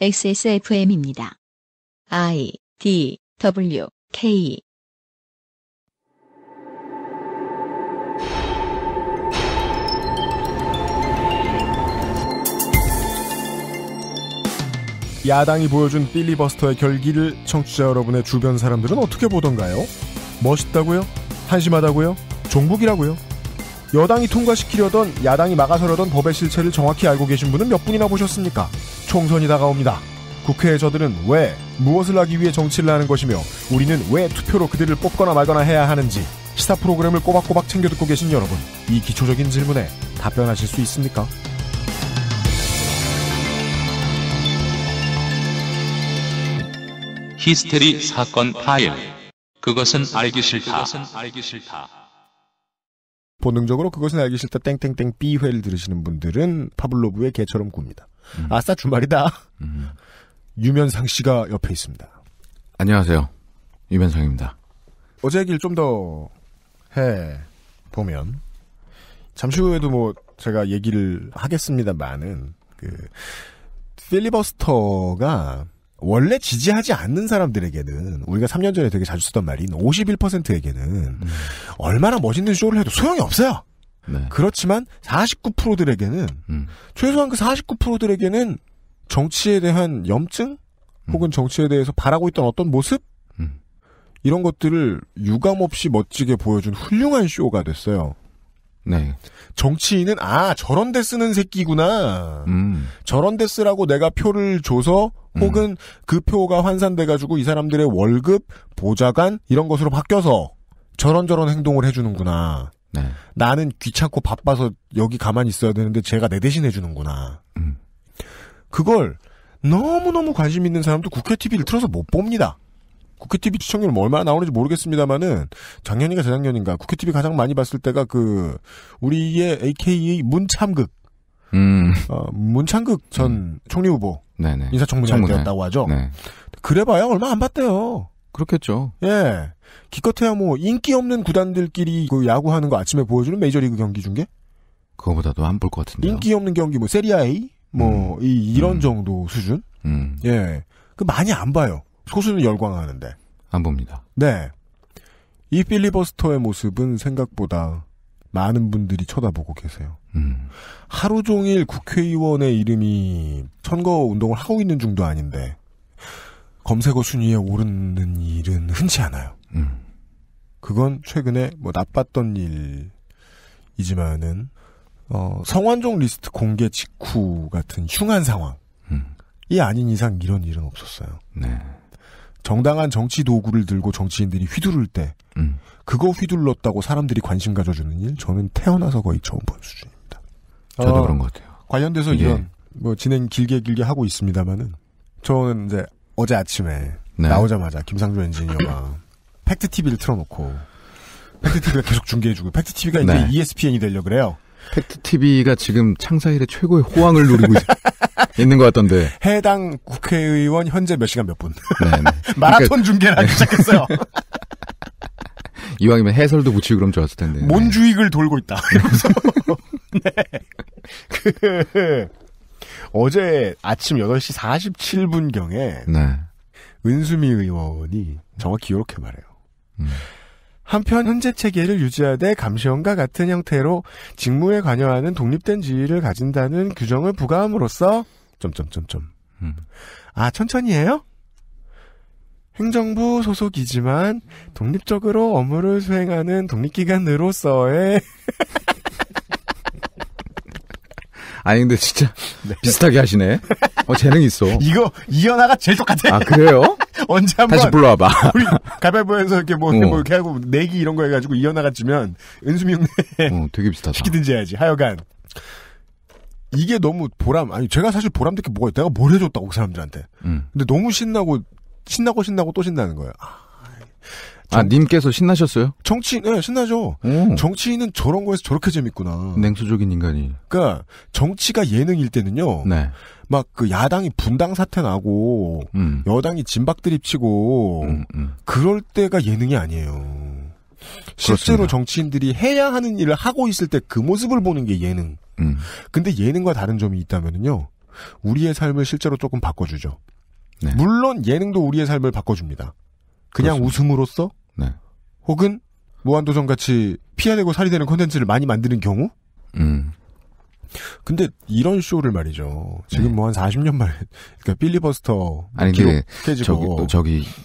XSFM입니다. I, D, W, K. 야당이 보여준 필리버스터의 결기를 청취자 여러분의 주변 사람들은 어떻게 보던가요? 멋있다고요? 한심하다고요? 종북이라고요? 여당이 통과시키려던 야당이 막아서려던 법의 실체를 정확히 알고 계신 분은 몇 분이나 보셨습니까? 총선이 다가옵니다. 국회에 저들은 왜, 무엇을 하기 위해 정치를 하는 것이며 우리는 왜 투표로 그들을 뽑거나 말거나 해야 하는지 시사 프로그램을 꼬박꼬박 챙겨 듣고 계신 여러분, 이 기초적인 질문에 답변하실 수 있습니까? 히스테리 사건 파일. 그것은 알기 싫다. 본능적으로 그것은 알기 싫다 땡땡땡 B회를 들으시는 분들은 파블로브의 개처럼 굽니다. 아싸 주말이다. 유면상 씨가 옆에 있습니다. 안녕하세요. 유면상입니다. 어제 얘기를 좀 더 해보면 잠시 후에도 뭐 제가 얘기를 하겠습니다만은 필리버스터가 원래 지지하지 않는 사람들에게는 우리가 3년 전에 되게 자주 쓰던 말인 51%에게는 얼마나 멋있는 쇼를 해도 소용이 없어요. 네. 그렇지만 49%들에게는 최소한 그 49%들에게는 정치에 대한 염증 혹은 정치에 대해서 바라고 있던 어떤 모습 이런 것들을 유감없이 멋지게 보여준 훌륭한 쇼가 됐어요. 네. 정치인은 저런 데 쓰는 새끼구나. 저런 데 쓰라고 내가 표를 줘서 혹은 그 표가 환산돼가지고 이 사람들의 월급, 보좌관 이런 것으로 바뀌어서 저런저런 행동을 해주는구나. 네. 나는 귀찮고 바빠서 여기 가만히 있어야 되는데 제가 내 대신 해주는구나. 그걸 너무너무 관심 있는 사람도 국회 TV를 틀어서 못 봅니다. 국회 TV 시청률 뭐 얼마나 나오는지 모르겠습니다만은 작년인가 재작년인가 국회 TV 가장 많이 봤을 때가 우리의 AKA 문참극 문창극 전 총리 후보 네네. 인사청문회 되었다고 하죠. 네. 그래봐야 얼마 안 봤대요. 그렇겠죠. 예. 기껏해야 뭐 인기 없는 구단들끼리 야구하는 거 아침에 보여주는 메이저리그 경기 중에 그거보다도 안 볼 것 같은데요. 인기 없는 경기 뭐 세리아 A 이런 정도 수준. 예. 많이 안 봐요. 소수는 열광하는데. 안 봅니다. 네. 이 필리버스터의 모습은 생각보다 많은 분들이 쳐다보고 계세요. 하루 종일 국회의원의 이름이 선거운동을 하고 있는 중도 아닌데 검색어 순위에 오르는 일은 흔치 않아요. 그건 최근에 나빴던 일이지만은 성완종 리스트 공개 직후 같은 흉한 상황이 아닌 이상 이런 일은 없었어요. 네. 정당한 정치 도구를 들고 정치인들이 휘두를 때 그거 휘둘렀다고 사람들이 관심 가져주는 일 저는 태어나서 거의 처음 본 수준입니다. 저도 그런 것 같아요. 관련돼서 이런 진행 길게 하고 있습니다만은 저는 이제 어제 아침에 나오자마자 김상조 엔지니어가 팩트 TV를 틀어놓고 팩트 TV가 계속 중계해주고 팩트 TV가 이제 ESPN이 되려 그래요. 팩트 TV가 지금 창사일의 최고의 호황을 누리고 있는 것 같던데. 해당 국회의원 현재 몇 시간 몇 분. 그러니까, 마라톤 중계를 하기 시작했어요. 이왕이면 해설도 붙이고 그럼 좋았을 텐데. 몬주익을 돌고 있다. 이러면서. 네. 어제 아침 8시 47분경에 은수미 의원이 정확히 이렇게 말해요. 한편 현재 체계를 유지하되 감시원과 같은 형태로 직무에 관여하는 독립된 지위를 가진다는 규정을 부과함으로써 천천히 해요? 행정부 소속이지만 독립적으로 업무를 수행하는 독립기관으로서의 아니 근데 진짜 비슷하게 하시네. 재능 있어. 이거 이현아가 제일 똑같아. 아 그래요? 언제 한번 다시 불러와봐. 우리 가위바위보에서 이렇게 이렇게 하고 내기 이런 거 해가지고 이현아가 지면 은수미 형네 되게 비슷하다. 시키든지 해야지. 하여간 이게 너무 제가 사실 보람될 게 뭐가 있다. 내가 뭘 해줬다고 그 사람들한테. 근데 너무 신나고 또 신나는 거예요. 님께서 신나셨어요? 네, 신나죠. 정치인은 저런 거에서 저렇게 재밌구나. 냉소적인 인간이. 그러니까 정치가 예능일 때는요. 야당이 분당 사태 나고 여당이 진박드립 치고 그럴 때가 예능이 아니에요. 실제로 그렇습니다. 정치인들이 해야 하는 일을 하고 있을 때 그 모습을 보는 게 예능. 근데 예능과 다른 점이 있다면은요. 우리의 삶을 실제로 조금 바꿔주죠. 네. 물론 예능도 우리의 삶을 바꿔줍니다. 그냥 그렇습니다. 웃음으로써 네. 혹은 무한도전같이 피가 되고 살이 되는 콘텐츠를 많이 만드는 경우? 근데 이런 쇼를 말이죠. 지금 네. 뭐 한 40년 만에 그러니까 빌리버스터 아니 근데 깨지고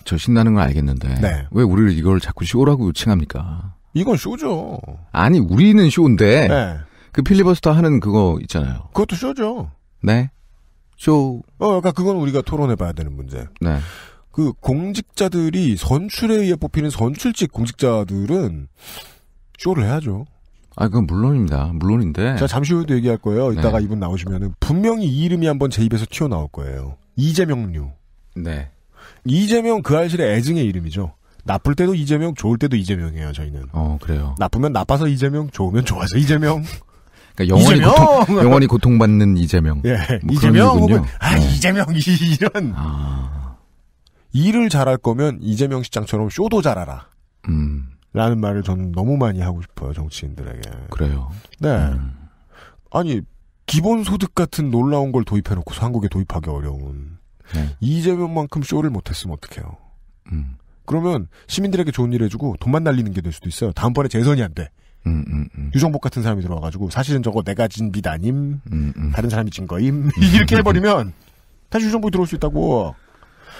저 신나는 건 알겠는데 네. 왜 우리를 이걸 자꾸 쇼라고 칭합니까? 이건 쇼죠. 아니 우리는 쇼인데 네. 그 필리버스터 하는 그거 있잖아요. 그것도 쇼죠. 네. 쇼. 그러니까 그건 우리가 토론해봐야 되는 문제. 네. 그 공직자들이 선출에 의해 뽑히는 선출직 공직자들은 쇼를 해야죠. 아, 그건 물론입니다. 물론인데. 제가 잠시 후에도 얘기할 거예요. 이따가 네. 이분 나오시면은 분명히 이 이름이 한번 제 입에서 튀어나올 거예요. 이재명류. 네. 이재명 그 알실의 애증의 이름이죠. 나쁠 때도 이재명, 좋을 때도 이재명이에요, 저희는. 그래요. 나쁘면 나빠서 이재명, 좋으면 좋아서 이재명. 그러니까 영원히 고통받는 이재명. 예. 뭐 이재명 혹은, 네. 이재명, 이런. 일을 잘할 거면 이재명 시장처럼 쇼도 잘하라. 라는 말을 저는 너무 많이 하고 싶어요, 정치인들에게. 그래요. 네. 아니, 기본소득 같은 놀라운 걸 도입해놓고서 한국에 도입하기 어려운. 네. 이재명만큼 쇼를 못했으면 어떡해요. 그러면 시민들에게 좋은 일 해주고 돈만 날리는 게 될 수도 있어요. 다음번에 재선이 안 돼. 유정복 같은 사람이 들어와가지고 사실은 저거 내가 진 빚 아님, 다른 사람이 진 거임. 이렇게 해버리면 다시 유정복이 들어올 수 있다고.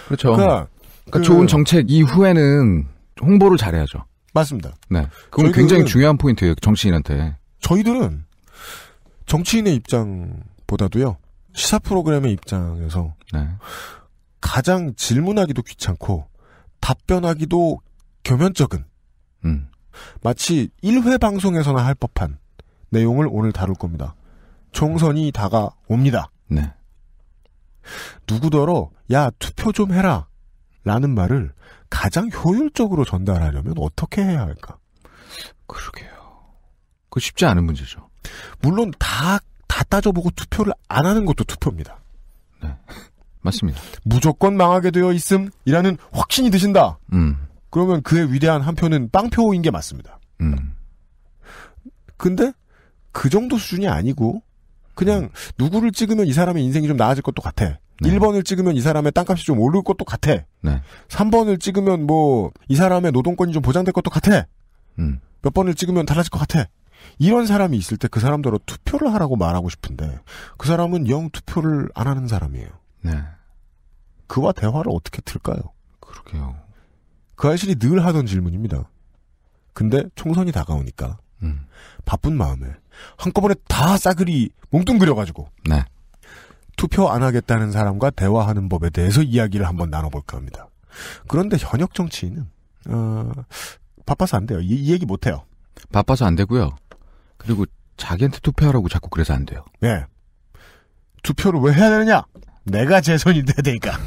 그렇죠. 그러니까 좋은 정책 이후에는 홍보를 잘해야죠. 맞습니다. 네. 그건 굉장히 중요한 포인트예요, 정치인한테. 저희들은 정치인의 입장보다도요, 시사 프로그램의 입장에서 네. 가장 질문하기도 귀찮고 답변하기도 겸연쩍은 마치 1회 방송에서나 할 법한 내용을 오늘 다룰 겁니다. 총선이 다가옵니다. 네. 누구더러 야 투표 좀 해라 라는 말을 가장 효율적으로 전달하려면 어떻게 해야 할까? 그러게요. 그거 쉽지 않은 문제죠. 물론 다 따져보고 투표를 안 하는 것도 투표입니다. 네. 맞습니다. 무조건 망하게 되어 있음이라는 확신이 드신다. 그러면 그의 위대한 한 표는 빵표인 게 맞습니다. 근데 그 정도 수준이 아니고 그냥 누구를 찍으면 이 사람의 인생이 좀 나아질 것도 같아. 네. 1번을 찍으면 이 사람의 땅값이 좀 오를 것도 같아. 네. 3번을 찍으면 뭐 이 사람의 노동권이 좀 보장될 것도 같아. 몇 번을 찍으면 달라질 것 같아. 이런 사람이 있을 때 그 사람들로 투표를 하라고 말하고 싶은데 그 사람은 영 투표를 안 하는 사람이에요. 네. 그와 대화를 어떻게 틀까요? 그러게요. 그 아이실이 늘 하던 질문입니다. 근데 총선이 다가오니까 바쁜 마음에 한꺼번에 다 싸그리 몽뚱그려가지고 네. 투표 안 하겠다는 사람과 대화하는 법에 대해서 이야기를 한번 나눠볼까 합니다. 그런데 현역 정치인은 바빠서 안 돼요. 이 얘기 못해요. 바빠서 안 되고요. 그리고 자기한테 투표하라고 자꾸 그래서 안 돼요. 네. 투표를 왜 해야 되느냐? 내가 재선이 돼야 되니까.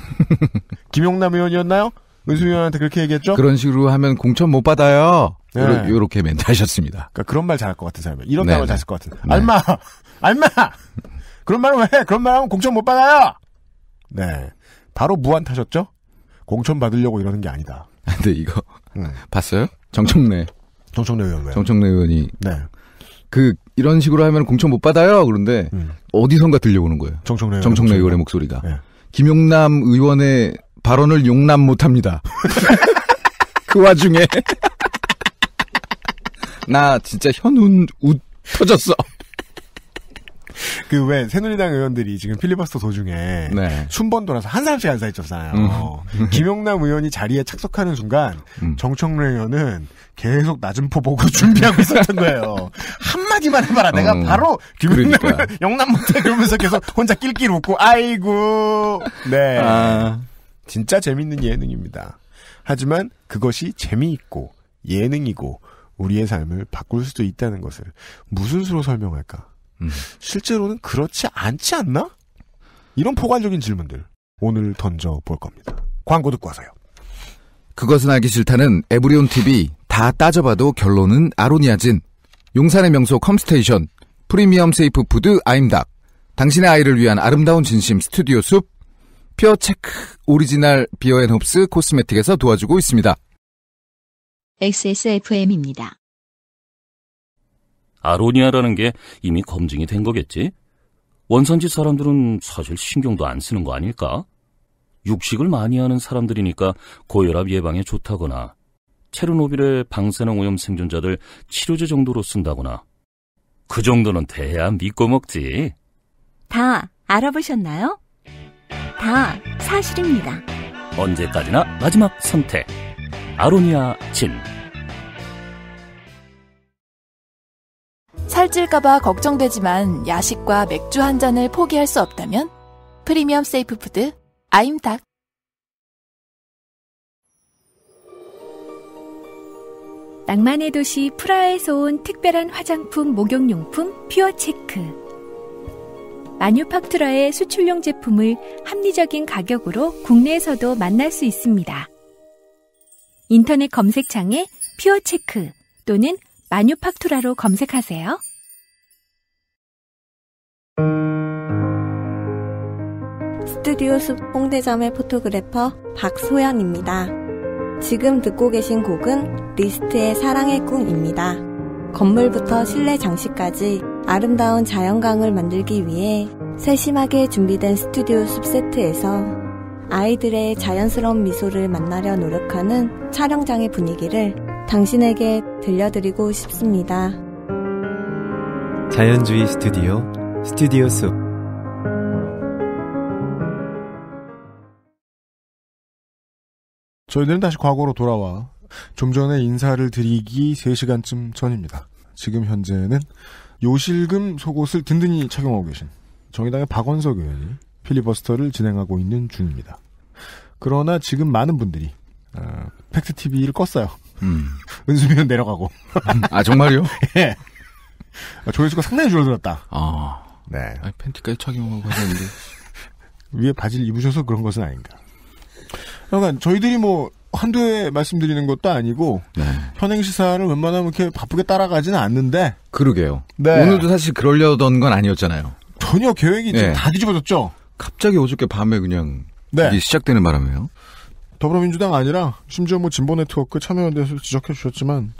김용남 의원이었나요? 은수 의원한테 그렇게 얘기했죠? 그런 식으로 하면 공천 못 받아요. 네. 요렇게 멘트 하셨습니다. 그러니까 그런 말 잘할 것 같은 사람이에요. 이런 네, 말 네. 잘할 것 같은. 네. 알마! 그런 말을 왜 해? 그런 말 하면 공천 못 받아요! 네. 바로 무한 타셨죠? 공천 받으려고 이러는 게 아니다. 근데 이거, 봤어요? 정청래 의원 왜요? 정청래 의원이. 네. 이런 식으로 하면 공천 못 받아요. 그런데, 어디선가 들려오는 거예요. 정청래 의원의 목소리가. 네. 김용남 의원의 발언을 용납 못 합니다. 그 와중에. 나 진짜 웃 터졌어. 왜 새누리당 의원들이 지금 필리버스터 도중에 네. 순번 돌아서 한 사람씩 앉아있잖아요. 김용남 의원이 자리에 착석하는 순간 정청래 의원은 계속 낮은 포 보고 준비하고 있었던 거예요. 한마디만 해봐라. 내가 바로 김용남 의원 영남 못해 그러면서 계속 혼자 낄낄 웃고 아이고. 네. 진짜 재밌는 예능입니다. 하지만 그것이 재미있고 예능이고 우리의 삶을 바꿀 수도 있다는 것을 무슨 수로 설명할까? 실제로는 그렇지 않지 않나? 이런 포괄적인 질문들 오늘 던져볼 겁니다. 광고 듣고 와서요. 그것은 알기 싫다는 에브리온 TV 다 따져봐도 결론은 아로니아진. 용산의 명소 컴스테이션 프리미엄 세이프 푸드 아임닭 당신의 아이를 위한 아름다운 진심 스튜디오 숲 퓨어체크 오리지널 비어앤홉스 코스메틱에서 도와주고 있습니다. 원산지 사람들은 사실 신경도 안 쓰는 거 아닐까? 육식을 많이 하는 사람들이니까 고혈압 예방에 좋다거나 체르노빌의 방사능 오염 생존자들 치료제 정도로 쓴다거나 그 정도는 돼야 믿고 먹지. 다 알아보셨나요? 다 사실입니다. 언제까지나 마지막 선택. 아로니아 진. 살찔까봐 걱정되지만 야식과 맥주 한 잔을 포기할 수 없다면 프리미엄 세이프 푸드 아임닭. 낭만의 도시 프라하에서 온 특별한 화장품 목욕용품 퓨어체크. 마뉴팍투라의 수출용 제품을 합리적인 가격으로 국내에서도 만날 수 있습니다. 인터넷 검색창에 퓨어체크 또는 마뉴팍투라로 검색하세요. 스튜디오 숲 홍대점의 포토그래퍼 박소연입니다. 지금 듣고 계신 곡은 리스트의 사랑의 꿈입니다. 건물부터 실내 장식까지 아름다운 자연광을 만들기 위해 세심하게 준비된 스튜디오 숲 세트에서 아이들의 자연스러운 미소를 만나려 노력하는 촬영장의 분위기를 당신에게 들려드리고 싶습니다. 자연주의 스튜디오 숲. 저희들은 다시 과거로 돌아와 좀 전에 인사를 드리기 3시간쯤 전입니다. 지금 현재는 요실금 속옷을 든든히 착용하고 계신 정의당의 박원석 의원이 필리버스터를 진행하고 있는 중입니다. 그러나 지금 많은 분들이 팩트TV를 껐어요. 은수미 의원 내려가고. 아, 정말요? 예. 조회수가 상당히 줄어들었다. 네. 아니, 팬티까지 착용하고 하셨는데. 위에 바지를 입으셔서 그런 것은 아닌가. 그러니까 저희들이 한두 해 말씀드리는 것도 아니고 네. 현행 시사를 웬만하면 이렇게 바쁘게 따라가지는 않는데. 그러게요. 네. 오늘도 사실 그러려던 건 아니었잖아요. 전혀 계획이 네. 다 뒤집어졌죠. 갑자기 어저께 밤에 그냥 네. 이게 시작되는 바람에요. 더불어민주당 아니라 심지어 진보 네트워크 참여연대에서 지적해 주셨지만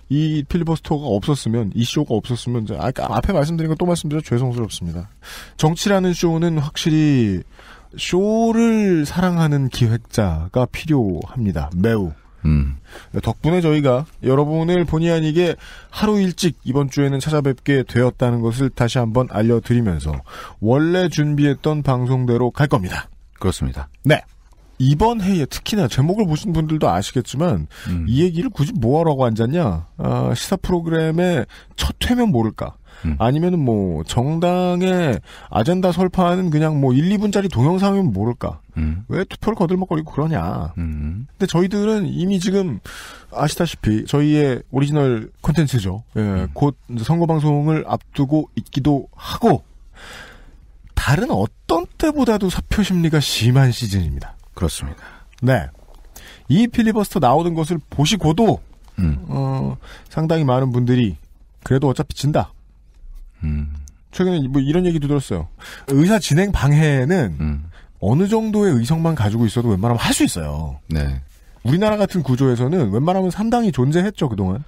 이 필리버스터가 없었으면, 이 쇼가 없었으면 앞에 말씀드린 거 또 말씀드려 죄송스럽습니다. 정치라는 쇼는 확실히 쇼를 사랑하는 기획자가 필요합니다. 매우. 덕분에 저희가 여러분을 본의 아니게 하루 일찍 이번 주에는 찾아뵙게 되었다는 것을 다시 한번 알려드리면서 원래 준비했던 방송대로 갈 겁니다. 그렇습니다. 네. 이번 회에 특히나 제목을 보신 분들도 아시겠지만 이 얘기를 굳이 뭐하라고 앉았냐. 시사 프로그램의 첫 회면 모를까. 아니면은 정당의 아젠다 설파하는 그냥 1, 2분짜리 동영상이면 모를까. 왜 투표를 거들먹거리고 그러냐. 근데 저희들은 이미 지금 아시다시피 저희의 오리지널 콘텐츠죠. 예, 곧 선거방송을 앞두고 있기도 하고 다른 어떤 때보다도 사표 심리가 심한 시즌입니다. 그렇습니다. 네. 이 필리버스터 나오는 것을 보시고도 상당히 많은 분들이 그래도 어차피 진다. 최근에 이런 얘기도 들었어요. 의사 진행 방해는 어느 정도의 의석만 가지고 있어도 웬만하면 할 수 있어요. 네. 우리나라 같은 구조에서는 웬만하면 3당이 존재했죠, 그동안.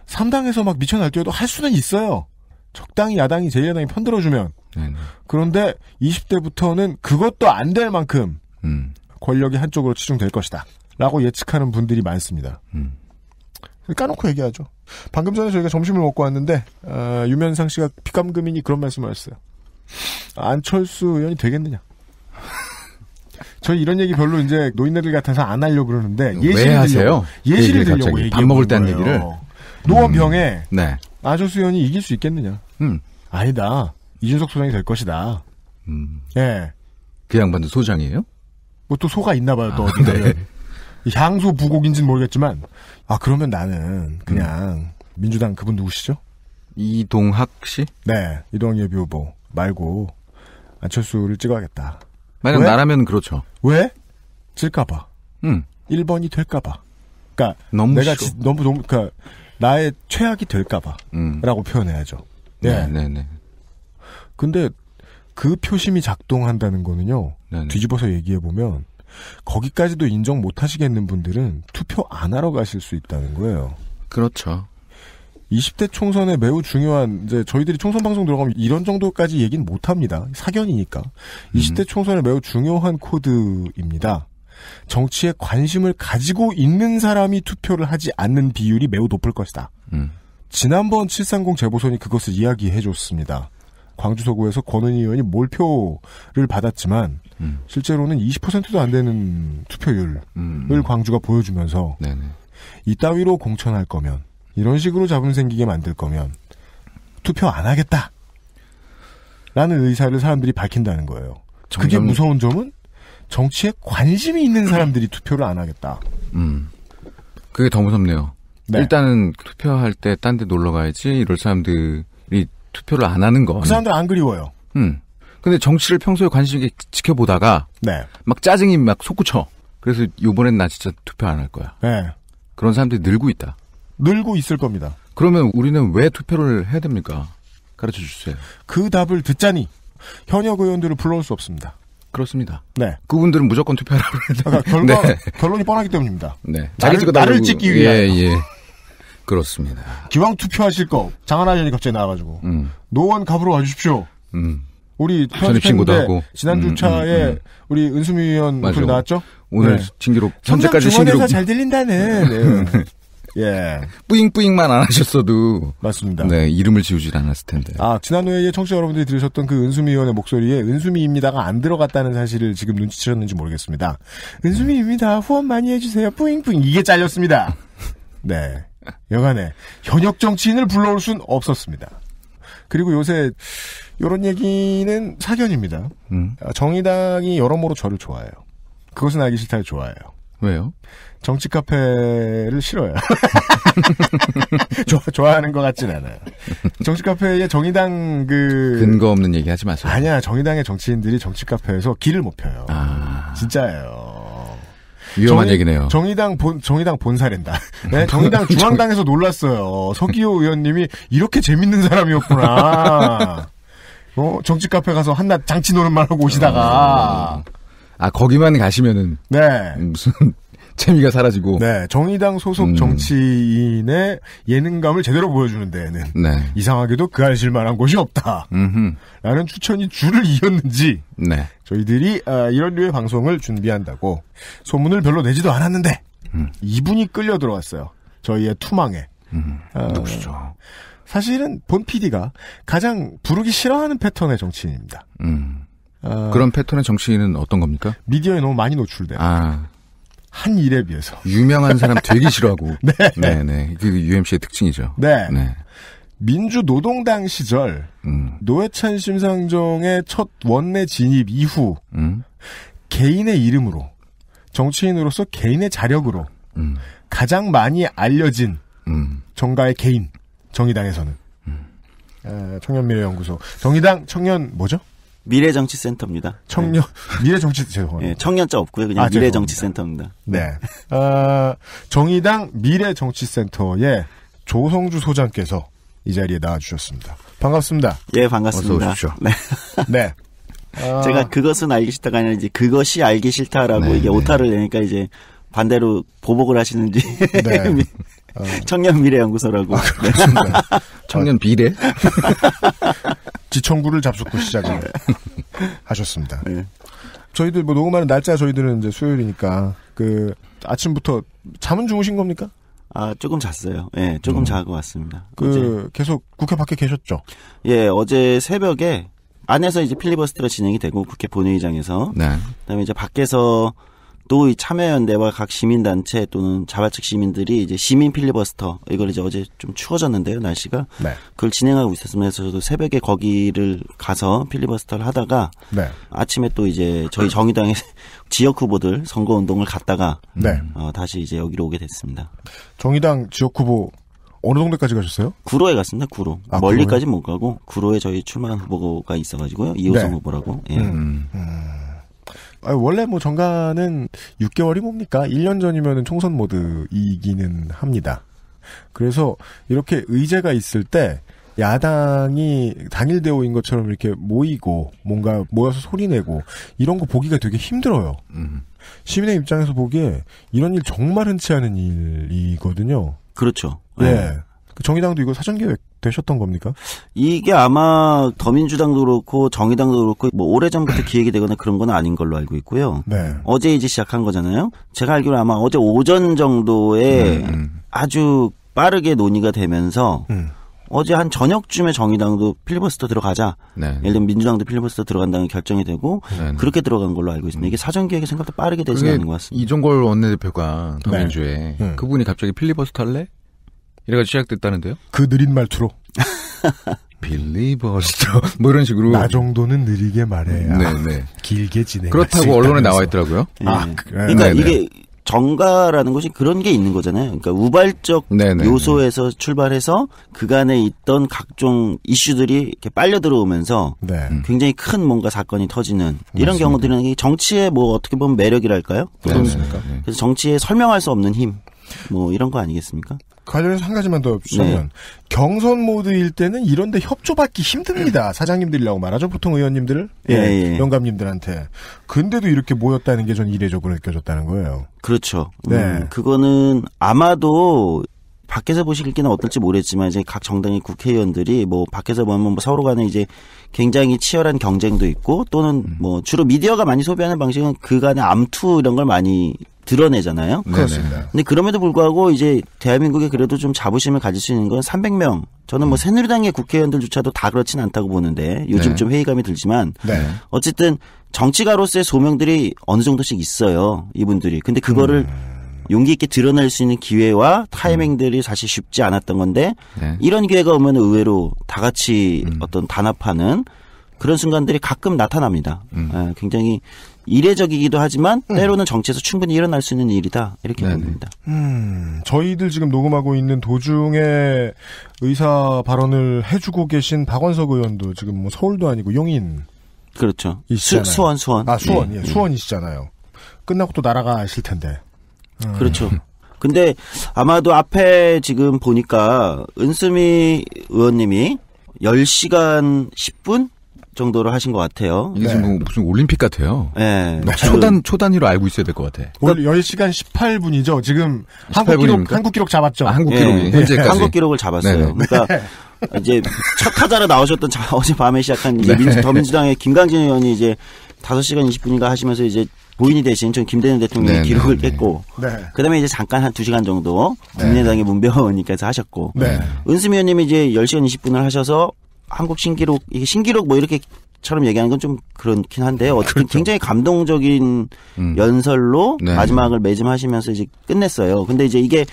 3당에서 막 미쳐 날뛰어도 할 수는 있어요. 적당히 야당이 제1야당이 편들어주면. 네네. 그런데 20대부터는 그것도 안 될 만큼 권력이 한쪽으로 치중될 것이다. 라고 예측하는 분들이 많습니다. 까놓고 얘기하죠. 방금 전에 저희가 점심을 먹고 왔는데 유면상 씨가 피감금이니 그런 말씀을 하셨어요. 안철수 의원이 되겠느냐. 저희 이런 얘기 별로 이제 노인네들 같아서 안 하려고 그러는데 왜 하세요? 예시를 들려고 얘기해 밥 먹을 때 한 얘기를. 노원병에 네. 안철수 의원이 이길 수 있겠느냐. 아니다. 이준석 소장이 될 것이다. 예. 그 양반도 소장이에요? 또 소가 있나 봐요. 또 어디 네. 향소 부곡인지는 모르겠지만 그러면 나는 그냥 민주당 그분 누구시죠? 이동학 씨? 네. 이동학 예비 후보 말고 안철수를 찍어야겠다. 만약 나라면 그렇죠. 왜? 질까봐. 1번이 될까봐. 그러니까 내가 너무 그러니까 나의 최악이 될까봐. 라고 표현해야죠. 네. 네네. 근데 그 표심이 작동한다는 거는요. 네네. 뒤집어서 얘기해보면 거기까지도 인정 못하시겠는 분들은 투표 안 하러 가실 수 있다는 거예요. 그렇죠. 20대 총선에 매우 중요한, 이제 저희들이 총선 방송 들어가면 이런 정도까지 얘기는 못 합니다. 사견이니까. 20대 총선에 매우 중요한 코드입니다. 정치에 관심을 가지고 있는 사람이 투표를 하지 않는 비율이 매우 높을 것이다. 지난번 730 재보선이 그것을 이야기해줬습니다. 광주 서구에서 권은희 의원이 몰표를 받았지만 실제로는 20%도 안 되는 투표율을 광주가 보여주면서 네네. 이따위로 공천할 거면 이런 식으로 잡음 생기게 만들 거면 투표 안 하겠다 라는 의사를 사람들이 밝힌다는 거예요. 그게 무서운 점은 정치에 관심이 있는 사람들이 투표를 안 하겠다. 그게 더 무섭네요. 네. 일단은 투표할 때 딴 데 놀러 가야지 이럴 사람들이 투표를 안 하는 거. 그 사람들 안 그리워요. 근데 정치를 평소에 관심 있게 지켜보다가 네. 막 짜증이 막 솟구쳐. 그래서 이번엔 나 진짜 투표 안 할 거야. 네. 그런 사람들이 늘고 있다. 늘고 있을 겁니다. 그러면 우리는 왜 투표를 해야 됩니까? 가르쳐 주세요. 그 답을 듣자니 현역 의원들을 불러올 수 없습니다. 그렇습니다. 네. 그분들은 무조건 투표하라고 해야 그러니까 네. 결론이 뻔하기 때문입니다. 네. 나를 찍기 위해. 예. 그렇습니다. 기왕 투표하실 거 장하나연이 갑자기 나와가지고 노원 갑으로 와주십시오. 우리 편집신고도 하고 지난주 차에 우리 은수미 의원 목소리 나왔죠? 오늘 네. 신기록 현재까지 신기록 잘 들린다는. 네. 예. 뿌잉뿌잉만 안 하셨어도 맞습니다. 네, 이름을 지우질 않았을 텐데. 지난 회에 청취자 여러분들이 들으셨던 그 은수미 의원의 목소리에 은수미입니다가 안 들어갔다는 사실을 지금 눈치채셨는지 모르겠습니다. 은수미입니다. 후원 많이 해주세요. 뿌잉뿌잉. 이게 잘렸습니다. 네. 여간에 현역 정치인을 불러올 순 없었습니다. 그리고 요새 이런 얘기는 사견입니다. 정의당이 여러모로 저를 좋아해요. 그것은 알기 싫다를 좋아해요. 왜요? 정치 카페를 싫어요. 좋아하는 것 같진 않아요. 정치 카페에 정의당 근거 없는 얘기 하지 마세요. 아니야. 정의당의 정치인들이 정치 카페에서 길을 못 펴요. 진짜예요. 위험한 얘기네요. 정의당 본사랜다. 네, 정의당 중앙당에서 놀랐어요. 서기호 의원님이 이렇게 재밌는 사람이었구나. 정치 카페 가서 한낮 장치 노는말 하고 오시다가. 거기만 가시면은. 네. 무슨 재미가 사라지고. 네. 정의당 소속 정치인의 예능감을 제대로 보여주는 데에는. 네. 이상하게도 그 알실만한 곳이 없다. 라는 추천이 줄을 이었는지. 네. 저희들이 이런 류의 방송을 준비한다고 소문을 별로 내지도 않았는데 이분이 끌려 들어왔어요. 저희의 투망에. 누구시죠? 사실은 본 PD가 가장 부르기 싫어하는 패턴의 정치인입니다. 그런 패턴의 정치인은 어떤 겁니까? 미디어에 너무 많이 노출돼요. 한 일에 비해서. 유명한 사람 되게 싫어하고. 네. 네네. 그게 UMC의 특징이죠. 네. 네. 민주노동당 시절 노회찬 심상정의 첫 원내 진입 이후 개인의 이름으로 정치인으로서 개인의 자력으로 가장 많이 알려진 정가의 개인 정의당에서는 청년미래연구소 정의당 청년 뭐죠? 미래정치센터입니다. 미래정치 죄송합니다. 네, 청년자 없고요. 그냥 미래정치센터입니다. 네. 정의당 미래정치센터의 조성주 소장께서 이 자리에 나와주셨습니다. 반갑습니다. 예, 반갑습니다. 어서 오십시오. 네. 네. 제가 그것은 알기 싫다가 아니라 이제 그것이 알기 싫다라고 네, 이게 오타를 내니까 이제 반대로 보복을 하시는지. 네. 청년 미래연구소라고. 그렇습니다. 청년 비례? 지청구를 잡숫고 시작을 하셨습니다. 네. 저희들 녹음하는 날짜 저희들은 이제 수요일이니까 아침부터 잠은 주무신 겁니까? 조금 잤어요. 예, 조금 자고 왔습니다. 계속 국회 밖에 계셨죠? 예, 어제 새벽에 안에서 이제 필리버스터가 진행이 되고 국회 본회의장에서. 네. 그다음에 이제 밖에서 또 이 참여연대와 각 시민단체 또는 자발적 시민들이 이제 시민 필리버스터 이걸 이제 어제 좀 추워졌는데요, 날씨가. 네. 그걸 진행하고 있었습니다. 그래서 저도 새벽에 거기를 가서 필리버스터를 하다가. 네. 아침에 또 이제 저희 정의당의 지역 후보들 선거 운동을 갔다가. 네. 다시 이제 여기로 오게 됐습니다. 정의당 지역 후보 어느 동네까지 가셨어요? 구로에 갔습니다. 구로. 멀리까지 못 가고 구로에 저희 출마한 후보가 있어가지고요. 이호성 후보라고. 예. 원래 정가는 6개월이 뭡니까? 1년 전이면은 총선 모드이기는 합니다. 그래서 이렇게 의제가 있을 때 야당이 단일 대우인 것처럼 이렇게 모이고 뭔가 모여서 소리내고 이런 거 보기가 되게 힘들어요. 시민의 입장에서 보기에 이런 일 정말 흔치 않은 일이거든요. 그렇죠. 예. 정의당도 이거 사전계획 되셨던 겁니까? 이게 아마 더민주당도 그렇고 정의당도 그렇고 뭐 오래전부터 기획이 되거나 그런 건 아닌 걸로 알고 있고요. 네. 어제 이제 시작한 거잖아요. 제가 알기로 아마 어제 오전 정도에 아주 빠르게 논의가 되면서 어제 한 저녁쯤에 정의당도 필리버스터 들어가자. 네. 예를 들면 민주당도 필리버스터 들어간다는 결정이 되고 네. 그렇게 들어간 걸로 알고 있습니다. 이게 사전계획이 생각보다 빠르게 되지는 않은 것 같습니다. 이종걸 원내대표가 더민주에 네. 그분이 갑자기 필리버스터 할래? 이래가 시작됐다는데요? 그 느린 말투로. 필리버스터 뭐 이런 식으로. 나 정도는 느리게 말해야. 네네. 길게 진행. 그렇다고 언론에 나와 있더라고요. 네. 그러니까 이게 정가라는 것이 그런 게 있는 거잖아요. 그러니까 우발적 요소에서 출발해서 그간에 있던 각종 이슈들이 이렇게 빨려 들어오면서 굉장히 큰 뭔가 사건이 터지는 이런 경우들은 정치의 뭐 어떻게 보면 매력이랄까요? 그래서 정치에 설명할 수 없는 힘, 뭐 이런 거 아니겠습니까? 관련해서 한 가지만 더 주시면 경선 모드일 때는 이런데 협조받기 힘듭니다. 사장님들이라고 말하죠. 보통 의원님들을. 영감님들한테. 근데도 이렇게 모였다는 게 전 이례적으로 느껴졌다는 거예요. 그렇죠. 네. 그거는 아마도 밖에서 보시기는 어떨지 모르겠지만 이제 각 정당의 국회의원들이 뭐 밖에서 보면 뭐 서로 간에 이제 굉장히 치열한 경쟁도 있고 또는 뭐 주로 미디어가 많이 소비하는 방식은 그간의 암투 이런 걸 많이 드러내잖아요. 그렇습니다. 근데 그럼에도 불구하고 이제 대한민국에 그래도 좀 자부심을 가질 수 있는 건 300명. 저는 뭐 새누리당의 국회의원들조차도 다 그렇진 않다고 보는데 요즘 좀 회의감이 들지만 어쨌든 정치가로서의 소명들이 어느 정도씩 있어요. 이분들이. 근데 그거를 용기 있게 드러낼 수 있는 기회와 타이밍들이 사실 쉽지 않았던 건데 이런 기회가 오면 의외로 다 같이 어떤 단합하는 그런 순간들이 가끔 나타납니다. 굉장히 이례적이기도 하지만 때로는 정치에서 충분히 일어날 수 있는 일이다. 이렇게 봅니다. 저희들 지금 녹음하고 있는 도중에 의사 발언을 해주고 계신 박원석 의원도 지금 뭐 서울도 아니고 용인. 그렇죠. 수원. 수원. 아, 수원. 예, 수원이시잖아요. 끝나고 또 날아가실 텐데. 그렇죠. 근데 아마도 앞에 지금 보니까 은수미 의원님이 10시간 10분 정도로 하신 것 같아요. 이게 지금 무슨 올림픽 같아요. 네. 초단위로 알고 있어야 될 것 같아. 오늘 10시간 18분이죠. 지금 18분입니까? 한국 기록 잡았죠. 한국 기록이 현재까지. 한국 기록을 잡았어요. 그러니까 이제 첫 타자로 나오셨던 어젯밤에 시작한 이제 더민주당의 김강진 의원이 이제 5시간 20분인가 하시면서 이제 보인이 대신 전 김대중 대통령의 기록을 깼고 그다음에 이제 잠깐 한 2시간 정도 국민의당의 문병호 의원님께서 하셨고 은수미 의원님이 이제 10시간 20분을 하셔서 한국 신기록, 이게 신기록 뭐 이렇게처럼 얘기하는 건 좀 그렇긴 한데요. 어쨌든 굉장히 감동적인 연설로 마지막을 매짐하시면서 이제 끝냈어요. 근데 이제 이게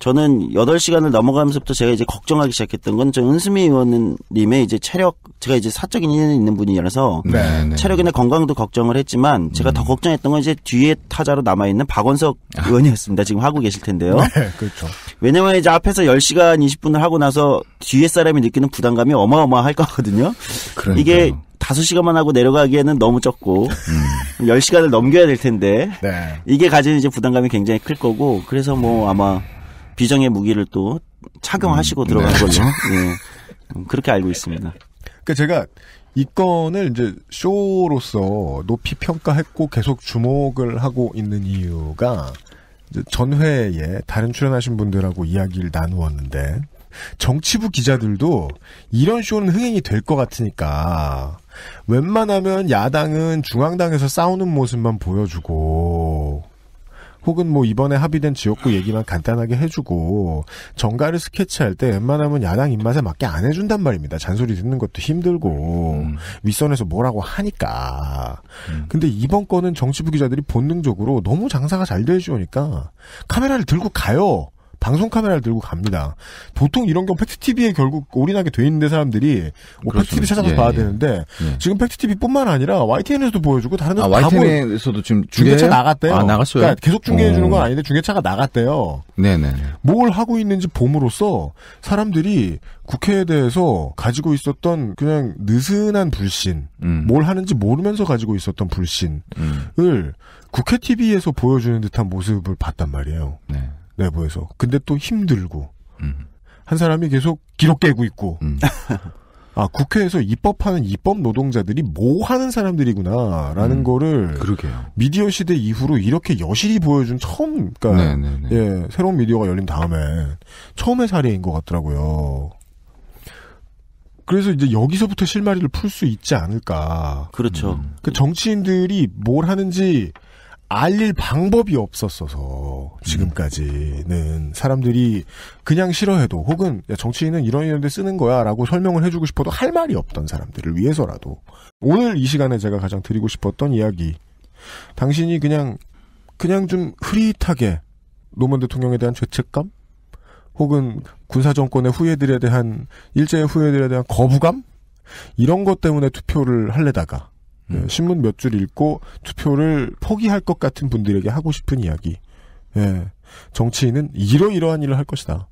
저는 8시간을 넘어가면서부터 제가 이제 걱정하기 시작했던 건 저 은수미 의원님의 이제 체력, 제가 이제 사적인 인연이 있는 분이라서 체력이나 건강도 걱정을 했지만 제가 더 걱정했던 건 이제 뒤에 타자로 남아있는 박원석 의원이었습니다. 지금 하고 계실 텐데요. 네, 그렇죠. 왜냐면 이제 앞에서 10시간 20분을 하고 나서 뒤에 사람이 느끼는 부담감이 어마어마할 거거든요. 그러니까요. 이게 5시간만 하고 내려가기에는 너무 적고 10시간을 넘겨야 될 텐데 이게 가지는 이제 부담감이 굉장히 클 거고 그래서 뭐 아마 비정의 무기를 또 착용하시고 들어간 걸로 그렇게 알고 있습니다. 그러니까 제가 이 건을 이제 쇼로서 높이 평가했고 계속 주목을 하고 있는 이유가 이제 전회에 다른 출연하신 분들하고 이야기를 나누었는데 정치부 기자들도 이런 쇼는 흥행이 될 것 같으니까 웬만하면 야당은 중앙당에서 싸우는 모습만 보여주고 혹은 뭐 이번에 합의된 지역구 얘기만 간단하게 해주고 정가를 스케치할 때 웬만하면 야당 입맛에 맞게 안 해준단 말입니다. 잔소리 듣는 것도 힘들고 윗선에서 뭐라고 하니까. 근데 이번 건은 정치부 기자들이 본능적으로 너무 장사가 잘 되어주니까 카메라를 들고 가요. 방송 카메라를 들고 갑니다. 보통 이런 경우 팩트TV에 결국 올인하게 돼 있는데 사람들이 팩트TV 찾아서 봐야 되는데 지금 팩트TV뿐만 아니라 YTN에서도 보여주고 다른 데서 다 YTN에서도 지금 중계차 나갔대요. 나갔어요? 그러니까 계속 중계해 주는 건 아닌데 중계차가 나갔대요. 네네. 뭘 하고 있는지 봄으로써 사람들이 국회에 대해서 가지고 있었던 그냥 느슨한 불신, 뭘 하는지 모르면서 가지고 있었던 불신을 국회 TV에서 보여주는 듯한 모습을 봤단 말이에요. 내부에서. 근데 또 힘들고 한 사람이 계속 기록 깨고 있고 국회에서 입법하는 입법 노동자들이 뭐 하는 사람들이구나라는 거를 그러게요. 미디어 시대 이후로 이렇게 여실히 보여준 그러니까 예, 새로운 미디어가 열린 다음에 처음의 사례인 것 같더라고요. 그래서 이제 여기서부터 실마리를 풀 수 있지 않을까. 그렇죠. 그 정치인들이 뭘 하는지 알릴 방법이 없었어서 지금까지는 사람들이 그냥 싫어해도 혹은 야, 정치인은 이런 데 쓰는 거야 라고 설명을 해주고 싶어도 할 말이 없던 사람들을 위해서라도 오늘 이 시간에 제가 가장 드리고 싶었던 이야기, 당신이 그냥 좀 흐릿하게 노무현 대통령에 대한 죄책감 혹은 군사정권의 후예들에 대한 일제의 후예들에 대한 거부감 이런 것 때문에 투표를 하려다가 신문 몇 줄 읽고 투표를 포기할 것 같은 분들에게 하고 싶은 이야기. 예. 정치인은 이러이러한 일을 할 것이다.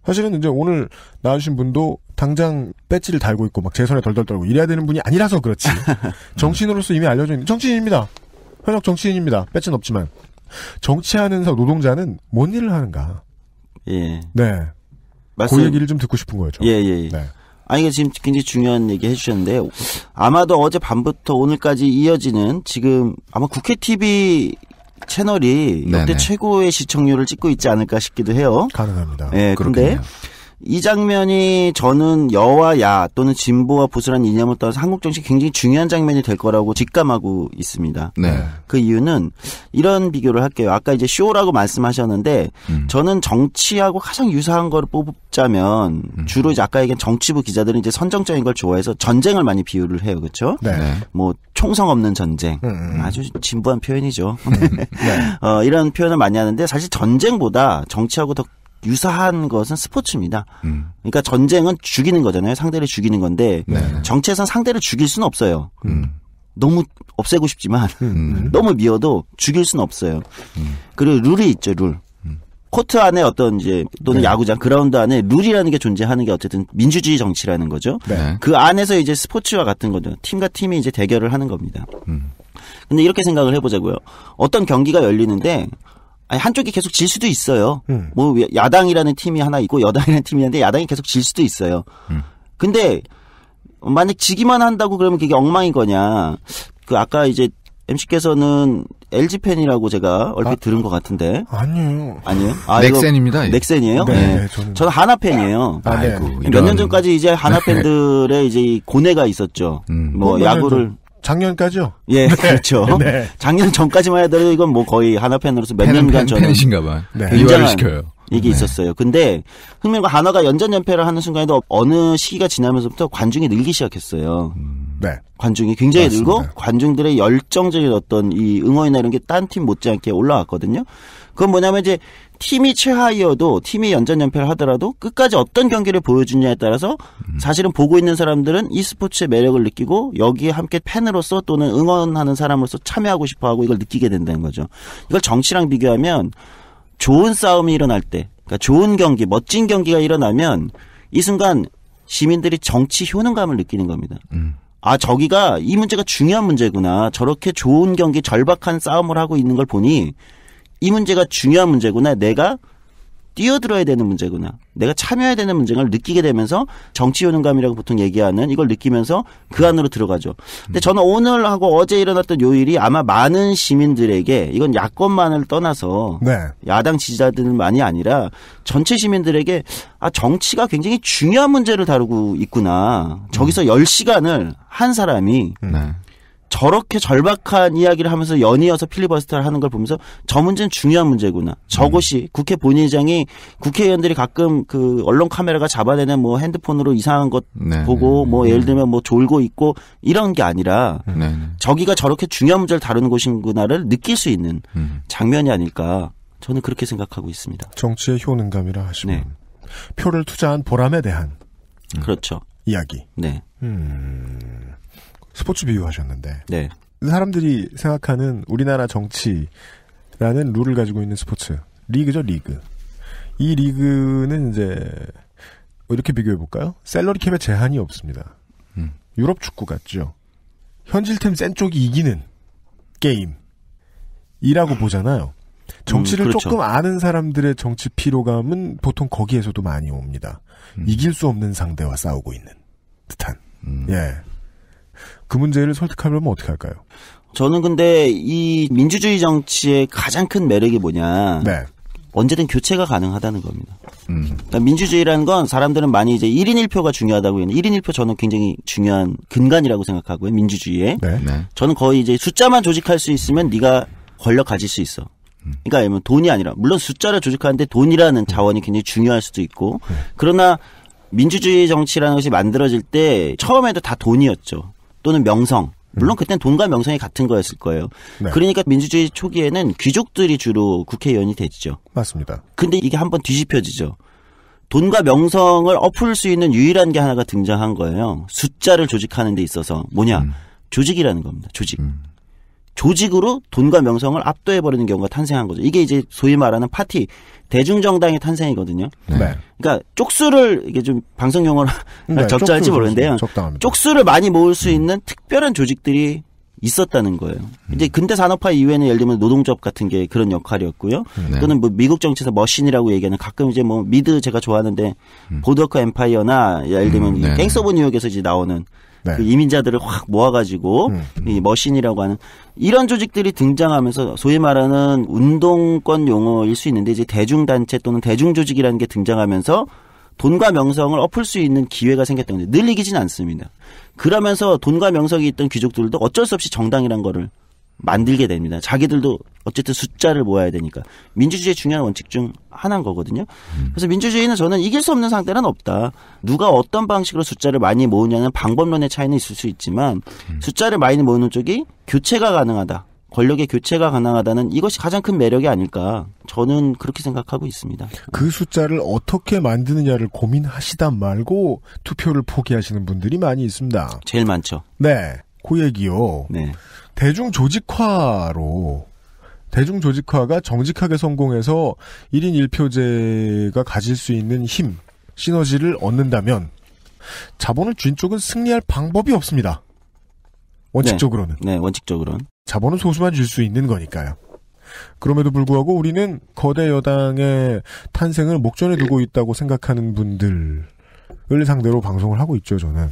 사실은 이제 오늘 나와주신 분도 당장 배지를 달고 있고 막 제 손에 덜덜 떨고 이래야 되는 분이 아니라서 그렇지. 정치인으로서 이미 알려져 있는 정치인입니다. 현역 정치인입니다. 배지는 없지만 정치하는 노동자는 뭔 일을 하는가. 예. 네. 그 얘기를 좀 듣고 싶은 거죠. 예. 네. 이게 지금 굉장히 중요한 얘기 해주셨는데, 아마도 어제 밤부터 오늘까지 이어지는 지금 아마 국회 TV 채널이 역대 최고의 시청률을 찍고 있지 않을까 싶기도 해요. 가능합니다. 네, 그런데 이 장면이 저는 여와 야 또는 진보와 보수라는 이념을 떠나서 한국 정치 굉장히 중요한 장면이 될 거라고 직감하고 있습니다. 네. 그 이유는 이런 비교를 할게요. 아까 이제 쇼라고 말씀하셨는데 저는 정치하고 가장 유사한 거를 뽑자면 주로 이제 아까 얘기한 정치부 기자들은 이제 선정적인 걸 좋아해서 전쟁을 많이 비유를 해요. 그렇죠? 네. 뭐 총성 없는 전쟁. 아주 진부한 표현이죠. 이런 표현을 많이 하는데 사실 전쟁보다 정치하고 더 유사한 것은 스포츠입니다. 그러니까 전쟁은 죽이는 거잖아요. 상대를 죽이는 건데 정치에서는 상대를 죽일 수는 없어요. 너무 없애고 싶지만 너무 미워도 죽일 수는 없어요. 그리고 룰이 있죠. 룰. 코트 안에 어떤 이제 또는 야구장 그라운드 안에 룰이라는 게 존재하는 게 어쨌든 민주주의 정치라는 거죠. 그 안에서 이제 스포츠와 같은 거죠. 팀과 팀이 이제 대결을 하는 겁니다. 근데 이렇게 생각을 해보자고요. 어떤 경기가 열리는데 한쪽이 계속 질 수도 있어요. 뭐 야당이라는 팀이 하나 있고 여당이라는 팀이 있는데 야당이 계속 질 수도 있어요. 근데 만약 지기만 한다고 그러면 그게 엉망인 거냐. 그 아까 이제 MC께서는 LG 팬이라고 제가 얼핏 들은 것 같은데. 아니에요. 넥센입니다. 넥센이에요? 네. 저는 하나 팬이에요. 몇 년 전까지 이제 하나 팬들의 이제 고뇌가 있었죠. 뭐 야구를. 작년까지요? 예, 그렇죠. 네. 작년 전까지만 해도 이건 뭐 거의 하나 팬으로서 몇 년간 저는 팬이신가 봐. 굉장히 시켜요. 이게 있었어요. 근데 흥민과 한화가 연전연패를 하는 순간에도 어느 시기가 지나면서부터 관중이 늘기 시작했어요. 네. 관중이 굉장히 맞습니다. 늘고 관중들의 열정적인 어떤 이 응원이나 이런 게 딴 팀 못지않게 올라왔거든요. 그건 뭐냐면 이제 팀이 최하위여도 팀이 연전연패를 하더라도 끝까지 어떤 경기를 보여주냐에 따라서 사실은 보고 있는 사람들은 이 스포츠의 매력을 느끼고 여기에 함께 팬으로서 또는 응원하는 사람으로서 참여하고 싶어하고 이걸 느끼게 된다는 거죠. 이걸 정치랑 비교하면 좋은 싸움이 일어날 때, 그러니까 좋은 경기, 멋진 경기가 일어나면 이 순간 시민들이 정치 효능감을 느끼는 겁니다. 저기가 이 문제가 중요한 문제구나. 저렇게 좋은 경기, 절박한 싸움을 하고 있는 걸 보니 이 문제가 중요한 문제구나. 내가 뛰어들어야 되는 문제구나. 내가 참여해야 되는 문제를 느끼게 되면서 정치 효능감이라고 보통 얘기하는 이걸 느끼면서 그 안으로 들어가죠. 근데 저는 오늘하고 어제 일어났던 요일이 아마 많은 시민들에게 이건 야권만을 떠나서 야당 지지자들만이 아니라 전체 시민들에게 정치가 굉장히 중요한 문제를 다루고 있구나. 저기서 10시간을 한 사람이 저렇게 절박한 이야기를 하면서 연이어서 필리버스터를 하는 걸 보면서 저 문제는 중요한 문제구나. 저것이 국회 본회의장이 국회의원들이 가끔 그 언론 카메라가 잡아내는 뭐 핸드폰으로 이상한 것 보고 뭐 예를 들면 뭐 졸고 있고 이런 게 아니라 저기가 저렇게 중요한 문제를 다루는 곳인구나를 느낄 수 있는 장면이 아닐까. 저는 그렇게 생각하고 있습니다. 정치의 효능감이라 하시면 표를 투자한 보람에 대한 그렇죠. 이야기. 네. 스포츠 비유하셨는데 사람들이 생각하는 우리나라 정치라는 룰을 가지고 있는 스포츠 리그죠. 리그. 이 리그는 이제 이렇게 비교해볼까요? 셀러리 캡에 제한이 없습니다. 유럽 축구 같죠. 현질템 센 쪽이 이기는 게임이라고 보잖아요. 정치를 그렇죠. 조금 아는 사람들의 정치 피로감은 보통 거기에서도 많이 옵니다. 이길 수 없는 상대와 싸우고 있는. 듯한. 예. 그 문제를 설득하려면 어떻게 할까요? 저는 근데 이 민주주의 정치의 가장 큰 매력이 뭐냐. 네. 언제든 교체가 가능하다는 겁니다. 그러니까 민주주의라는 건 사람들은 많이 이제 1인 1표가 중요하다고 했는데 1인 1표 저는 굉장히 중요한 근간이라고 생각하고요. 민주주의에. 네. 저는 거의 이제 숫자만 조직할 수 있으면 네가 권력 가질 수 있어. 그러니까 돈이 아니라 물론 숫자를 조직하는데 돈이라는 자원이 굉장히 중요할 수도 있고 그러나 민주주의 정치라는 것이 만들어질 때 처음에도 다 돈이었죠. 또는 명성. 물론 그때는 돈과 명성이 같은 거였을 거예요. 네. 그러니까 민주주의 초기에는 귀족들이 주로 국회의원이 됐죠. 맞습니다. 근데 이게 한번 뒤집혀지죠. 돈과 명성을 엎을 수 있는 유일한 게 하나가 등장한 거예요. 숫자를 조직하는 데 있어서 뭐냐? 조직이라는 겁니다. 조직. 조직으로 돈과 명성을 압도해버리는 경우가 탄생한 거죠. 이게 이제 소위 말하는 파티, 대중정당의 탄생이거든요. 네. 그러니까 쪽수를, 이게 좀 방송 용어로 네, 적절할지 모르는데요. 적당합니다. 쪽수를 많이 모을 수 있는 특별한 조직들이 있었다는 거예요. 이제 근대 산업화 이후에는 예를 들면 노동조합 같은 게 그런 역할이었고요. 네. 또는 뭐 미국 정치에서 머신이라고 얘기하는 가끔 이제 뭐 미드 제가 좋아하는데 보드워크 엠파이어나 예를 들면 네. 갱스 오브 뉴욕에서 이제 나오는 네. 그 이민자들을 확 모아가지고 이 머신이라고 하는 이런 조직들이 등장하면서 소위 말하는 운동권 용어일 수 있는데 이제 대중단체 또는 대중조직이라는 게 등장하면서 돈과 명성을 엎을 수 있는 기회가 생겼던 건데 늘 이기진 않습니다. 그러면서 돈과 명성이 있던 귀족들도 어쩔 수 없이 정당이란 거를 만들게 됩니다. 자기들도 어쨌든 숫자를 모아야 되니까. 민주주의의 중요한 원칙 중 하나인 거거든요. 그래서 민주주의는 저는 이길 수 없는 상대는 없다. 누가 어떤 방식으로 숫자를 많이 모으냐는 방법론의 차이는 있을 수 있지만 숫자를 많이 모으는 쪽이 교체가 가능하다. 권력의 교체가 가능하다는 이것이 가장 큰 매력이 아닐까. 저는 그렇게 생각하고 있습니다. 그 숫자를 어떻게 만드느냐를 고민하시다 말고 투표를 포기하시는 분들이 많이 있습니다. 제일 많죠. 네. 그 얘기요. 네. 대중조직화가 정직하게 성공해서 1인 1표제가 가질 수 있는 힘, 시너지를 얻는다면 자본을 쥔 쪽은 승리할 방법이 없습니다. 원칙적으로는. 네, 원칙적으로는. 자본은 소수만 줄 수 있는 거니까요. 그럼에도 불구하고 우리는 거대 여당의 탄생을 목전에 두고 있다고 생각하는 분들을 상대로 방송을 하고 있죠, 저는.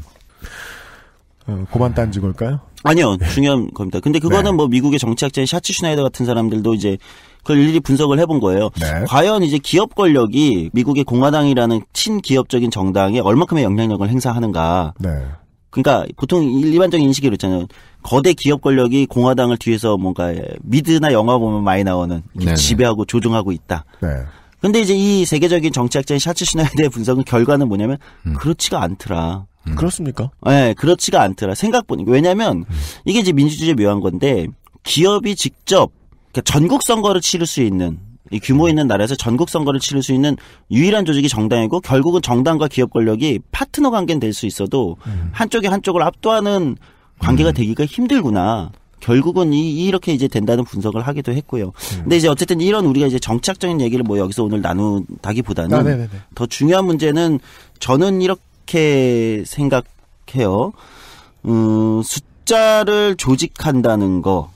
고만 딴지 걸까요? 아니요, 중요한 겁니다. 근데 그거는 뭐 미국의 정치학자인 샤츠 슈나이더 같은 사람들도 이제 그걸 일일이 분석을 해본 거예요. 네. 과연 이제 기업 권력이 미국의 공화당이라는 친기업적인 정당에 얼마큼의 영향력을 행사하는가. 네. 그러니까 보통 일반적인 인식이 그렇잖아요. 거대 기업 권력이 공화당을 뒤에서 뭔가 미드나 영화 보면 많이 나오는 지배하고 조종하고 있다. 네. 근데 이제 이 세계적인 정치학자인 샤츠 슈나이더의 분석은 결과는 뭐냐면 그렇지가 않더라. 그렇습니까? 네, 그렇지가 않더라. 생각보니까. 왜냐면 이게 이제 민주주의의 묘한 건데 기업이 직접 그러니까 전국 선거를 치를 수 있는 이 규모 있는 나라에서 전국 선거를 치를 수 있는 유일한 조직이 정당이고 결국은 정당과 기업 권력이 파트너 관계는 될 수 있어도 한쪽이 한쪽을 압도하는 관계가 되기가 힘들구나. 결국은 이렇게 이제 된다는 분석을 하기도 했고요. 근데 이제 어쨌든 이런 우리가 이제 정치학적인 얘기를 뭐 여기서 오늘 나눈다기보다는 더 중요한 문제는 저는 이렇게 생각해요. 숫자를 조직한다는 거.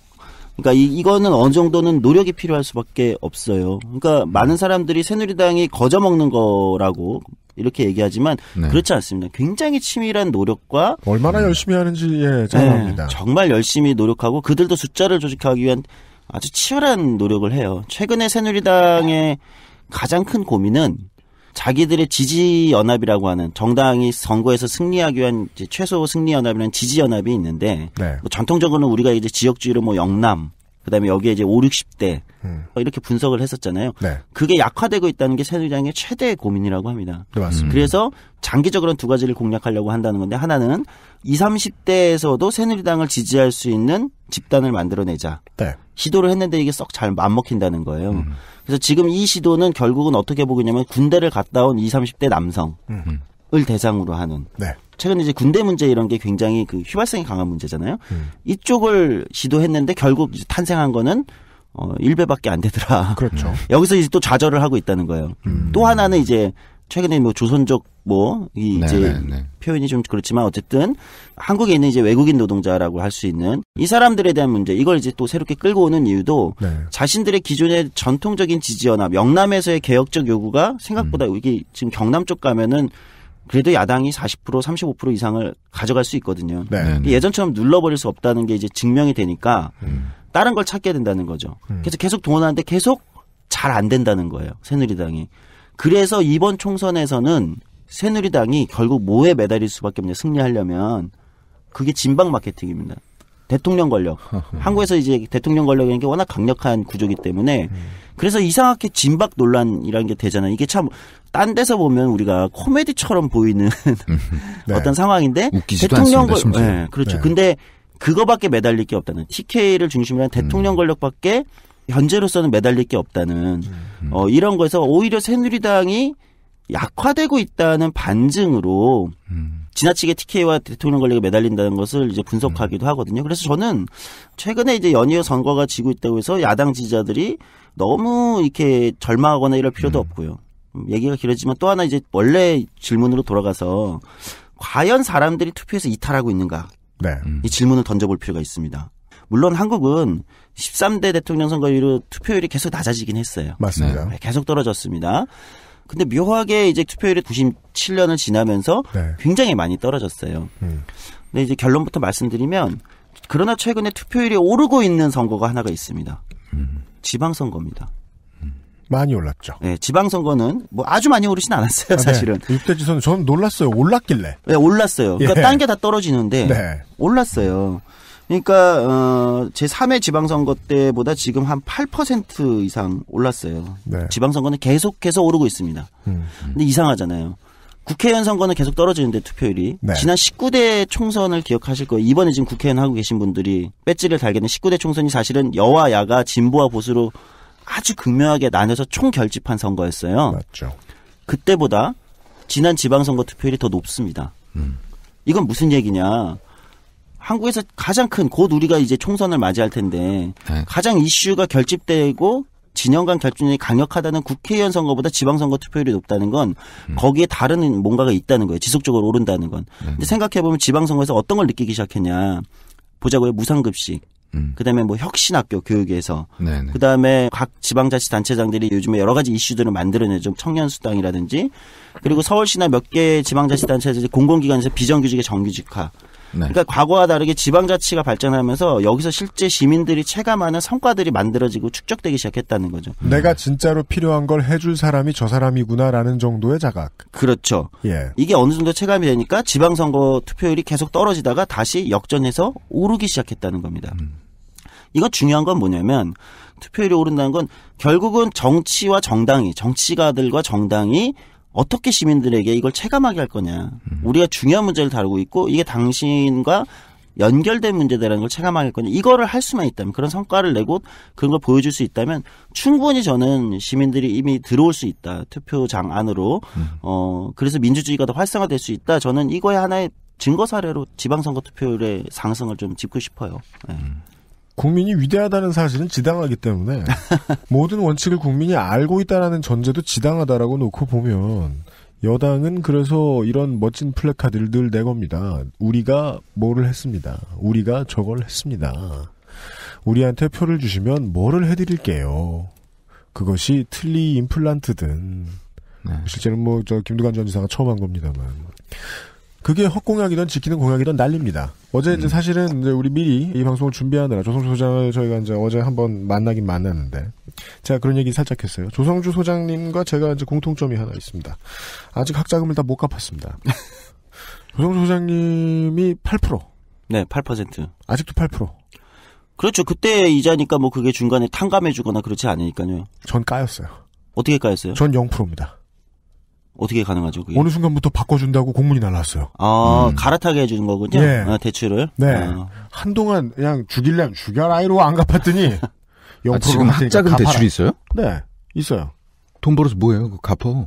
그러니까 이거는 어느 정도는 노력이 필요할 수밖에 없어요. 그러니까 많은 사람들이 새누리당이 거저먹는 거라고 이렇게 얘기하지만 그렇지 않습니다. 굉장히 치밀한 노력과 얼마나 열심히 하는지 잘 압니다. 정말 열심히 노력하고 그들도 숫자를 조직하기 위한 아주 치열한 노력을 해요. 최근에 새누리당의 가장 큰 고민은 자기들의 지지연합이라고 하는 정당이 선거에서 승리하기 위한 이제 최소 승리연합이라는 지지연합이 있는데 뭐 전통적으로는 우리가 이제 지역주의로 뭐 영남 그다음에 여기에 이제 5, 60대 이렇게 분석을 했었잖아요. 그게 약화되고 있다는 게 새누리당의 최대 고민이라고 합니다. 네, 맞습니다. 그래서 장기적으로는 두 가지를 공략하려고 한다는 건데 하나는 20, 30대에서도 새누리당을 지지할 수 있는 집단을 만들어내자. 시도를 했는데 이게 썩 잘 안 먹힌다는 거예요. 그래서 지금 이 시도는 결국은 어떻게 보겠냐면 군대를 갔다 온 20, 30대 남성을 대상으로 하는. 최근에 이제 군대 문제 이런 게 굉장히 그 휘발성이 강한 문제잖아요. 이쪽을 시도했는데 결국 이제 탄생한 거는 1배밖에 안 되더라. 그렇죠. 여기서 이제 또 좌절을 하고 있다는 거예요. 또 하나는 이제 최근에 뭐 조선족 이제 표현이 좀 그렇지만 어쨌든 한국에 있는 이제 외국인 노동자라고 할 수 있는 이 사람들에 대한 문제 이걸 이제 또 새롭게 끌고 오는 이유도 자신들의 기존의 전통적인 지지연합 영남에서의 개혁적 요구가 생각보다 이게 지금 경남 쪽 가면은 그래도 야당이 40% 35% 이상을 가져갈 수 있거든요. 네. 예전처럼 눌러버릴 수 없다는 게 이제 증명이 되니까 다른 걸 찾게 된다는 거죠. 그래서 계속 동원하는데 계속 잘 안 된다는 거예요. 새누리당이. 그래서 이번 총선에서는 새누리당이 결국 뭐에 매달릴 수밖에 없냐. 승리하려면 그게 진박 마케팅입니다. 대통령 권력. 한국에서 이제 대통령 권력이라는 게 워낙 강력한 구조이기 때문에 그래서 이상하게 진박 논란이라는 게 되잖아요. 이게 참 딴 데서 보면 우리가 코미디처럼 보이는 네. 어떤 상황인데 대통령 권력. 네, 그렇죠. 네. 근데 그거밖에 매달릴 게 없다는 TK를 중심으로 한 대통령 권력밖에 현재로서는 매달릴 게 없다는 이런 거에서 오히려 새누리당이 약화되고 있다는 반증으로 지나치게 TK와 대통령 권력에 매달린다는 것을 이제 분석하기도 하거든요. 그래서 저는 최근에 이제 연이어 선거가 지고 있다고 해서 야당 지지자들이 너무 이렇게 절망하거나 이럴 필요도 없고요. 얘기가 길어지만 또 하나 이제 원래 질문으로 돌아가서 과연 사람들이 투표에서 이탈하고 있는가? 네. 이 질문을 던져볼 필요가 있습니다. 물론 한국은 13대 대통령 선거 이후 투표율이 계속 낮아지긴 했어요. 맞습니다. 네, 계속 떨어졌습니다. 근데 묘하게 이제 투표율이 97년을 지나면서 네. 굉장히 많이 떨어졌어요. 근데 이제 결론부터 말씀드리면 그러나 최근에 투표율이 오르고 있는 선거가 하나가 있습니다. 지방선거입니다. 많이 올랐죠. 네, 지방선거는 뭐 아주 많이 오르진 않았어요, 사실은. 네. 6대 지선 저는 놀랐어요. 올랐길래. 네, 올랐어요. 그러니까 예. 딴 게 다 떨어지는데 네. 올랐어요. 그러니까 제 3회 지방선거 때보다 지금 한 8% 이상 올랐어요. 네. 지방선거는 계속해서 오르고 있습니다. 근데 이상하잖아요. 국회의원 선거는 계속 떨어지는데 투표율이. 네. 지난 19대 총선을 기억하실 거예요. 이번에 지금 국회의원 하고 계신 분들이 배지를 달게 된 19대 총선이 사실은 여와 야가 진보와 보수로 아주 극명하게 나눠서 총결집한 선거였어요. 맞죠. 그때보다 지난 지방선거 투표율이 더 높습니다. 이건 무슨 얘기냐. 한국에서 가장 큰, 곧 우리가 이제 총선을 맞이할 텐데 네. 가장 이슈가 결집되고 진영 간 결집력이 강력하다는 국회의원 선거보다 지방선거 투표율이 높다는 건 거기에 다른 뭔가가 있다는 거예요. 지속적으로 오른다는 건. 근데 생각해보면 지방선거에서 어떤 걸 느끼기 시작했냐. 보자고요. 무상급식. 그다음에 뭐 혁신학교 교육에서 네네. 그다음에 각 지방자치단체장들이 요즘에 여러 가지 이슈들을 만들어내죠. 청년수당이라든지 그리고 서울시나 몇 개 지방자치단체들이 공공기관에서 비정규직의 정규직화. 네. 그러니까 과거와 다르게 지방자치가 발전하면서 여기서 실제 시민들이 체감하는 성과들이 만들어지고 축적되기 시작했다는 거죠. 내가 진짜로 필요한 걸 해줄 사람이 저 사람이구나라는 정도의 자각. 그렇죠. 예. 이게 어느 정도 체감이 되니까 지방선거 투표율이 계속 떨어지다가 다시 역전해서 오르기 시작했다는 겁니다. 이거 중요한 건 뭐냐면 투표율이 오른다는 건 결국은 정치와 정당이, 정치가들과 정당이 어떻게 시민들에게 이걸 체감하게 할 거냐. 우리가 중요한 문제를 다루고 있고 이게 당신과 연결된 문제다라는 걸 체감하게 할 거냐. 이거를 할 수만 있다면 그런 성과를 내고 그런 걸 보여줄 수 있다면 충분히 저는 시민들이 이미 들어올 수 있다. 투표장 안으로. 그래서 민주주의가 더 활성화될 수 있다. 저는 이거에 하나의 증거 사례로 지방선거 투표율의 상승을 좀 짚고 싶어요. 네. 국민이 위대하다는 사실은 지당하기 때문에 모든 원칙을 국민이 알고 있다라는 전제도 지당하다라고 놓고 보면 여당은 그래서 이런 멋진 플래카드를 늘 내겁니다. 우리가 뭐를 했습니다. 우리가 저걸 했습니다. 우리한테 표를 주시면 뭐를 해드릴게요. 그것이 틀니 임플란트든 실제는 뭐 저 김두관 전 지사가 처음 한 겁니다만 그게 헛공약이든 지키는 공약이든 난립니다. 어제 이제 사실은 이제 우리 미리 이 방송을 준비하느라 조성주 소장을 저희가 이제 어제 한번 만나긴 만났는데 제가 그런 얘기 살짝 했어요. 조성주 소장님과 제가 이제 공통점이 하나 있습니다. 아직 학자금을 다 못 갚았습니다. 조성주 소장님이 8%. 네, 8%. 아직도 8%. 그렇죠. 그때 이자니까 뭐 그게 중간에 탕감해주거나 그렇지 않으니까요. 전 까였어요. 어떻게 까였어요? 전 0%입니다. 어떻게 가능하죠? 그게? 어느 순간부터 바꿔준다고 공문이 날라왔어요. 갈아타게 해주는 거군요. 예. 대출을. 네. 한동안 그냥 죽일래면 죽여라 이러고 안 갚았더니 0%로 지금 학자금 대출이 있어요? 네, 있어요. 돈 벌어서 뭐예요? 그거 갚어.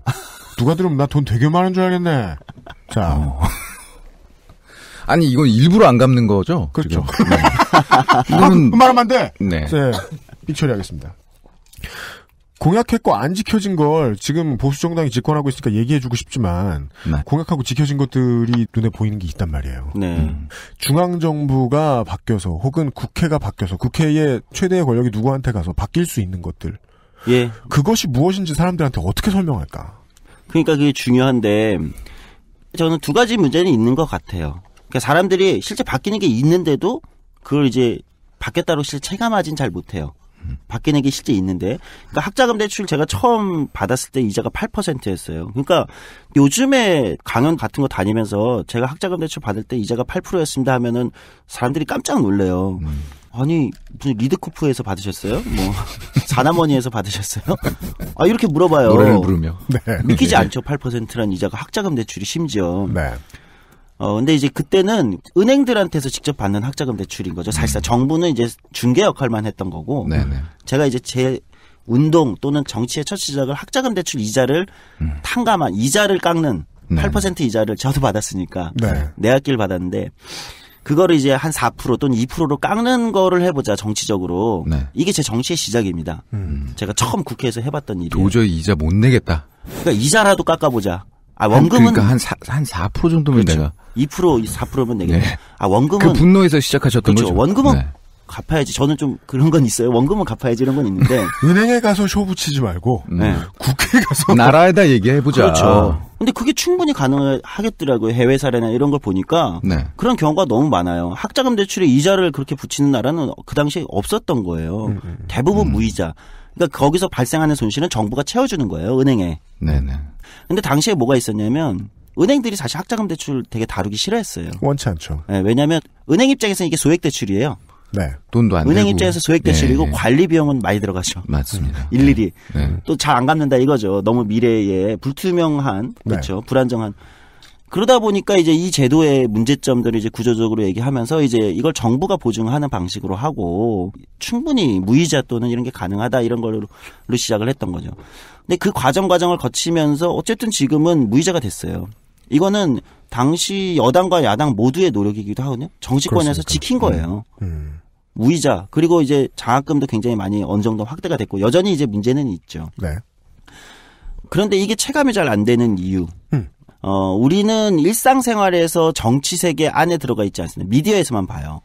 누가 들으면 나 돈 되게 많은 줄 알겠네. 자. 아니 이건 일부러 안 갚는 거죠? 그렇죠. 네. 말하면 안 돼. 네. 빅 처리하겠습니다. 공약했고 안 지켜진 걸 지금 보수 정당이 집권하고 있으니까 얘기해주고 싶지만 공약하고 지켜진 것들이 눈에 보이는 게 있단 말이에요. 네. 중앙정부가 바뀌어서 혹은 국회가 바뀌어서 국회의 최대의 권력이 누구한테 가서 바뀔 수 있는 것들. 예. 그것이 무엇인지 사람들한테 어떻게 설명할까? 그러니까 그게 중요한데 저는 두 가지 문제는 있는 것 같아요. 그러니까 사람들이 실제 바뀌는 게 있는데도 그걸 이제 바뀌었다고 실제 체감하진 잘 못해요. 바뀌는 게 실제 있는데. 그러니까 학자금 대출 제가 처음 받았을 때 이자가 8%였어요. 그러니까 요즘에 강연 같은 거 다니면서 제가 학자금 대출 받을 때 이자가 8%였습니다 하면은 사람들이 깜짝 놀래요. 아니 무슨 리드코프에서 받으셨어요? 뭐 사나머니에서 받으셨어요? 아 이렇게 물어봐요. 노래를 부르며. 네. 믿기지 않죠. 8%란 이자가 학자금 대출이 심지어. 네. 근데 이제 그때는 은행들한테서 직접 받는 학자금 대출인 거죠. 사실상 정부는 이제 중개 역할만 했던 거고. 네네. 제가 이제 제 운동 또는 정치의 첫 시작을 학자금 대출 이자를 탕감한 이자를 깎는 8% 이자를 저도 받았으니까. 네. 내 학기를 받았는데 그거를 이제 한 4% 또는 2%로 깎는 거를 해보자 정치적으로. 네. 이게 제 정치의 시작입니다. 제가 처음 국회에서 해봤던 일이에요. 도저히 이자 못 내겠다. 그러니까 이자라도 깎아보자. 아 원금은 그러니까 한 4% 정도면 그렇죠. 내가 2% 4%면 내겠네. 네. 아 원금은 그 분노에서 시작하셨던 그렇죠. 거죠. 원금은 네. 갚아야지. 저는 좀 그런 건 있어요. 원금은 갚아야지 이런 건 있는데. 은행에 가서 쇼 붙이지 말고 네. 국회에 가서 나라에다 얘기해보자. 그렇죠. 근데 그게 충분히 가능하겠더라고요. 해외 사례나 이런 걸 보니까 네. 그런 경우가 너무 많아요. 학자금 대출에 이자를 그렇게 붙이는 나라는 그 당시에 없었던 거예요. 대부분 무이자. 그러니까 거기서 발생하는 손실은 정부가 채워주는 거예요. 은행에. 네네. 근데 당시에 뭐가 있었냐면 은행들이 사실 학자금 대출 되게 다루기 싫어했어요. 원치 않죠. 네, 왜냐하면 은행 입장에서는 이게 소액 대출이에요. 네. 돈도 안 은행 되고. 입장에서 소액 대출이고 네. 관리 비용은 많이 들어가죠. 맞습니다. 일일이. 네. 또 잘 안 갚는다 이거죠. 너무 미래에 불투명한, 그렇죠. 불안정한. 그러다 보니까 이제 이 제도의 문제점들을 이제 구조적으로 얘기하면서 이제 이걸 정부가 보증하는 방식으로 하고 충분히 무이자 또는 이런 게 가능하다 이런 걸로 시작을 했던 거죠. 근데 그 과정을 거치면서 어쨌든 지금은 무이자가 됐어요. 이거는 당시 여당과 야당 모두의 노력이기도 하거든요. 정치권에서 그렇습니까? 지킨 거예요. 무이자 그리고 이제 장학금도 굉장히 많이 어느 정도 확대가 됐고 여전히 이제 문제는 있죠. 네. 그런데 이게 체감이 잘 안 되는 이유. 우리는 일상생활에서 정치 세계 안에 들어가 있지 않습니다. 미디어에서만 봐요.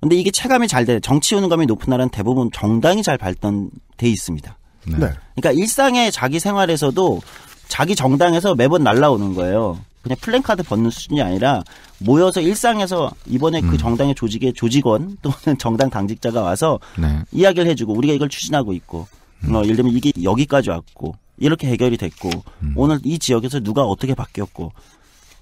근데 이게 체감이 잘 돼. 정치 효능감이 높은 나라는 대부분 정당이 잘 발전돼 있습니다. 네. 그러니까 일상의 자기 생활에서도 자기 정당에서 매번 날라오는 거예요. 그냥 플랜카드 벗는 수준이 아니라 모여서 일상에서 이번에 그 정당의 조직의 조직원 또는 정당 당직자가 와서 네. 이야기를 해주고 우리가 이걸 추진하고 있고 예를 들면 이게 여기까지 왔고 이렇게 해결이 됐고 오늘 이 지역에서 누가 어떻게 바뀌었고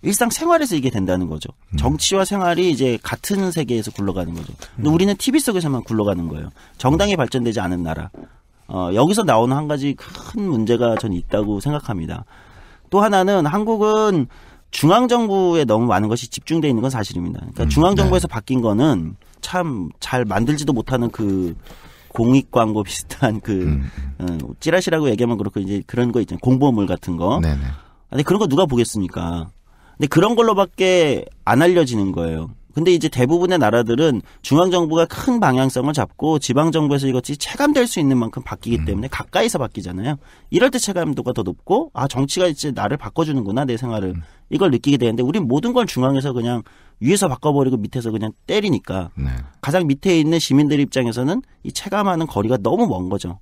일상생활에서 이게 된다는 거죠. 정치와 생활이 이제 같은 세계에서 굴러가는 거죠. 근데 우리는 TV 속에서만 굴러가는 거예요. 정당이 발전되지 않은 나라. 여기서 나오는 한 가지 큰 문제가 전 있다고 생각합니다. 또 하나는 한국은 중앙정부에 너무 많은 것이 집중되어 있는 건 사실입니다. 그러니까 중앙정부에서 바뀐 거는 참 잘 만들지도 못하는 그 공익 광고 비슷한 그 찌라시라고 얘기하면 그렇고 이제 그런 거 있잖아요. 공보물 같은 거. 네네. 근데 그런 거 누가 보겠습니까? 근데 그런 걸로밖에 안 알려지는 거예요. 근데 이제 대부분의 나라들은 중앙정부가 큰 방향성을 잡고 지방정부에서 이것이 체감될 수 있는 만큼 바뀌기 때문에 가까이서 바뀌잖아요. 이럴 때 체감도가 더 높고 아 정치가 이제 나를 바꿔주는구나 내 생활을 이걸 느끼게 되는데 우린 모든 걸 중앙에서 그냥 위에서 바꿔버리고 밑에서 그냥 때리니까 네. 가장 밑에 있는 시민들 입장에서는 이 체감하는 거리가 너무 먼 거죠.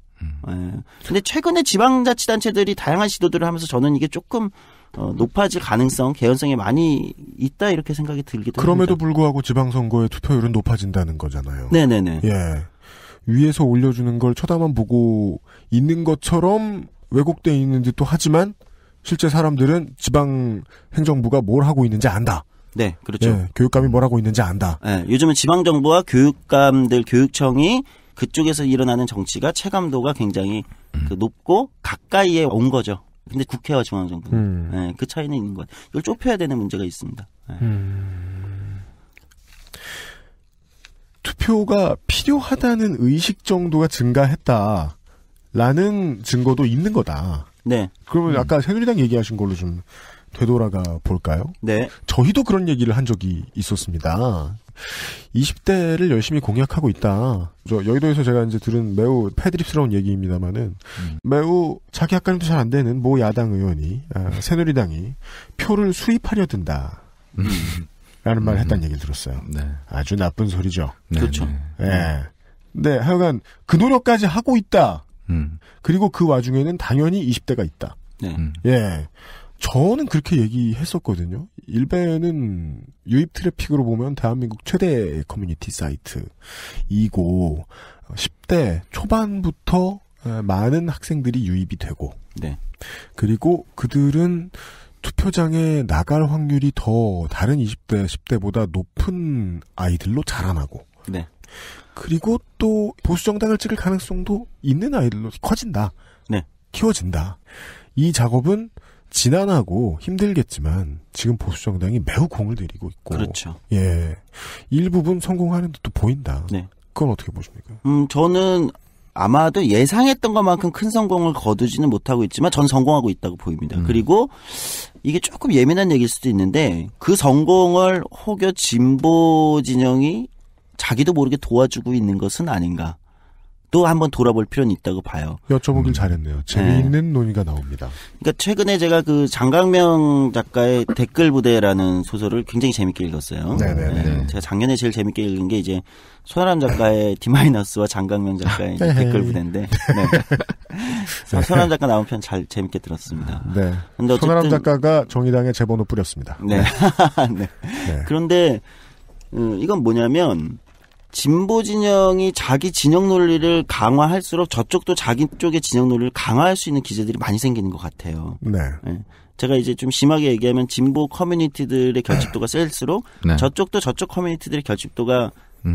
근데 최근에 지방자치단체들이 다양한 시도들을 하면서 저는 이게 조금 높아질 가능성, 개연성이 많이 있다 이렇게 생각이 들기도 그럼에도 합니다. 불구하고 지방선거의 투표율은 높아진다는 거잖아요. 네네네. 예. 위에서 올려주는 걸 쳐다만 보고 있는 것처럼 왜곡돼 있는 듯도 하지만 실제 사람들은 지방 행정부가 뭘 하고 있는지 안다. 네, 그렇죠. 예, 교육감이 뭘 하고 있는지 안다. 네, 요즘은 지방정부와 교육감들, 교육청이 그쪽에서 일어나는 정치가 체감도가 굉장히 높고 가까이에 온 거죠. 근데 국회와 중앙정부 네, 그 차이는 있는 것 같아요. 이걸 좁혀야 되는 문제가 있습니다. 네. 투표가 필요하다는 의식 정도가 증가했다라는 증거도 있는 거다. 네. 그러면 아까 새누리당 얘기하신 걸로 좀 되돌아가 볼까요? 네. 저희도 그런 얘기를 한 적이 있었습니다. 20대를 열심히 공약하고 있다. 저 여의도에서 제가 이제 들은 매우 패드립스러운 얘기입니다만은 매우 자기 학관도 잘 안 되는 모 야당 의원이 새누리당이 표를 수입하려 든다. 라는 말을 했다는 얘기를 들었어요. 네. 아주 나쁜 소리죠. 네, 그렇죠. 예. 네. 네, 하여간 그 노력까지 하고 있다. 그리고 그 와중에는 당연히 20대가 있다. 네. 예. 저는 그렇게 얘기했었거든요. 일베는 유입 트래픽으로 보면 대한민국 최대 커뮤니티 사이트이고 10대 초반부터 많은 학생들이 유입이 되고 네. 그리고 그들은 투표장에 나갈 확률이 더 다른 20대, 10대보다 높은 아이들로 자라나고 네. 그리고 또 보수정당을 찍을 가능성도 있는 아이들로 커진다. 네. 키워진다. 이 작업은 지난하고 힘들겠지만 지금 보수정당이 매우 공을 들이고 있고 그렇죠. 예, 일부분 성공하는 듯도 보인다. 네. 그건 어떻게 보십니까? 저는 아마도 예상했던 것만큼 큰 성공을 거두지는 못하고 있지만 전 성공하고 있다고 보입니다. 그리고 이게 조금 예민한 얘기일 수도 있는데 그 성공을 혹여 진보 진영이 자기도 모르게 도와주고 있는 것은 아닌가. 또 한번 돌아볼 필요는 있다고 봐요. 여쭤보길 잘했네요. 재미있는 논의가 나옵니다. 그러니까 최근에 제가 그 장강명 작가의 댓글 부대라는 소설을 굉장히 재밌게 읽었어요. 네네네. 제가 작년에 제일 재밌게 읽은 게 이제 손아람 작가의 D-와 장강명 작가의 댓글 부대인데, 네. 손아람 작가 나온 편 잘 재밌게 들었습니다. 네. 근데 손아람 작가가 정의당에 제번호 뿌렸습니다. 네. 네. 네. 그런데 이건 뭐냐면. 진보 진영이 자기 진영 논리를 강화할수록 저쪽도 자기 쪽의 진영 논리를 강화할 수 있는 기제들이 많이 생기는 것 같아요. 네. 네. 제가 이제 좀 심하게 얘기하면 진보 커뮤니티들의 결집도가 셀수록 네. 저쪽도 저쪽 커뮤니티들의 결집도가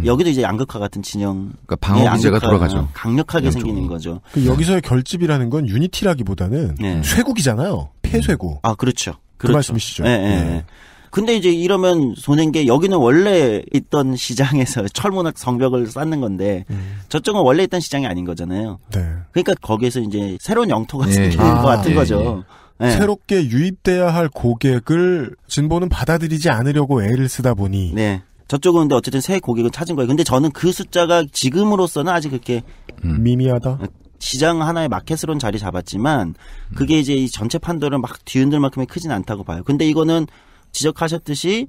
여기도 이제 양극화 같은 진영. 그러니까 방어 기제가 돌아가죠. 강력하게 양쪽으로. 생기는 거죠. 그 여기서의 결집이라는 건 유니티라기보다는 네. 쇄국이잖아요. 폐쇄국. 아, 그렇죠. 그 말씀이시죠. 네, 네. 네. 근데 이제 이러면 손해인 게 여기는 원래 있던 시장에서 철문학 성벽을 쌓는 건데 저쪽은 원래 있던 시장이 아닌 거잖아요. 네. 그러니까 거기에서 이제 새로운 영토가 생기는 것 같은 거죠. 네. 새롭게 유입돼야 할 고객을 진보는 받아들이지 않으려고 애를 쓰다 보니. 네. 저쪽은 근데 어쨌든 새 고객을 찾은 거예요. 근데 저는 그 숫자가 지금으로서는 아직 그렇게 미미하다. 시장 하나의 마켓으로는 자리 잡았지만 그게 이제 이 전체 판도를 막 뒤흔들 만큼의 크진 않다고 봐요. 근데 이거는 지적하셨듯이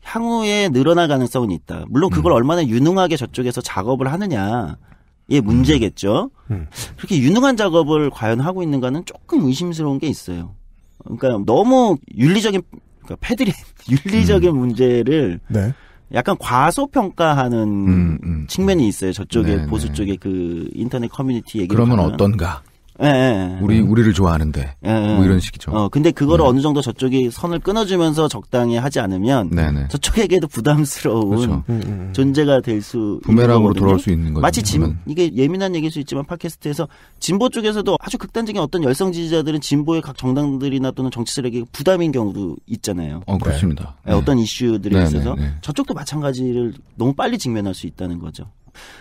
향후에 늘어날 가능성은 있다. 물론 그걸 얼마나 유능하게 저쪽에서 작업을 하느냐의 문제겠죠. 그렇게 유능한 작업을 과연 하고 있는가는 조금 의심스러운 게 있어요. 그러니까 너무 윤리적인, 그러니까 패들이 윤리적인 문제를 네. 약간 과소평가하는 측면이 있어요. 저쪽에 네네. 보수 쪽에 그 인터넷 커뮤니티 얘기를 그러면 하면. 어떤가? 예, 예. 우리를 좋아하는데. 뭐 이런 식이죠. 근데 그거를 어느 정도 저쪽이 선을 끊어주면서 적당히 하지 않으면 네네. 저쪽에게도 부담스러운 그렇죠. 존재가 될 수 부메랑으로 있는 돌아올 수 있는 거죠. 마치 이게 예민한 얘기일 수 있지만 팟캐스트에서 진보 쪽에서도 아주 극단적인 어떤 열성 지지자들은 진보의 각 정당들이나 또는 정치들에게 부담인 경우도 있잖아요. 그렇습니다. 네. 어떤 이슈들에 네, 있어서 네, 네. 저쪽도 마찬가지를 너무 빨리 직면할 수 있다는 거죠.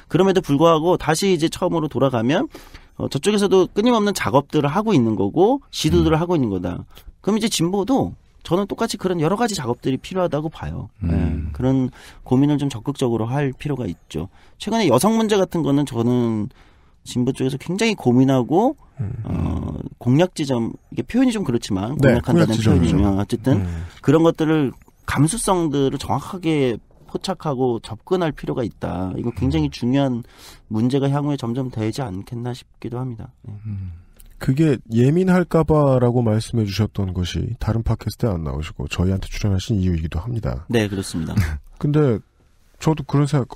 그럼에도 불구하고 다시 이제 처음으로 돌아가면 저쪽에서도 끊임없는 작업들을 하고 있는 거고 시도들을 하고 있는 거다. 그럼 이제 진보도 저는 똑같이 그런 여러 가지 작업들이 필요하다고 봐요. 네, 그런 고민을 좀 적극적으로 할 필요가 있죠. 최근에 여성 문제 같은 거는 저는 진보 쪽에서 굉장히 고민하고 공략 지점, 이게 표현이 좀 그렇지만 공략한다는 표현이면 어쨌든 그런 것들을 감수성들을 정확하게 포착하고 접근할 필요가 있다. 이거 굉장히 중요한 문제가 향후에 점점 되지 않겠나 싶기도 합니다. 네. 그게 예민할까봐라고 말씀해 주셨던 것이 다른 팟캐스트에 안 나오시고 저희한테 출연하신 이유이기도 합니다. 네, 그렇습니다. 근데 저도 그런 생각,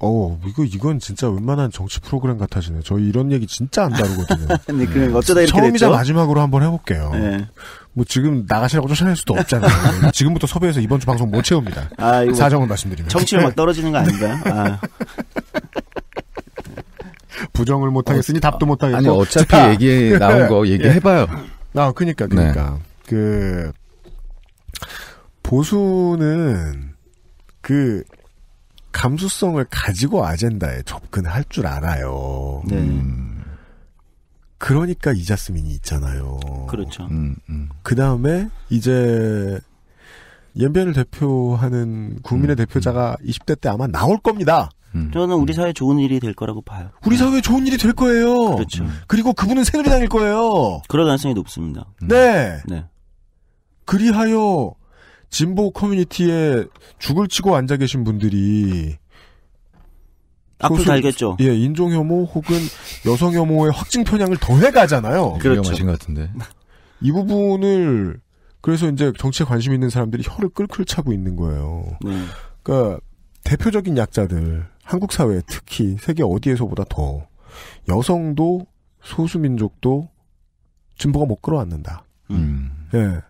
이건 진짜 웬만한 정치 프로그램 같아지네. 저희 이런 얘기 진짜 안 다루거든요. 네, 그럼 어쩌다 이렇게 처음이자 됐죠? 마지막으로 한번 해볼게요. 네. 뭐 지금 나가시라고 쫓아낼 수도 없잖아요. 지금부터 섭외해서 이번 주 방송 못 채웁니다. 사정을 말씀드리면. 청취율 막 떨어지는 거 아닌가요? 아. 부정을 못하겠으니 답도 못하겠고. 아니 어차피 얘기 나온 거 얘기해봐요. 그러니까 네. 그 보수는 그 감수성을 가지고 아젠다에 접근할 줄 알아요. 네. 그러니까 이자스민이 있잖아요. 그렇죠. 그 다음에 이제 연변을 대표하는 국민의 대표자가 20대 때 아마 나올 겁니다. 저는 우리 사회에 좋은 일이 될 거라고 봐요. 우리 사회에 좋은 일이 될 거예요. 그렇죠. 그리고 그분은 새누리당일 거예요. 그럴 가능성이 높습니다. 네. 네. 그리하여 진보 커뮤니티에 죽을 치고 앉아 계신 분들이 앞을 달겠죠. 예, 인종 혐오 혹은 여성 혐오의 확증 편향을 더해 가잖아요. 그렇죠. 위험하신 것 같은데. 이 부분을 그래서 이제 정치에 관심 있는 사람들이 혀를 끌끌 차고 있는 거예요. 네. 그러니까 대표적인 약자들, 한국 사회 특히 세계 어디에서보다 더 여성도 소수민족도 진보가 못 끌어안는다. 예.